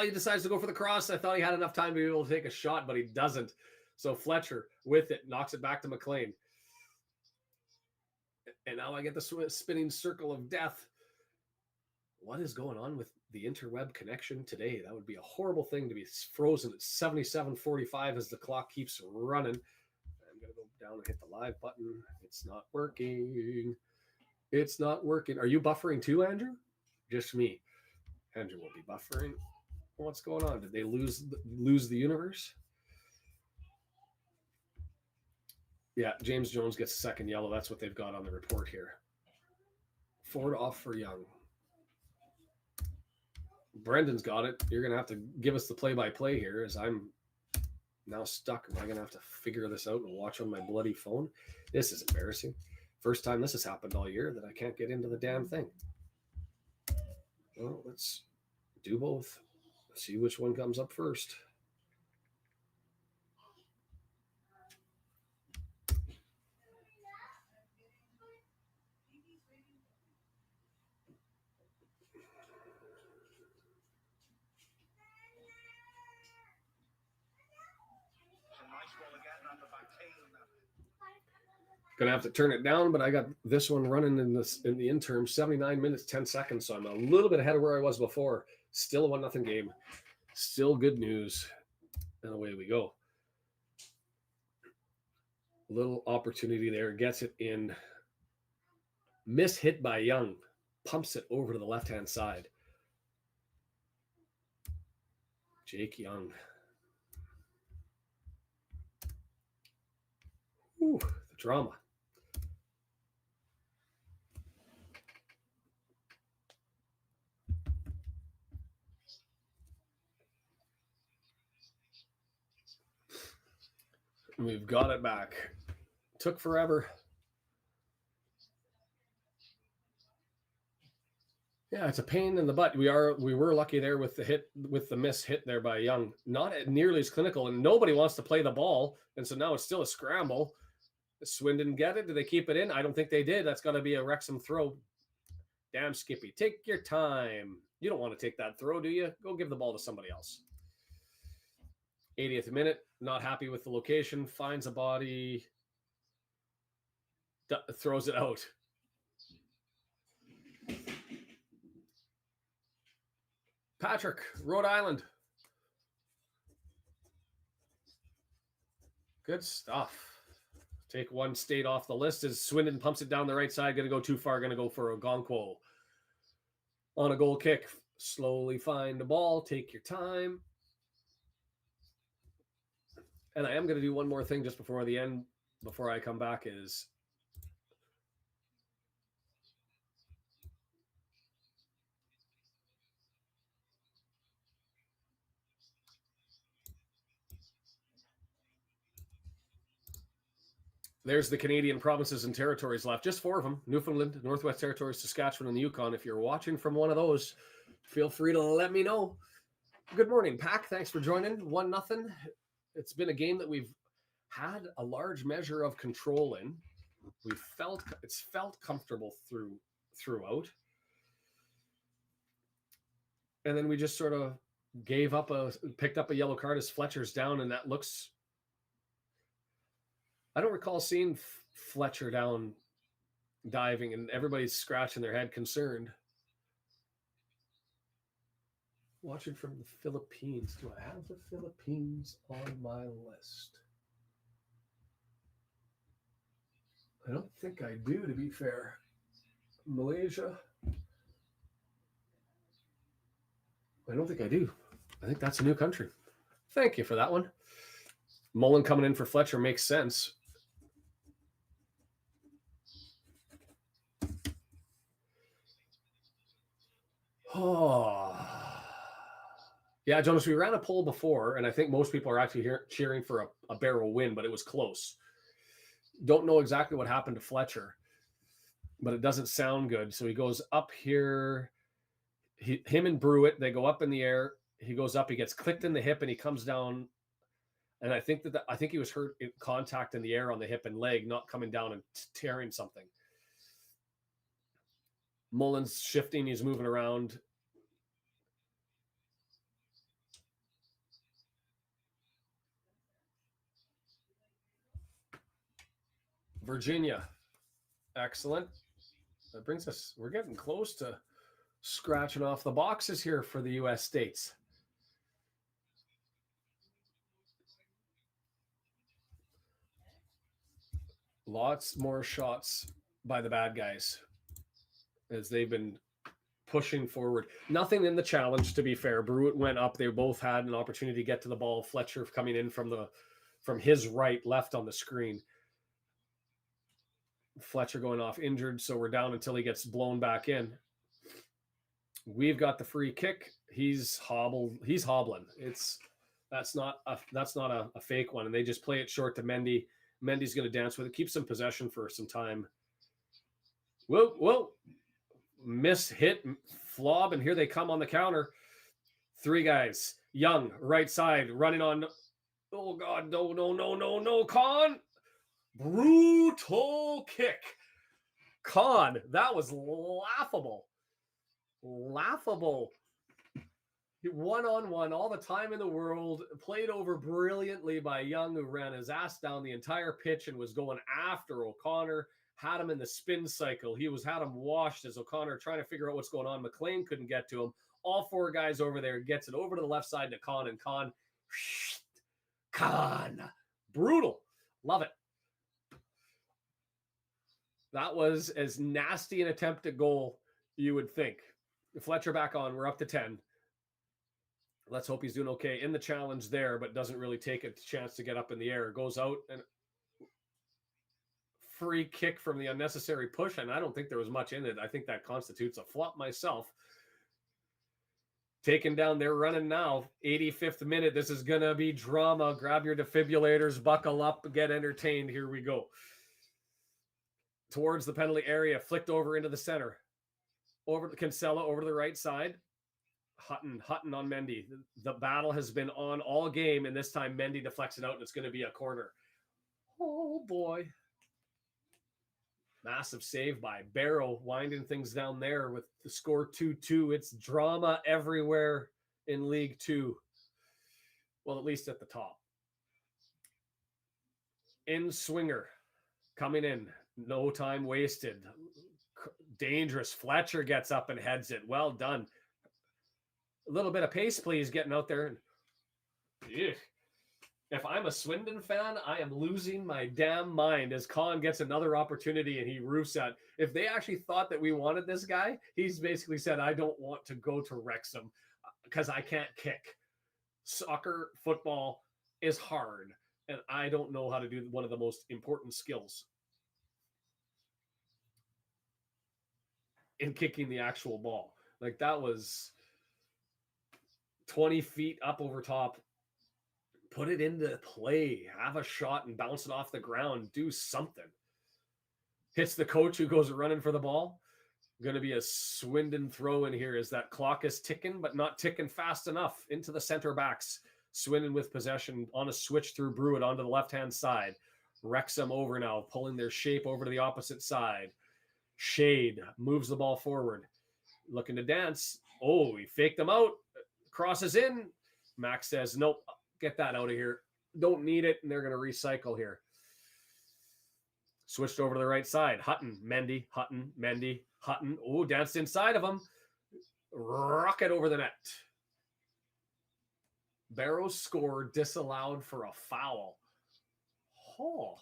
He decides to go for the cross. I thought he had enough time to be able to take a shot, but he doesn't. So Fletcher with it knocks it back to McLean. And now I get the spinning circle of death. What is going on with the interweb connection today? That would be a horrible thing to be frozen at 77:45 as the clock keeps running. I'm going to go down and hit the live button. It's not working. It's not working. Are you buffering too, Andrew? Just me. Andrew will be buffering. What's going on? Did they lose the universe? Yeah, James Jones gets a second yellow. That's what they've got on the report here. Ford off for Young. Brendan's got it. You're going to have to give us the play-by-play here as I'm now stuck. Am I going to have to figure this out and watch on my bloody phone? This is embarrassing. First time this has happened all year that I can't get into the damn thing. Well, let's do both. See which one comes up first. Gonna have to turn it down, but I got this one running in the interim, 79 minutes, 10 seconds. So I'm a little bit ahead of where I was before. Still a 1-0 game. Still good news. And away we go. Little opportunity there. Gets it in. Miss hit by Young. Pumps it over to the left-hand side. Jake Young. Ooh, the drama. We've got it back. Took forever. Yeah, it's a pain in the butt. We were lucky there with the miss hit there by Young. Not nearly as clinical, and nobody wants to play the ball, and so now it's still a scramble. Swindon get it? Do they keep it in? I don't think they did. That's got to be a Wrexham throw. Damn, Skippy, take your time. You don't want to take that throw, do you? Go give the ball to somebody else. 80th minute, not happy with the location, finds a body, throws it out. Patrick, Rhode Island. Good stuff. Take one state off the list as Swindon pumps it down the right side. Going to go too far. Going to go for a Ogonkwo. On a goal kick. Slowly find the ball. Take your time. And I am going to do one more thing just before the end, before I come back, is there's the Canadian provinces and territories left. Just 4 of them. Newfoundland, Northwest Territories, Saskatchewan, and the Yukon. If you're watching from one of those, feel free to let me know. Good morning, Pack. Thanks for joining. 1-0. It's been a game that we've had a large measure of control in. It's felt comfortable throughout. And then we just sort of picked up a yellow card as Fletcher's down, and that looks... I don't recall seeing Fletcher down diving, and everybody's scratching their head concerned. Watching from the Philippines. Do I have the Philippines on my list? I don't think I do, to be fair. Malaysia. I don't think I do. I think that's a new country. Thank you for that one. Mullin coming in for Fletcher makes sense. Oh. Yeah, Jonas, we ran a poll before, and I think most people are actually cheering for a Barrow win, but it was close. Don't know exactly what happened to Fletcher, but it doesn't sound good. So he goes up here. Him and Brewitt, they go up in the air. He goes up, he gets clicked in the hip, and he comes down. And I think he was hurt in contact in the air on the hip and leg, not coming down and tearing something. Mullin's shifting, he's moving around. Virginia. Excellent. That brings us, we're getting close to scratching off the boxes here for the U.S. states. Lots more shots by the bad guys as they've been pushing forward. Nothing in the challenge, to be fair. Brewitt went up. They both had an opportunity to get to the ball. Fletcher coming in from his right, left on the screen. Fletcher going off injured, so we're down until he gets blown back in. We've got the free kick. He's hobbling. That's not a fake one, and they just play it short to Mendy. Mendy's going to dance with it, keep some possession for some time. Whoa. Miss hit, flob, and here they come on the counter. 3 guys. Young, right side, running on. Oh, God, no, Con. Brutal kick. Con, that was laughable. One-on-one all the time in the world, played over brilliantly by Young, who ran his ass down the entire pitch and was going after O'Connor, had him in the spin cycle. He had him washed as O'Connor trying to figure out what's going on. McLean couldn't get to him. All four guys over there, gets it over to the left side to Con, and Con, brutal. Love it. That was as nasty an attempt at goal you would think. Fletcher back on. We're up to 10. Let's hope he's doing okay in the challenge there, but doesn't really take a chance to get up in the air. Goes out, and free kick from the unnecessary push, and I don't think there was much in it. I think that constitutes a flop myself. Taken down, they're running now. 85th minute. This is going to be drama. Grab your defibrillators, buckle up, get entertained. Here we go. Towards the penalty area, flicked over into the center. Over to Kinsella, over to the right side. Hutton on Mendy. The battle has been on all game, and this time Mendy deflects it out, and it's going to be a corner. Oh, boy. Massive save by Barrow, winding things down there with the score 2-2. It's drama everywhere in League Two. Well, at least at the top. In swinger, coming in. No time wasted. Dangerous. Fletcher gets up and heads it. Well done. A little bit of pace, please, getting out there. If I'm a Swindon fan, I am losing my damn mind as Con gets another opportunity and he roofs at. If they actually thought that we wanted this guy, he's basically said, I don't want to go to Wrexham because I can't kick. Soccer, football is hard, and I don't know how to do one of the most important skills in kicking the actual ball. Like, that was 20 feet up over top. Put it into play. Have a shot and bounce it off the ground. Do something. Hits the coach who goes running for the ball. Going to be a Swindon throw in here as that clock is ticking, but not ticking fast enough. Into the center backs. Swindon with possession on a switch through Brewitt onto the left-hand side. Wrexham over now, pulling their shape over to the opposite side. Shade moves the ball forward. Looking to dance. Oh, he faked them out. Crosses in. Max says, nope. Get that out of here. Don't need it, and they're going to recycle here. Switched over to the right side. Hutton, Mendy, Hutton, Mendy, Hutton. Oh, danced inside of him. Rocket over the net. Barrow score disallowed for a foul. Oh.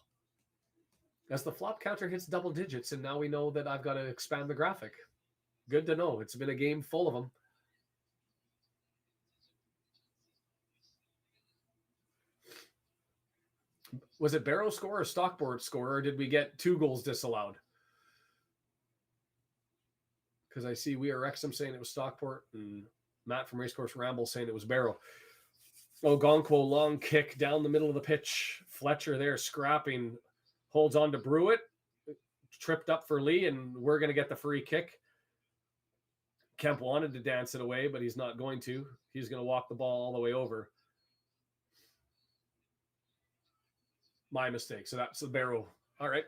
As the flop counter hits double digits, and now we know that I've got to expand the graphic. Good to know. It's been a game full of them. Was it Barrow score or Stockport score, or did we get 2 goals disallowed? Because I see We Are Wrexham saying it was Stockport, and Matt from Racecourse Ramble saying it was Barrow. Ogonkwo, long kick down the middle of the pitch. Fletcher there scrapping, holds on to Brewitt. Tripped up for Lee, and we're going to get the free kick. Kemp wanted to dance it away, but he's not going to. He's going to walk the ball all the way over. My mistake. So that's the Barrow. All right.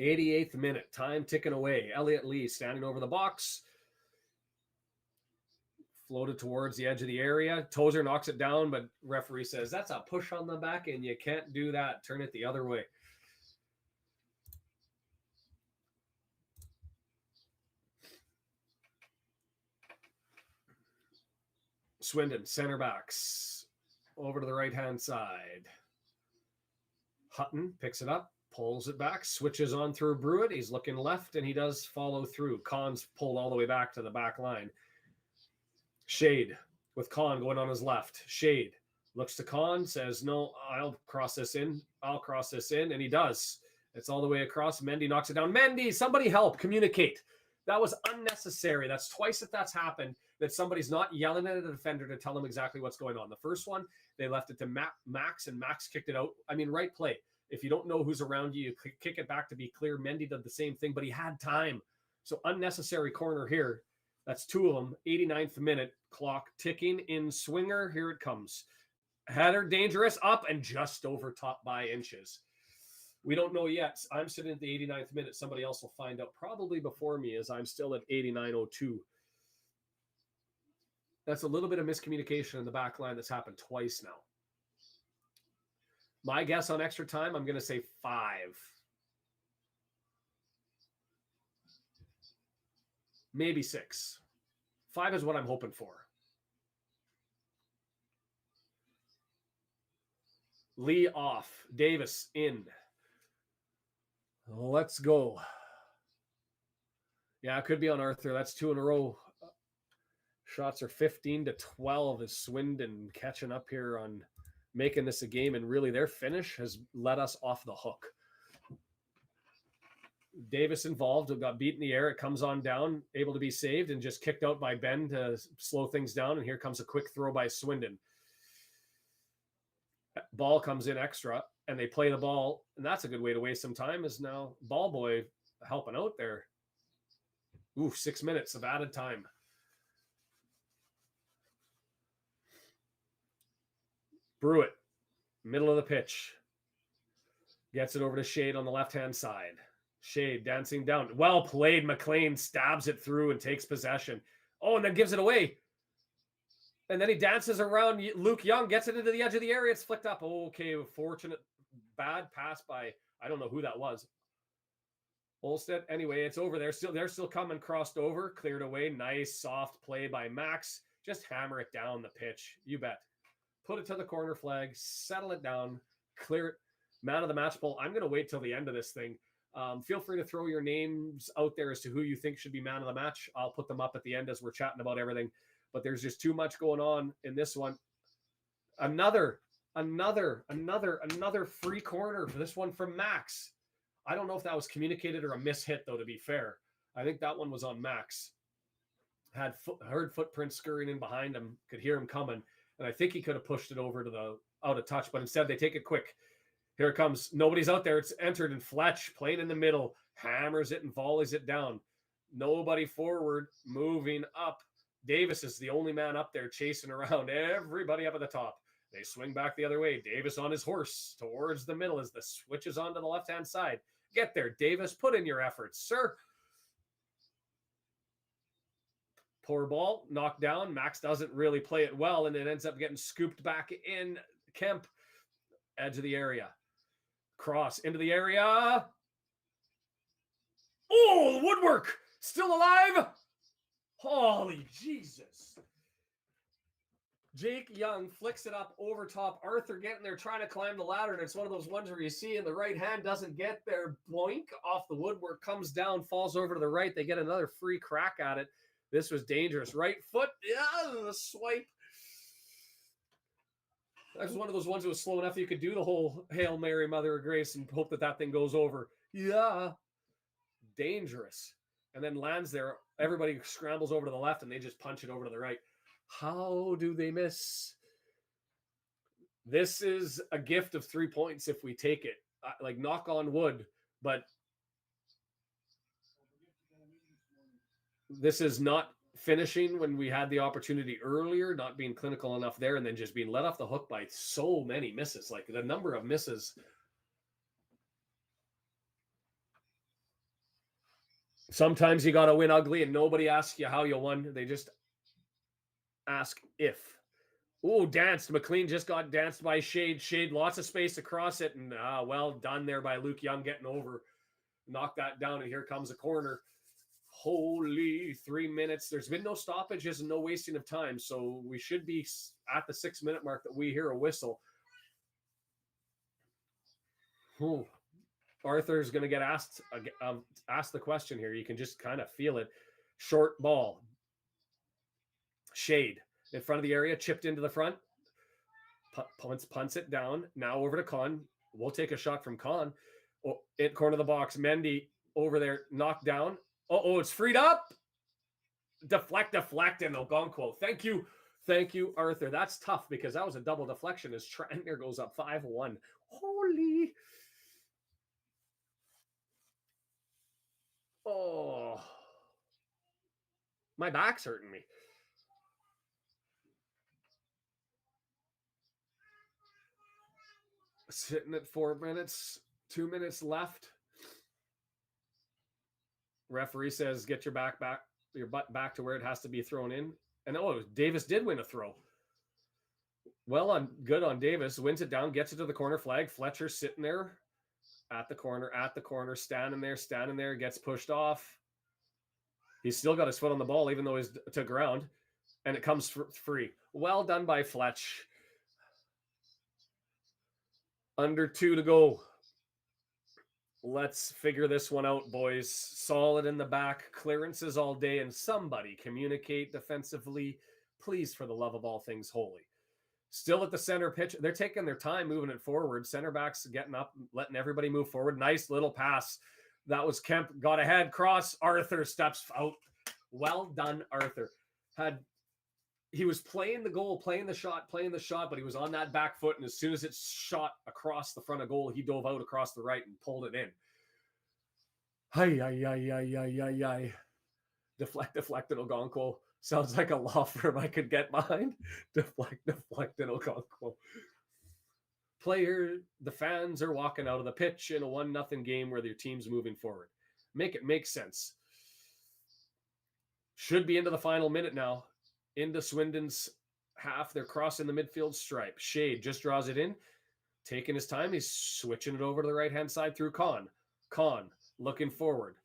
'88th minute. Time ticking away. Elliot Lee standing over the box. Floated towards the edge of the area. Tozer knocks it down, but referee says, that's a push on the back, and you can't do that. Turn it the other way. Swindon, center backs. Over to the right-hand side. Hutton picks it up, pulls it back, switches on through Brewitt. He's looking left, and he does follow through. Con's pulled all the way back to the back line. Shade with Con going on his left. Shade looks to Con, says, no, I'll cross this in. And he does. It's all the way across. Mendy knocks it down. Mendy, somebody help. Communicate. That was unnecessary. That's twice that that's happened, that somebody's not yelling at a defender to tell them exactly what's going on. The first one, they left it to Max, and Max kicked it out. I mean, right play. If you don't know who's around you, you kick it back to be clear. Mendy did the same thing, but he had time. So unnecessary corner here. That's 2 of them. 89th minute, clock ticking in swinger. Here it comes. Header dangerous, up and just over top by inches. We don't know yet. I'm sitting at the 89th minute. Somebody else will find out probably before me, as I'm still at 89:02. That's a little bit of miscommunication in the back line that's happened twice now. My guess on extra time, I'm going to say 5. Maybe 6. 5 is what I'm hoping for. Lee off. Davis in. Let's go. Yeah, it could be on Arthur. That's 2 in a row. Shots are 15-12 as Swindon catching up here on making this a game, and really their finish has let us off the hook. Davis involved, got beat in the air. It comes on down, able to be saved, and just kicked out by Ben to slow things down. And here comes a quick throw by Swindon. Ball comes in extra, and they play the ball. And that's a good way to waste some time, is now ball boy helping out there. Ooh, 6 minutes of added time. Brewitt, middle of the pitch. Gets it over to Shade on the left-hand side. Shade dancing down. Well played. McLean stabs it through and takes possession. Oh, and then gives it away. And then he dances around. Luke Young gets it into the edge of the area. It's flicked up. Okay, fortunate. Bad pass by, I don't know who that was. Olstead. Anyway, it's over there. They're still coming, crossed over, cleared away. Nice, soft play by Max. Just hammer it down the pitch. You bet. Put it to the corner flag. Settle it down. Clear it. Man of the match poll. I'm going to wait till the end of this thing. Feel free to throw your names out there as to who you think should be man of the match. I'll put them up at the end as we're chatting about everything. But there's just too much going on in this one. Another free corner for this one from Max. I don't know if that was communicated or a mishit, though, to be fair. I think that one was on Max. Heard footprints scurrying in behind him, could hear him coming. And I think he could have pushed it over to the out of touch, but instead they take it quick. Here it comes. Nobody's out there. It's entered, and Fletch playing in the middle, hammers it and volleys it down. Nobody forward, moving up. Davis is the only man up there chasing around everybody up at the top. They swing back the other way. Davis on his horse towards the middle as the switches onto the left-hand side. Get there, Davis. Put in your efforts, sir. Poor ball, knocked down. Max doesn't really play it well, and it ends up getting scooped back in. Kemp, edge of the area. Cross into the area. Oh, the woodwork. Still alive. Holy Jesus. Jake Young flicks it up over top. Arthur getting there, trying to climb the ladder, and it's one of those ones where you see in the right hand doesn't get there. Boink, off the woodwork, comes down, falls over to the right. They get another free crack at it. This was dangerous. Right foot, yeah, the swipe. That was one of those ones that was slow enough you could do the whole Hail Mary, Mother of Grace, and hope that thing goes over. Yeah. Dangerous. And then lands there. Everybody scrambles over to the left, and they just punch it over to the right. How do they miss? This is a gift of 3 points if we take it. Like, knock on wood. But this is not finishing when we had the opportunity earlier, not being clinical enough there, and then just being let off the hook by so many misses. Like, the number of misses. Sometimes you got to win ugly, and nobody asks you how you won. They just ask if. Oh, danced. McLean just got danced by Shade. Shade, lots of space across it, and well done there by Luke Young getting over. Knock that down, and here comes a corner. Holy 3 minutes. There's been no stoppages and no wasting of time, so we should be at the 6 minute mark that we hear a whistle. Arthur's going to get asked the question here. You can just kind of feel it. Short ball. Shade in front of the area, chipped into the front. Punts it down. Now over to Con. We'll take a shot from Con. Oh, in corner of the box. Mendy over there, knocked down. Oh, it's freed up. Deflect, and Ogonkwo. Thank you, Arthur. That's tough because that was a double deflection as Trentner goes up 5-1. Holy. Oh, my back's hurting me. Sitting at 4 minutes, 2 minutes left. Referee says, get your butt back to where it has to be thrown in. And Davis did win a throw. Good on Davis. Wins it down, gets it to the corner flag. Fletcher sitting there at the corner, standing there, gets pushed off. He's still got his foot on the ball, even though he's to ground. And it comes free. Well done by Fletch. Under 2 to go. Let's figure this one out, boys. Solid in the back. Clearances all day. And somebody communicate defensively. Please, for the love of all things holy. Still at the center pitch. They're taking their time moving it forward. Center back's getting up, letting everybody move forward. Nice little pass. That was Kemp. Got ahead. Cross. Arthur steps out. Well done, Arthur. He was playing the goal, playing the shot, but he was on that back foot. And as soon as it shot across the front of goal, he dove out across the right and pulled it in. Deflected Ogonkwo. Sounds like a law firm I could get behind. Deflected Ogonkwo. The fans are walking out of the pitch in a 1-0 game where their team's moving forward. Make it make sense. Should be into the final minute now. Into Swindon's half. They're crossing the midfield stripe. Shade just draws it in. Taking his time. He's switching it over to the right-hand side through Con. Con looking forward.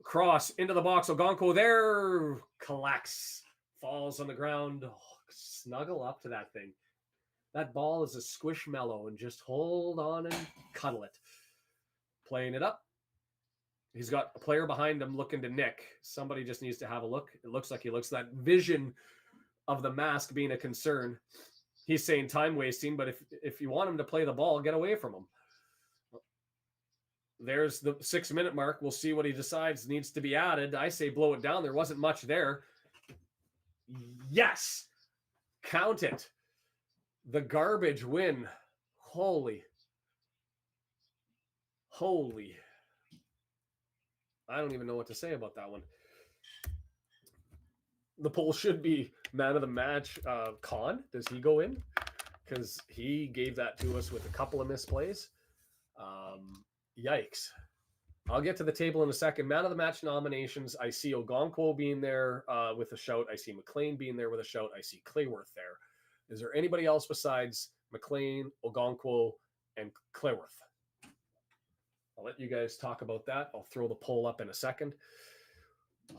Cross into the box. Ogonkwo there. Collects. Falls on the ground. Snuggle up to that thing. That ball is a squishmallow and just hold on and cuddle it. Playing it up. He's got a player behind him looking to nick. Somebody just needs to have a look. It looks like he looks. That vision of the mask being a concern. He's saying time wasting, but if you want him to play the ball, get away from him. There's the 6-minute mark. We'll see what he decides needs to be added. I say blow it down. There wasn't much there. Yes. Count it. The garbage win. Holy. I don't even know what to say about that one. The poll should be man of the match. Con, does he go in? Because he gave that to us with a couple of misplays. Yikes. I'll get to the table in a second. Man of the match nominations. I see Ogonkwo being there with a shout. I see McLean being there with a shout. I see Clayworth there. Is there anybody else besides McLean, Ogonkwo, and Clayworth? I'll let you guys talk about that. I'll throw the poll up in a second.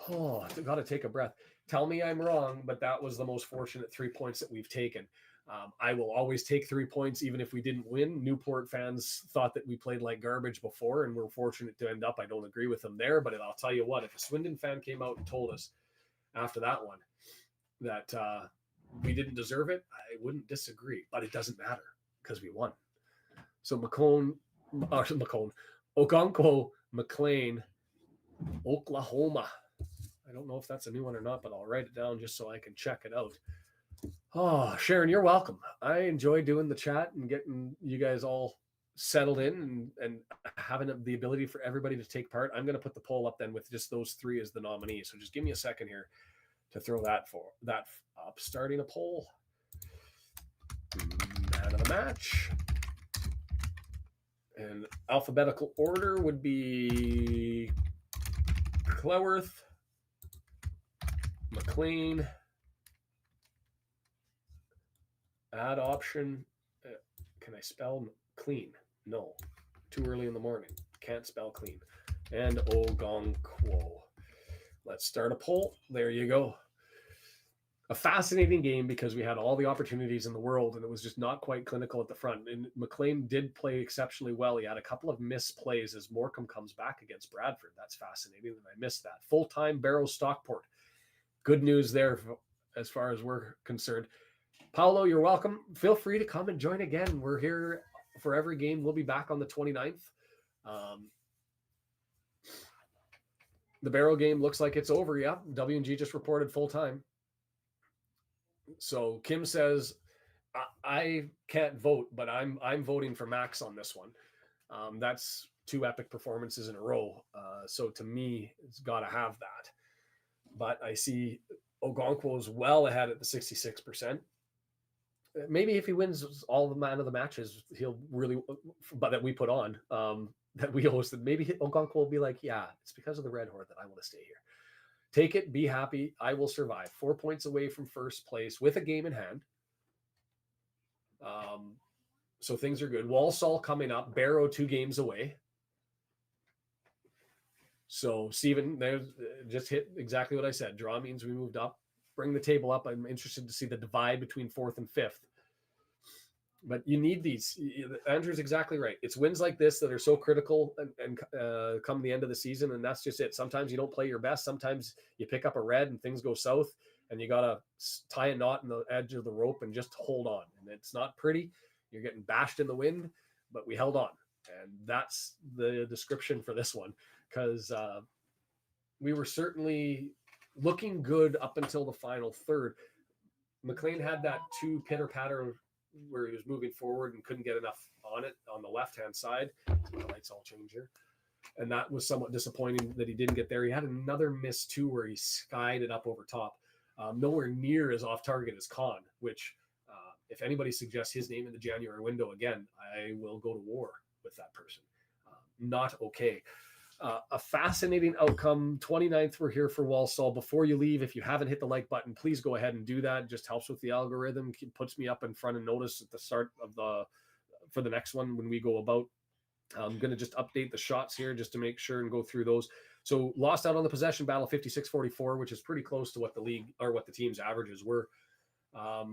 I've got to take a breath. Tell me I'm wrong, but that was the most fortunate 3 points that we've taken. I will always take 3 points, even if we didn't win. Newport fans thought that we played like garbage before, and we're fortunate to end up. I don't agree with them there, but I'll tell you what, if a Swindon fan came out and told us after that one that we didn't deserve it, I wouldn't disagree, but it doesn't matter because we won. So Ogonkwo, McLean, Oklahoma. I don't know if that's a new one or not, but I'll write it down just so I can check it out. Sharon, you're welcome. I enjoy doing the chat and getting you guys all settled in and having the ability for everybody to take part. I'm going to put the poll up then with just those 3 as the nominees. So just give me a second here to throw that up. Starting a poll. Man of the match. And alphabetical order would be Cleworth, McLean, add option. Can I spell clean? No. Too early in the morning. Can't spell clean. And Ogonkwo. Let's start a poll. There you go. A fascinating game because we had all the opportunities in the world and it was just not quite clinical at the front. And McLean did play exceptionally well. He had a couple of missed plays as Morecambe comes back against Bradford. That's fascinating. And I missed that. Full-time Barrow Stockport. Good news there as far as we're concerned. Paolo, you're welcome. Feel free to come and join again. We're here for every game. We'll be back on the 29th. The Barrow game looks like it's over. Yeah. W&G just reported full-time. So Kim says, I can't vote, but I'm voting for Max on this one. That's 2 epic performances in a row. So to me, it's got to have that. But I see Ogonkwo's well ahead at the 66%. maybe if he wins all the man of the matches, he'll really, but that we put on, that we hosted, maybe Ogonko will be like, yeah, it's because of the Red Horde that I want to stay here. Take it, be happy. I will survive. 4 points away from first place with a game in hand. So things are good. Walsall coming up. Barrow 2 games away. So Stephen, there's just hit exactly what I said. Draw means we moved up. Bring the table up. I'm interested to see the divide between 4th and 5th. But you need these. Andrew's exactly right. It's wins like this that are so critical and come the end of the season, and that's just it. Sometimes you don't play your best. Sometimes you pick up a red and things go south, and you got to tie a knot in the edge of the rope and just hold on. And it's not pretty. You're getting bashed in the wind, but we held on. And that's the description for this one, because we were certainly looking good up until the final third. McLean had that 2 pitter-patter where he was moving forward and couldn't get enough on it on the left-hand side. So the lights all change here. And that was somewhat disappointing that he didn't get there. He had another miss too where he skied it up over top. Nowhere near as off target as Khan, which if anybody suggests his name in the January window again, I will go to war with that person. Not okay. A fascinating outcome. 29th, we're here for Walsall. Before you leave, if you haven't hit the like button, please go ahead and do that. It just helps with the algorithm. It puts me up in front of notice at the start of for the next one when we go about. I'm going to just update the shots here just to make sure and go through those. So lost out on the possession battle, 56-44, which is pretty close to what the league or what the team's averages were.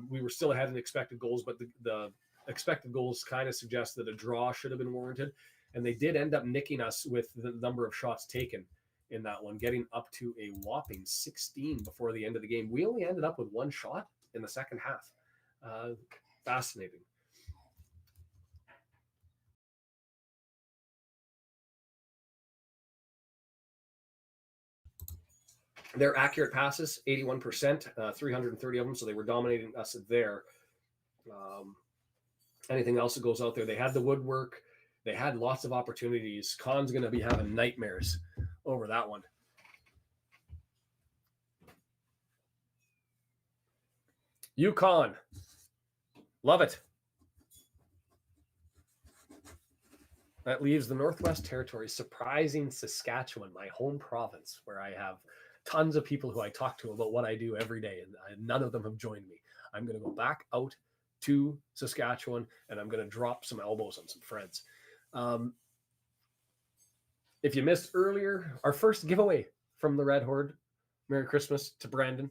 We were still ahead in expected goals, but the expected goals kind of suggest that a draw should have been warranted. And they did end up nicking us with the number of shots taken in that one, getting up to a whopping 16 before the end of the game. We only ended up with 1 shot in the second half. Fascinating. Their accurate passes, 81%, 330 of them, so they were dominating us there. Anything else that goes out there, they had the woodwork. They had lots of opportunities. Khan's going to be having nightmares over that one. Yukon. Love it. That leaves the Northwest Territories, surprising Saskatchewan, my home province, where I have tons of people who I talk to about what I do every day, and none of them have joined me. I'm going to go back out to Saskatchewan, and I'm going to drop some elbows on some friends. If you missed earlier, our first giveaway from the Red Horde, Merry Christmas to Brandon,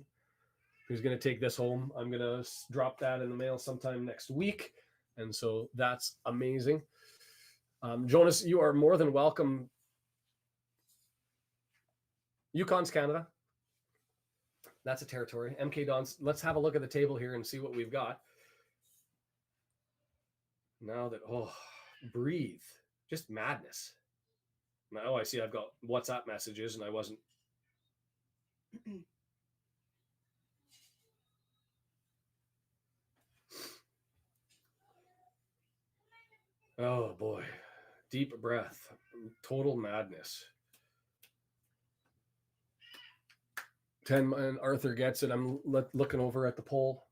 who's going to take this home. I'm going to drop that in the mail sometime next week. And so that's amazing. Jonas, you are more than welcome. Yukon's Canada. That's a territory. MK Dons. Let's have a look at the table here and see what we've got. Now that, breathe. Just madness. Oh, I see I've got WhatsApp messages and I wasn't. Oh, boy. Deep breath. Total madness. 10, and Arthur gets it. I'm looking over at the poll.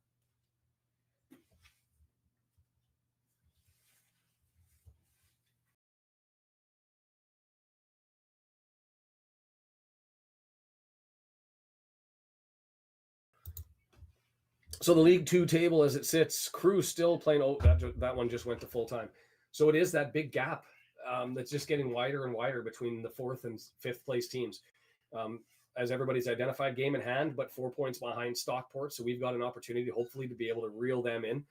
So the League Two table as it sits, Crew still playing. Oh, that one just went to full time. So it is that big gap that's just getting wider and wider between the 4th and 5th place teams. As everybody's identified, game in hand, but 4 points behind Stockport. So we've got an opportunity, hopefully, to be able to reel them in.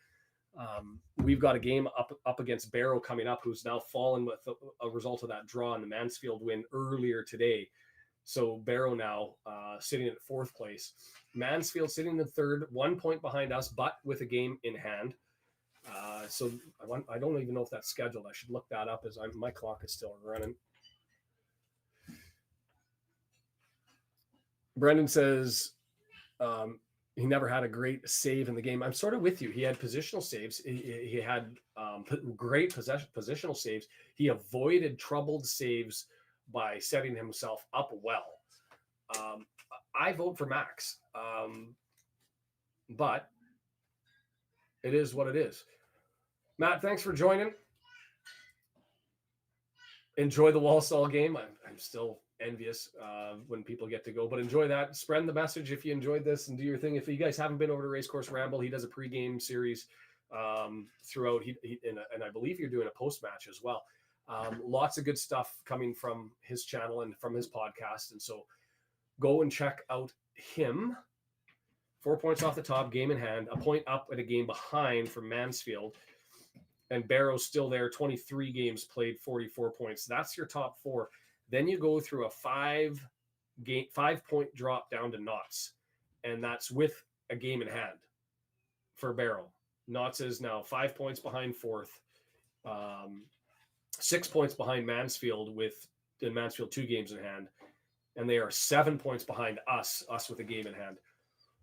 We've got a game up against Barrow coming up, who's now fallen with a result of that draw in the Mansfield win earlier today. So Barrow now sitting at 4th place. Mansfield sitting in 3rd, 1 point behind us, but with a game in hand. So I don't even know if that's scheduled. I should look that up as my clock is still running. Brendan says he never had a great save in the game. I'm sort of with you. He had positional saves. He had great positional saves. He avoided troubled saves by setting himself up well. I vote for Max. But It is what it is. Matt, thanks for joining. Enjoy the Walsall game. I'm still envious when people get to go, but enjoy that. Spread the message if you enjoyed this and do your thing. If you guys haven't been over to Racecourse Ramble, he does a pregame series throughout. And I believe you're doing a post match as well. Lots of good stuff coming from his channel and from his podcast. And so go and check out him. 4 points off the top, game in hand, a point up and a game behind from Mansfield. And Barrow's still there, 23 games played, 44 points. That's your top four. Then you go through a 5-point drop down to Knots. And that's with a game in hand for Barrow. Knots is now 5 points behind fourth, 6 points behind Mansfield in Mansfield 2 games in hand. And they are 7 points behind us with a game in hand.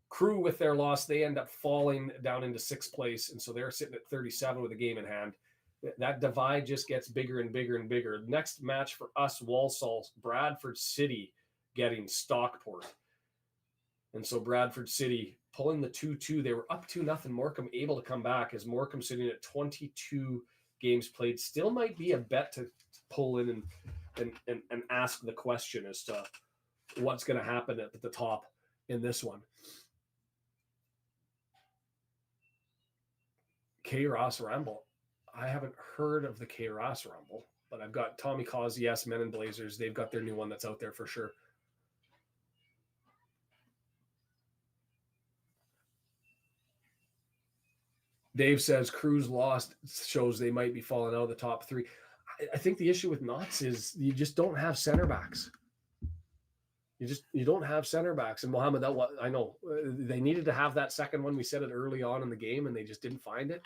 Crew, with their loss, they end up falling down into 6th place, and so they're sitting at 37 with a game in hand. That divide just gets bigger and bigger and bigger. Next match for us, Walsall, Bradford City getting Stockport. And so Bradford City pulling the 2-2. They were up 2-0. Morecambe able to come back as Morecambe sitting at 22 games played. Still might be a bet to pull in and ask the question as to what's going to happen at the top in this one. K. Ross Ramble. I haven't heard of the K. Ross Ramble, but I've got Tommy Cause, yes, Men in Blazers. They've got their new one that's out there for sure. Dave says Cruz lost shows they might be falling out of the top 3. I think the issue with Knots is you just don't have center backs. You don't have center backs. And Mohammed, I know they needed to have that second one. We said it early on in the game, and they just didn't find it.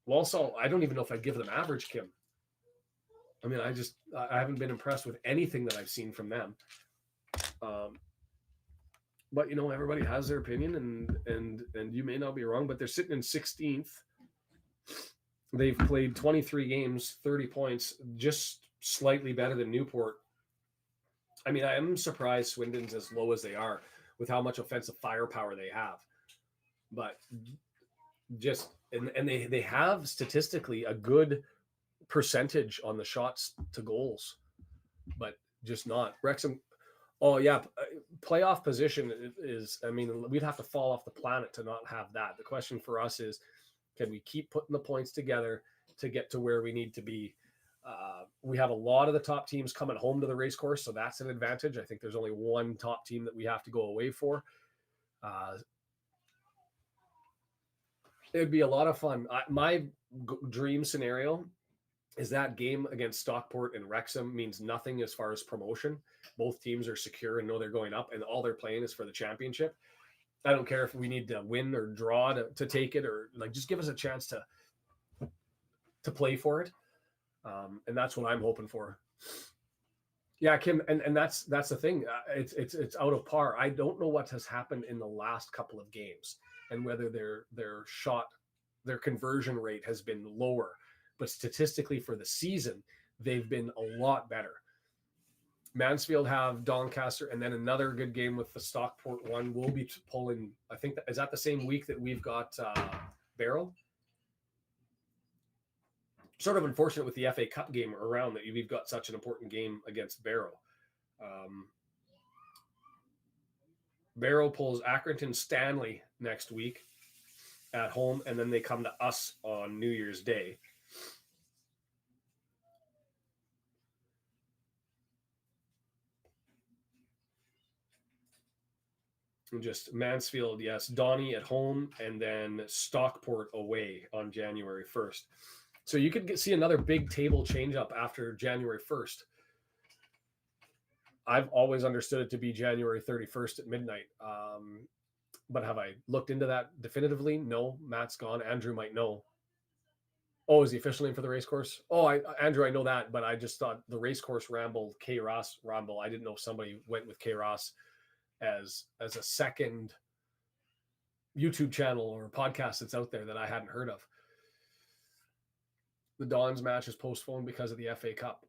Walsall, I don't even know if I'd give them average, Kim. I mean, I haven't been impressed with anything that I've seen from them. But everybody has their opinion, and you may not be wrong, but they're sitting in 16th. They've played 23 games, 30 points, just slightly better than Newport. I mean, I am surprised Swindon's as low as they are with how much offensive firepower they have. But just and they have statistically a good percentage on the shots to goals, but just not. Wrexham, oh yeah, playoff position is, I mean, we'd have to fall off the planet to not have that. The question for us is, can we keep putting the points together to get to where we need to be? We have a lot of the top teams coming home to the Racecourse, so that's an advantage. I think there's only one top team that we have to go away for. It'd be a lot of fun. My dream scenario is that game against Stockport and Wrexham means nothing as far as promotion. Both teams are secure and know they're going up, and all they're playing is for the championship. I don't care if we need to win or draw to take it, or just give us a chance to play for it. And that's what I'm hoping for. Yeah, Kim, and that's the thing. It's out of par. I don't know what has happened in the last couple of games and whether their conversion rate has been lower. But statistically for the season, they've been a lot better. Mansfield have Doncaster, and then another good game with the Stockport one. We'll be pulling, I think, is that the same week that we've got Barrow? Sort of unfortunate with the FA Cup game around that we've got such an important game against Barrow. Barrow pulls Accrington Stanley next week at home, and then they come to us on New Year's Day. And just Mansfield, yes, Donny at home, and then Stockport away on January 1st. So you could see another big table change up after January 1st. I've always understood it to be January 31st at midnight. But have I looked into that definitively? No. Matt's gone. Andrew might know. Oh, is the official name for the Racecourse? Oh, Andrew, I know that, but I just thought the Racecourse Ramble, K. Ross Ramble. I didn't know if somebody went with K. Ross as a second YouTube channel or podcast that's out there that I hadn't heard of. The Dons match is postponed because of the FA Cup.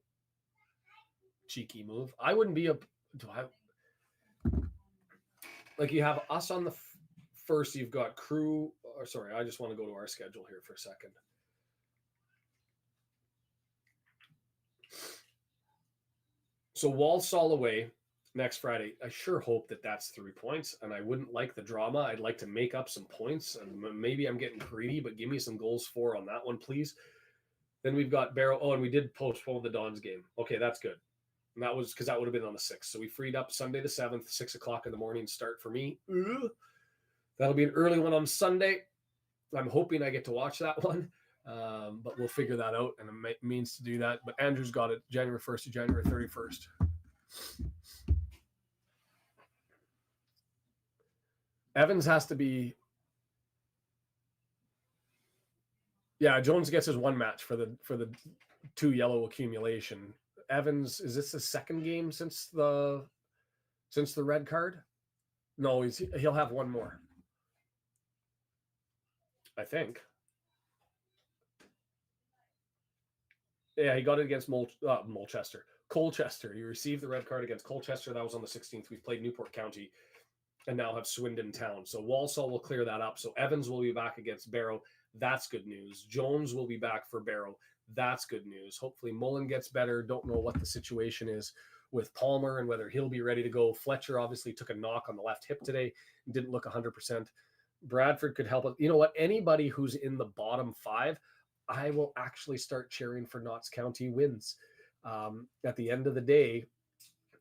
Cheeky move. I wouldn't be you have us on the First, you've got Crew. Or sorry, I just want to go to our schedule here for a second. So Walsall away next Friday. I sure hope that that's 3 points, and I wouldn't like the drama. I'd like to make up some points, and maybe I'm getting greedy, but give me some goals for on that one, please. Then we've got Barrow. Oh, and we did postpone the Dons game. Okay, that's good. And that was because that would have been on the 6th. So we freed up Sunday the 7th, 6 o'clock in the morning start for me. That'll be an early one on Sunday. I'm hoping I get to watch that one, but we'll figure that out and a means to do that. But Andrew's got it January 1st to January 31st. Evans has to be. Yeah, Jones gets his 1 match for the 2 yellow accumulation. Evans, is this the second game since the red card? No, he'll have 1 more. I think. Yeah, he got it against Colchester. He received the red card against Colchester. That was on the 16th. We've played Newport County and now have Swindon Town. So Walsall will clear that up. So Evans will be back against Barrow. That's good news. Jones will be back for Barrow. That's good news. Hopefully Mullin gets better. Don't know what the situation is with Palmer and whether he'll be ready to go. Fletcher obviously took a knock on the left hip today and didn't look 100%. Bradford could help us. You know what? Anybody who's in the bottom 5, I will actually start cheering for Notts County wins. At the end of the day,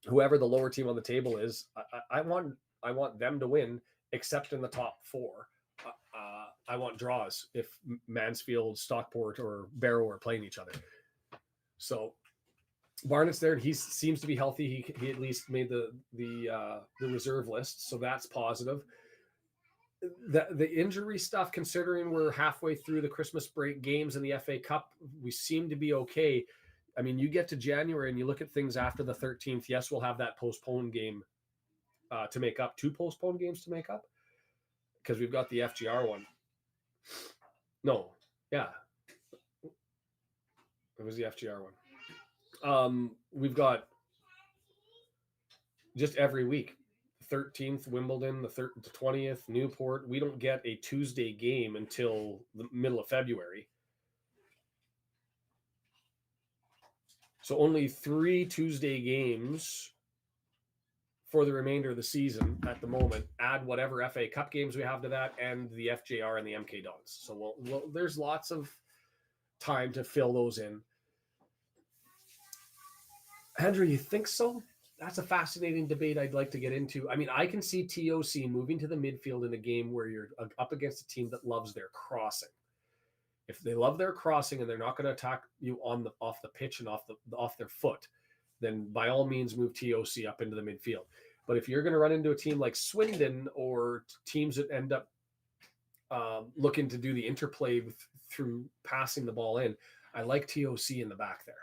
whoever the lower team on the table is, I want them to win, except in the top 4. I want draws if Mansfield, Stockport, or Barrow are playing each other. So Barnett's there. He seems to be healthy. He at least made the reserve list, so that's positive. The injury stuff, considering we're halfway through the Christmas break games in the FA Cup, we seem to be okay. I mean, you get to January and you look at things after the 13th. Yes, we'll have that postponed game to make up, 2 postponed games to make up, because we've got the FGR one. No, yeah, it was the FGR one. We've got just every week. 13th Wimbledon, the 20th Newport. We don't get a Tuesday game until the middle of February. So only 3 Tuesday games for the remainder of the season at the moment. Add whatever FA Cup games we have to that and the FJR and the MK Dons. So there's lots of time to fill those in. Andrew, you think so? That's a fascinating debate I'd like to get into. I mean, I can see TOC moving to the midfield in a game where you're up against a team that loves their crossing. If they love their crossing and they're not going to attack you off the pitch and off their foot, then by all means move TOC up into the midfield. But if you're going to run into a team like Swindon or teams that end up looking to do the interplay through passing the ball in, I like TOC in the back there.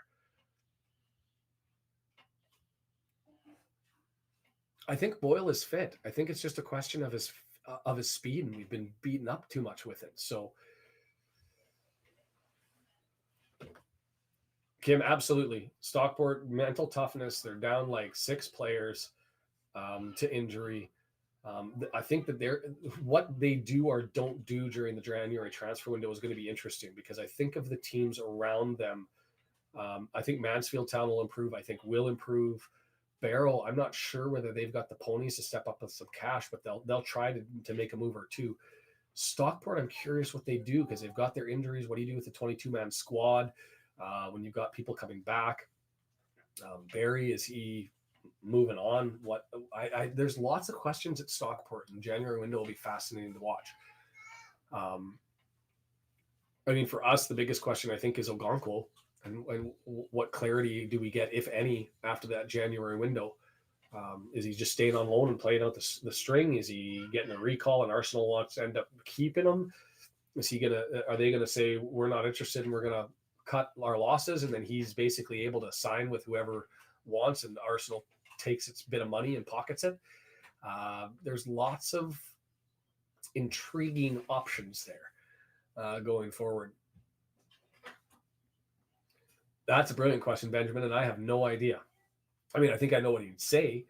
I think Boyle is fit. I think it's just a question of his speed, and we've been beaten up too much with it. So, Kim, absolutely. Stockport, mental toughness. They're down like 6 players to injury. I think that what they do or don't do during the January transfer window is going to be interesting, because I think of the teams around them. I think Mansfield Town will improve. I think will improve. Barrow, I'm not sure whether they've got the ponies to step up with some cash, but they'll try to make a move or two. Stockport, I'm curious what they do, because they've got their injuries. What do you do with the 22-man squad when you've got people coming back? Barry, is he moving on? What there's lots of questions at Stockport, and January window will be fascinating to watch. I mean, for us, the biggest question I think is Ogonkwo. And what clarity do we get, if any, after that January window? Is he just staying on loan and playing out the string? Is he getting a recall and Arsenal wants to end up keeping him? Are they gonna say we're not interested and we're gonna cut our losses, and then he's basically able to sign with whoever wants, and Arsenal takes its bit of money and pockets it? There's lots of intriguing options there going forward. That's a brilliant question, Benjamin, and I have no idea. I mean, I think I know what he'd say.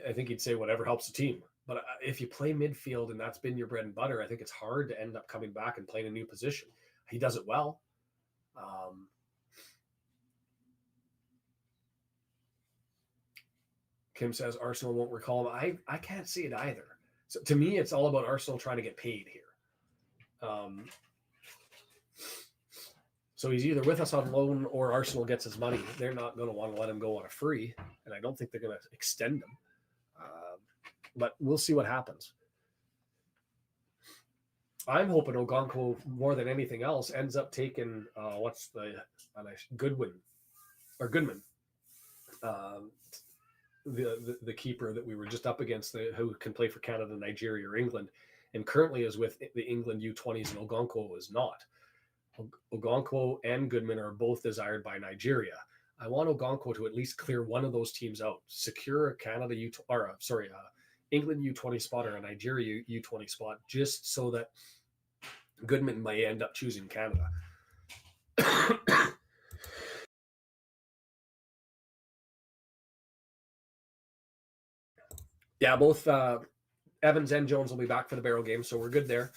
I think he'd say whatever helps the team. But if you play midfield and that's been your bread and butter, I think it's hard to end up coming back and playing a new position. He does it well. Kim says Arsenal won't recall him. I can't see it either. So to me, it's all about Arsenal trying to get paid here. So he's either with us on loan or Arsenal gets his money. They're not going to want to let him go on a free, and I don't think they're going to extend him. But we'll see what happens. I'm hoping Ogonko, more than anything else, ends up taking Goodman, the keeper that we were just up against, who can play for Canada, Nigeria, or England, and currently is with the England U20s, and Ogonko is not. Ogonko and Goodman are both desired by Nigeria. I want Ogonko to at least clear one of those teams out, secure a Canada England U20 spot or a Nigeria U20 spot, just so that Goodman may end up choosing Canada. Yeah, both Evans and Jones will be back for the Barrow game, so we're good there.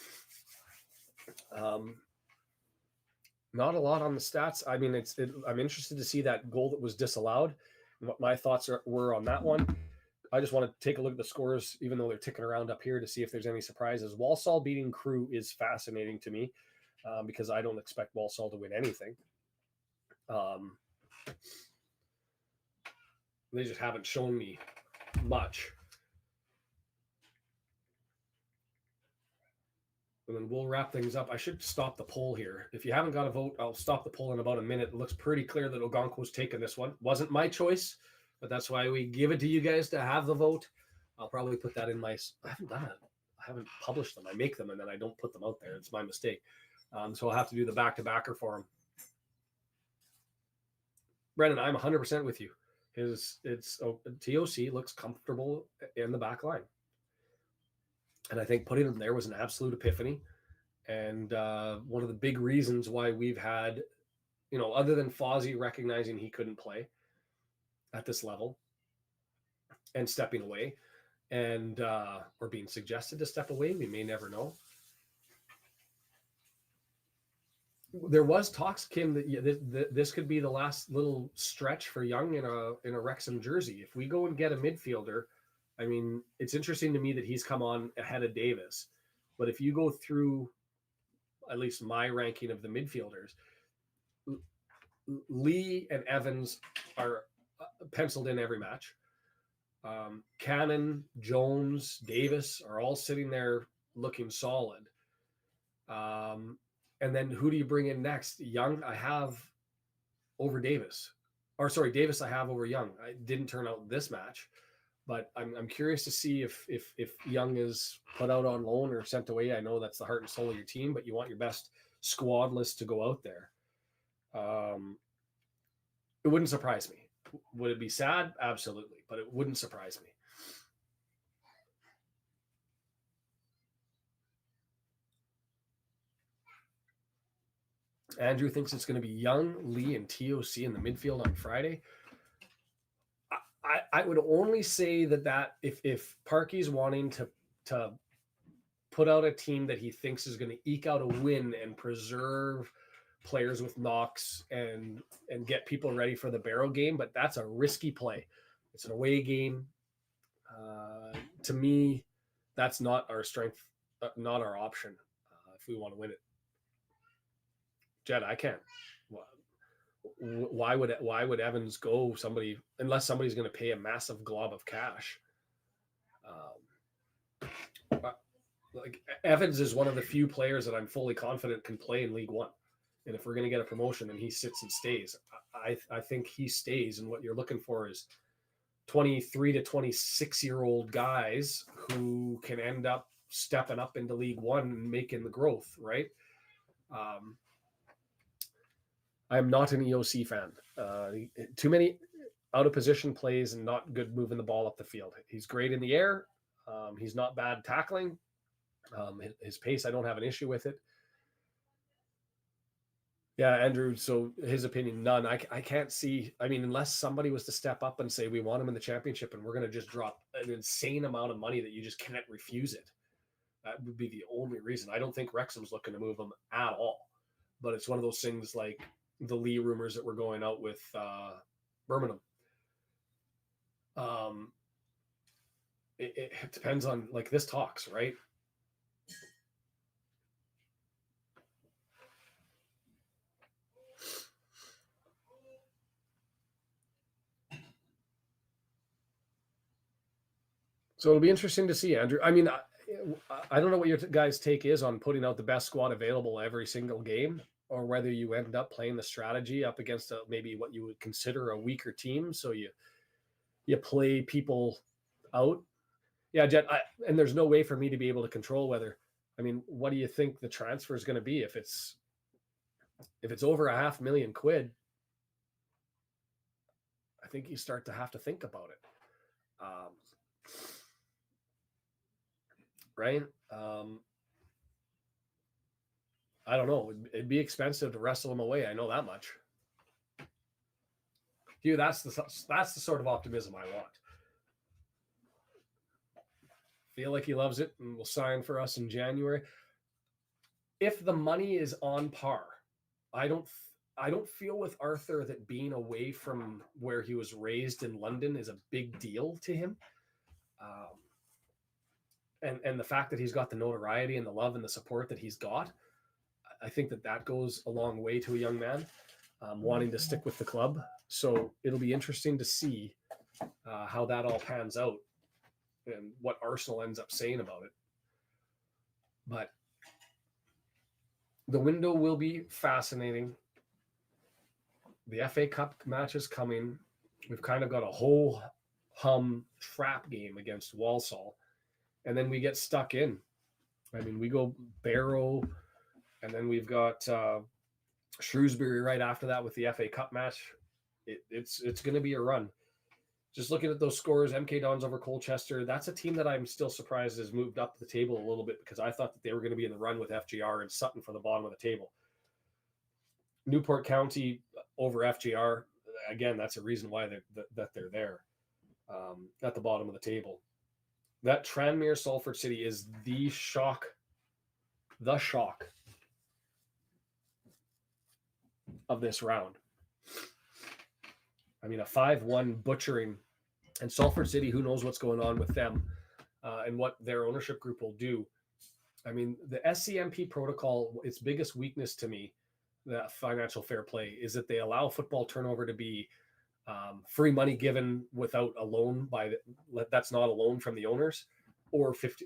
Not a lot on the stats. I mean, I'm interested to see that goal that was disallowed and what my thoughts were on that one. I just want to take a look at the scores, even though they're ticking around up here, to see if there's any surprises. Walsall beating Crewe is fascinating to me because I don't expect Walsall to win anything. They just haven't shown me much. And then we'll wrap things up. I should stop the poll here. If you haven't got a vote, I'll stop the poll in about a minute. It looks pretty clear that Ogonko's taken this one. Wasn't my choice, but that's why we give it to you guys to have the vote. I'll probably put that in I haven't done it. I haven't published them. I make them and then I don't put them out there. It's my mistake. So I'll have to do the back-to-backer for him. Brendan, I'm 100% with you. TOC looks comfortable in the back line. And I think putting him there was an absolute epiphany. And one of the big reasons why we've had, other than Fozzie recognizing he couldn't play at this level and stepping away and or being suggested to step away, we may never know. There was talks, Kim, that this could be the last little stretch for Young in a Wrexham jersey. If we go and get a midfielder, I mean, it's interesting to me that he's come on ahead of Davis. But if you go through at least my ranking of the midfielders, Lee and Evans are penciled in every match. Cannon, Jones, Davis are all sitting there looking solid. And then who do you bring in next? Young, I have over Davis. Davis I have over Young. It didn't turn out this match. But I'm curious to see if Young is put out on loan or sent away. I know that's the heart and soul of your team, but you want your best squad list to go out there. It wouldn't surprise me. Would it be sad? Absolutely, but it wouldn't surprise me. Andrew thinks it's going to be Young, Lee, and TOC in the midfield on Friday. I would only say that if Parky's wanting to put out a team that he thinks is going to eke out a win and preserve players with knocks and get people ready for the Barrow game, but that's a risky play. It's an away game. To me, that's not our strength, not our option if we want to win it. Jed, I can't. Why would Evans go unless somebody's going to pay a massive glob of cash? Like Evans is one of the few players that I'm fully confident can play in League One. And if we're going to get a promotion and he sits and stays, I think he stays. And what you're looking for is 23 to 26-year-old guys who can end up stepping up into League One and making the growth, right? I'm not an EOC fan. Too many out of position plays and not good moving the ball up the field. He's great in the air. He's not bad tackling. His pace, I don't have an issue with it. Yeah, Andrew. So his opinion, none. I can't see. I mean, unless somebody was to step up and say we want him in the championship, and we're going to just drop an insane amount of money that you just can't refuse it. That would be the only reason. I don't think Wrexham's looking to move him at all. But it's one of those things like the Lee rumors that were going out with Birmingham. Um, it depends on like this talks, right? So it'll be interesting to see, Andrew. I mean, I don't know what your guys' take is on putting out the best squad available every single game, or whether you end up playing the strategy up against maybe what you would consider a weaker team. So you play people out. Yeah, Jet. And there's no way for me to be able to control whether. I mean, what do you think the transfer is going to be if it's over £500,000? I think you start to have to think about it. Right? I don't know. It'd be expensive to wrestle him away. I know that much. Hugh, that's the sort of optimism I want. Feel like he loves it and will sign for us in January. If the money is on par, I don't feel with Arthur that being away from where he was raised in London is a big deal to him. And the fact that he's got the notoriety and the love and the support that he's got, I think that goes a long way to a young man wanting to stick with the club. So it'll be interesting to see how that all pans out and what Arsenal ends up saying about it. But the window will be fascinating. The FA Cup match is coming. We've kind of got a whole hum trap game against Walsall. And then we get stuck in. I mean, we go Barrow, and then we've got Shrewsbury right after that with the FA Cup match. It's going to be a run. Just looking at those scores, MK Dons over Colchester, that's a team that I'm still surprised has moved up the table a little bit, because I thought that they were going to be in the run with FGR and Sutton for the bottom of the table. Newport County over FGR, again, that's a reason why they're there at the bottom of the table. That Tranmere Salford City is the shock of this round. I mean, a 5-1 butchering, and Salford City, who knows what's going on with them and what their ownership group will do. I mean, the SCMP protocol, its biggest weakness to me, the financial fair play, is that they allow football turnover to be free money given without a loan that's not a loan from the owners, or 50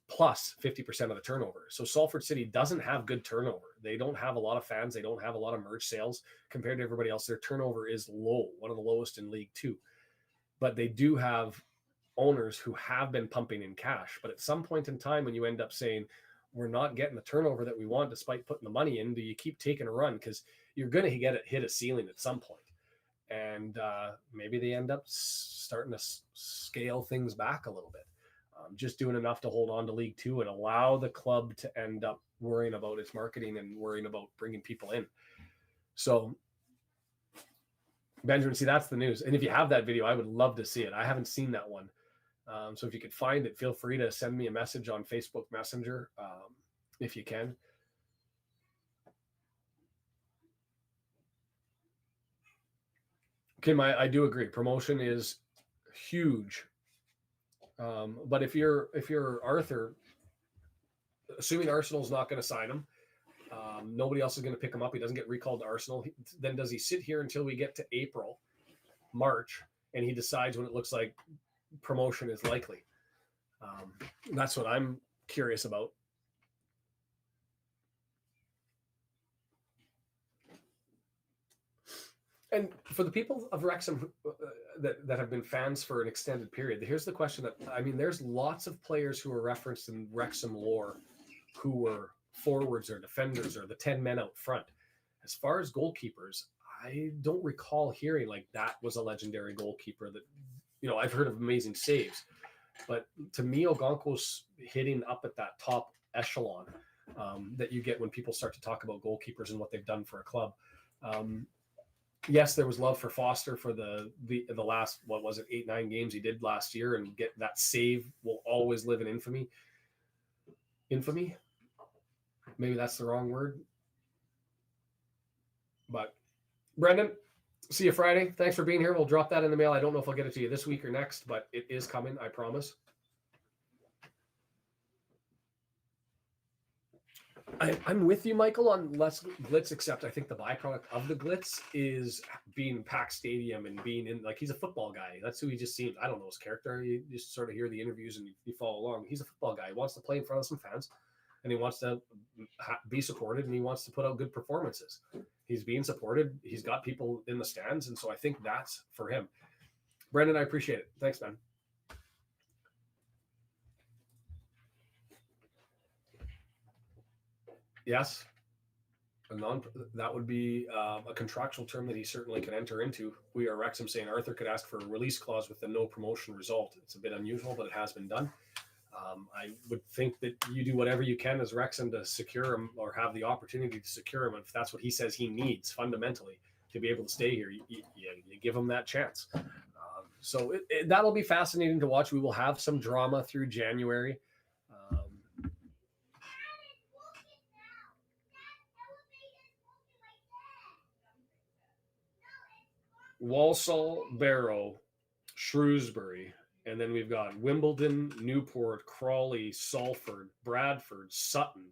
plus 50% of the turnover. So Salford City doesn't have good turnover. They don't have a lot of fans. They don't have a lot of merch sales compared to everybody else. Their turnover is low, one of the lowest in League Two. But they do have owners who have been pumping in cash. But at some point in time, when you end up saying, we're not getting the turnover that we want despite putting the money in, do you keep taking a run? Because you're going to hit a ceiling at some point. And maybe they end up starting to scale things back a little bit. Just doing enough to hold on to League Two and allow the club to end up worrying about its marketing and worrying about bringing people in. So, Benjamin, see, that's the news. And if you have that video, I would love to see it. I haven't seen that one. So if you could find it, feel free to send me a message on Facebook Messenger if you can. Kim, I do agree. Promotion is huge. But if you're Arthur, assuming Arsenal's not going to sign him, nobody else is going to pick him up. He doesn't get recalled to Arsenal. Then does he sit here until we get to April, March, and he decides when it looks like promotion is likely? That's what I'm curious about. And for the people of Wrexham that have been fans for an extended period, here's the question there's lots of players who are referenced in Wrexham lore who were forwards or defenders or the 10 men out front. As far as goalkeepers, I don't recall hearing like that was a legendary goalkeeper that, I've heard of amazing saves. But to me, Ogonko's hitting up at that top echelon that you get when people start to talk about goalkeepers and what they've done for a club. Yes, there was love for Foster for the last, what was it, 8-9 games he did last year, and get that save will always live in infamy. Infamy? Maybe that's the wrong word. But Brendan, see you Friday. Thanks for being here. We'll drop that in the mail. I don't know if I'll get it to you this week or next, but it is coming, I promise. I'm with you, Michael, on less glitz, except I think the byproduct of the glitz is being packed stadium and being in, like, he's a football guy. That's who he just seems. I don't know his character. You just sort of hear the interviews and you follow along. He's a football guy. He wants to play in front of some fans, and he wants to be supported, and he wants to put out good performances. He's being supported. He's got people in the stands, and so I think that's for him. Brendan, I appreciate it. Thanks, man. Yes. That would be a contractual term that he certainly can enter into. We are Wrexham saying Arthur could ask for a release clause with the no promotion result. It's a bit unusual, but it has been done. I would think that you do whatever you can as Wrexham to secure him, or have the opportunity to secure him. If that's what he says he needs fundamentally to be able to stay here, you give him that chance. So that'll be fascinating to watch. We will have some drama through January. Walsall, Barrow, Shrewsbury, and then we've got Wimbledon, Newport, Crawley, Salford, Bradford, Sutton.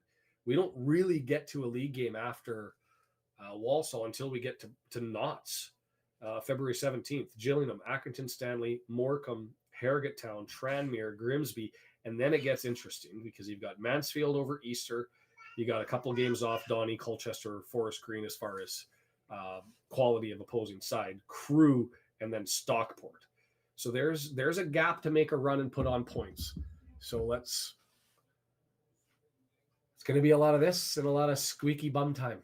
We don't really get to a league game after Walsall until we get to Notts, February 17th. Gillingham, Accrington, Stanley, Morecambe, Harrogate Town, Tranmere, Grimsby, and then it gets interesting because you've got Mansfield over Easter. You got a couple games off Donny, Colchester, Forest Green as far as quality of opposing side, Crewe, and then Stockport. So there's a gap to make a run and put on points. So it's going to be a lot of this and a lot of squeaky bum time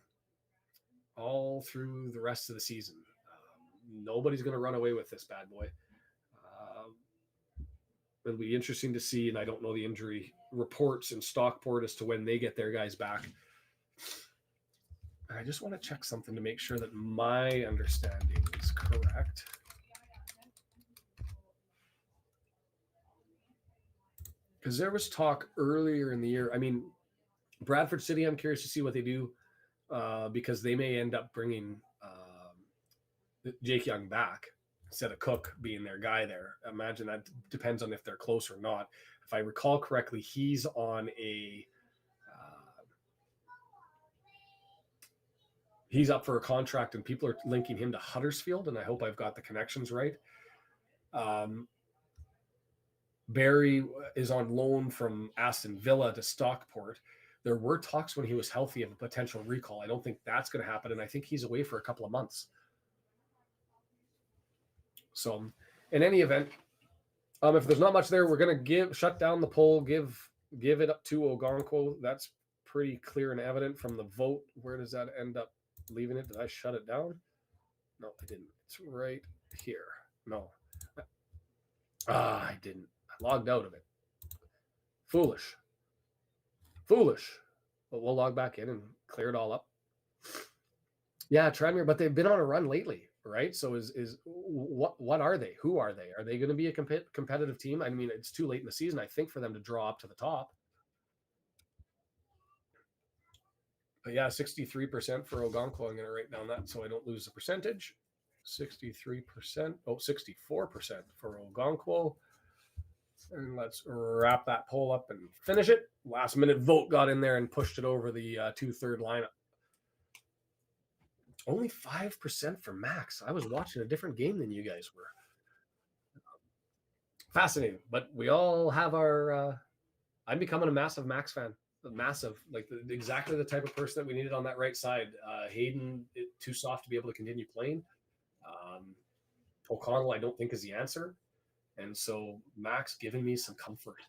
all through the rest of the season. Nobody's going to run away with this bad boy. It'll be interesting to see, and I don't know the injury reports in Stockport as to when they get their guys back. I just want to check something to make sure that my understanding is correct. Because there was talk earlier in the year. I mean, Bradford City, I'm curious to see what they do because they may end up bringing Jake Young back instead of Cook being their guy there. Imagine that depends on if they're close or not. If I recall correctly, he's on a he's up for a contract, and people are linking him to Huddersfield, and I hope I've got the connections right. Barry is on loan from Aston Villa to Stockport. There were talks when he was healthy of a potential recall. I don't think that's going to happen, and I think he's away for a couple of months. So in any event, if there's not much there, we're going to shut down the poll, give it up to Ogonkwo. That's pretty clear and evident from the vote. Where does that end up leaving it? Did I shut it down? No, I didn't. It's right here. No. I didn't. I logged out of it. Foolish. But we'll log back in and clear it all up. Yeah, Tranmere, but they've been on a run lately, right? So what are they? Who are they? Are they going to be a competitive team? I mean, it's too late in the season, I think, for them to draw up to the top. But yeah, 63% for Ogonkwo. I'm going to write down that so I don't lose the percentage. 63%. Oh, 64% for Ogonkwo. And let's wrap that poll up and finish it. Last minute vote got in there and pushed it over the 2/3 lineup. Only 5% for Max. I was watching a different game than you guys were. Fascinating. But we all have our I'm becoming a massive Max fan. Massive, like exactly the type of person that we needed on that right side. Hayden, too soft to be able to continue playing. O'Connell, I don't think is the answer. And so Max giving me some comfort.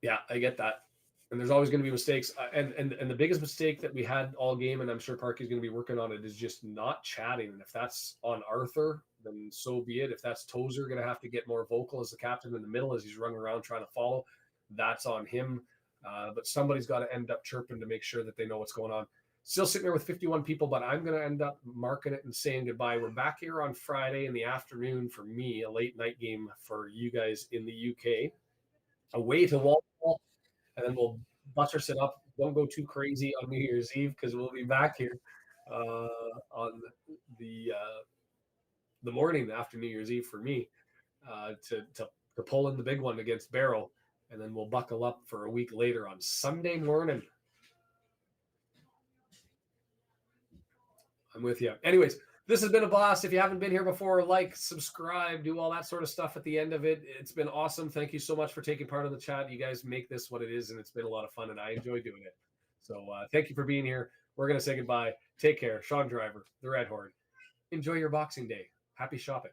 Yeah, I get that. And there's always going to be mistakes. And the biggest mistake that we had all game, and I'm sure Parky's going to be working on it, is just not chatting. And if that's on Arthur, then so be it. If that's Tozer going to have to get more vocal as the captain in the middle as he's running around trying to follow, that's on him. But somebody's got to end up chirping to make sure that they know what's going on. Still sitting there with 51 people, but I'm going to end up marking it and saying goodbye. We're back here on Friday in the afternoon for me, a late night game for you guys in the UK. Away to Walpole, and then we'll buttress it up. Don't go too crazy on New Year's Eve because we'll be back here on the morning after New Year's Eve for me to pull in the big one against Barrow, and then we'll buckle up for a week later on Sunday morning. I'm with you. Anyways, this has been a blast. If you haven't been here before, like, subscribe, do all that sort of stuff at the end of it. It's been awesome. Thank you so much for taking part of the chat. You guys make this what it is, and it's been a lot of fun, and I enjoy doing it. So thank you for being here. We're going to say goodbye. Take care. Sean Driver, the Red Horde. Enjoy your Boxing Day. Happy shopping.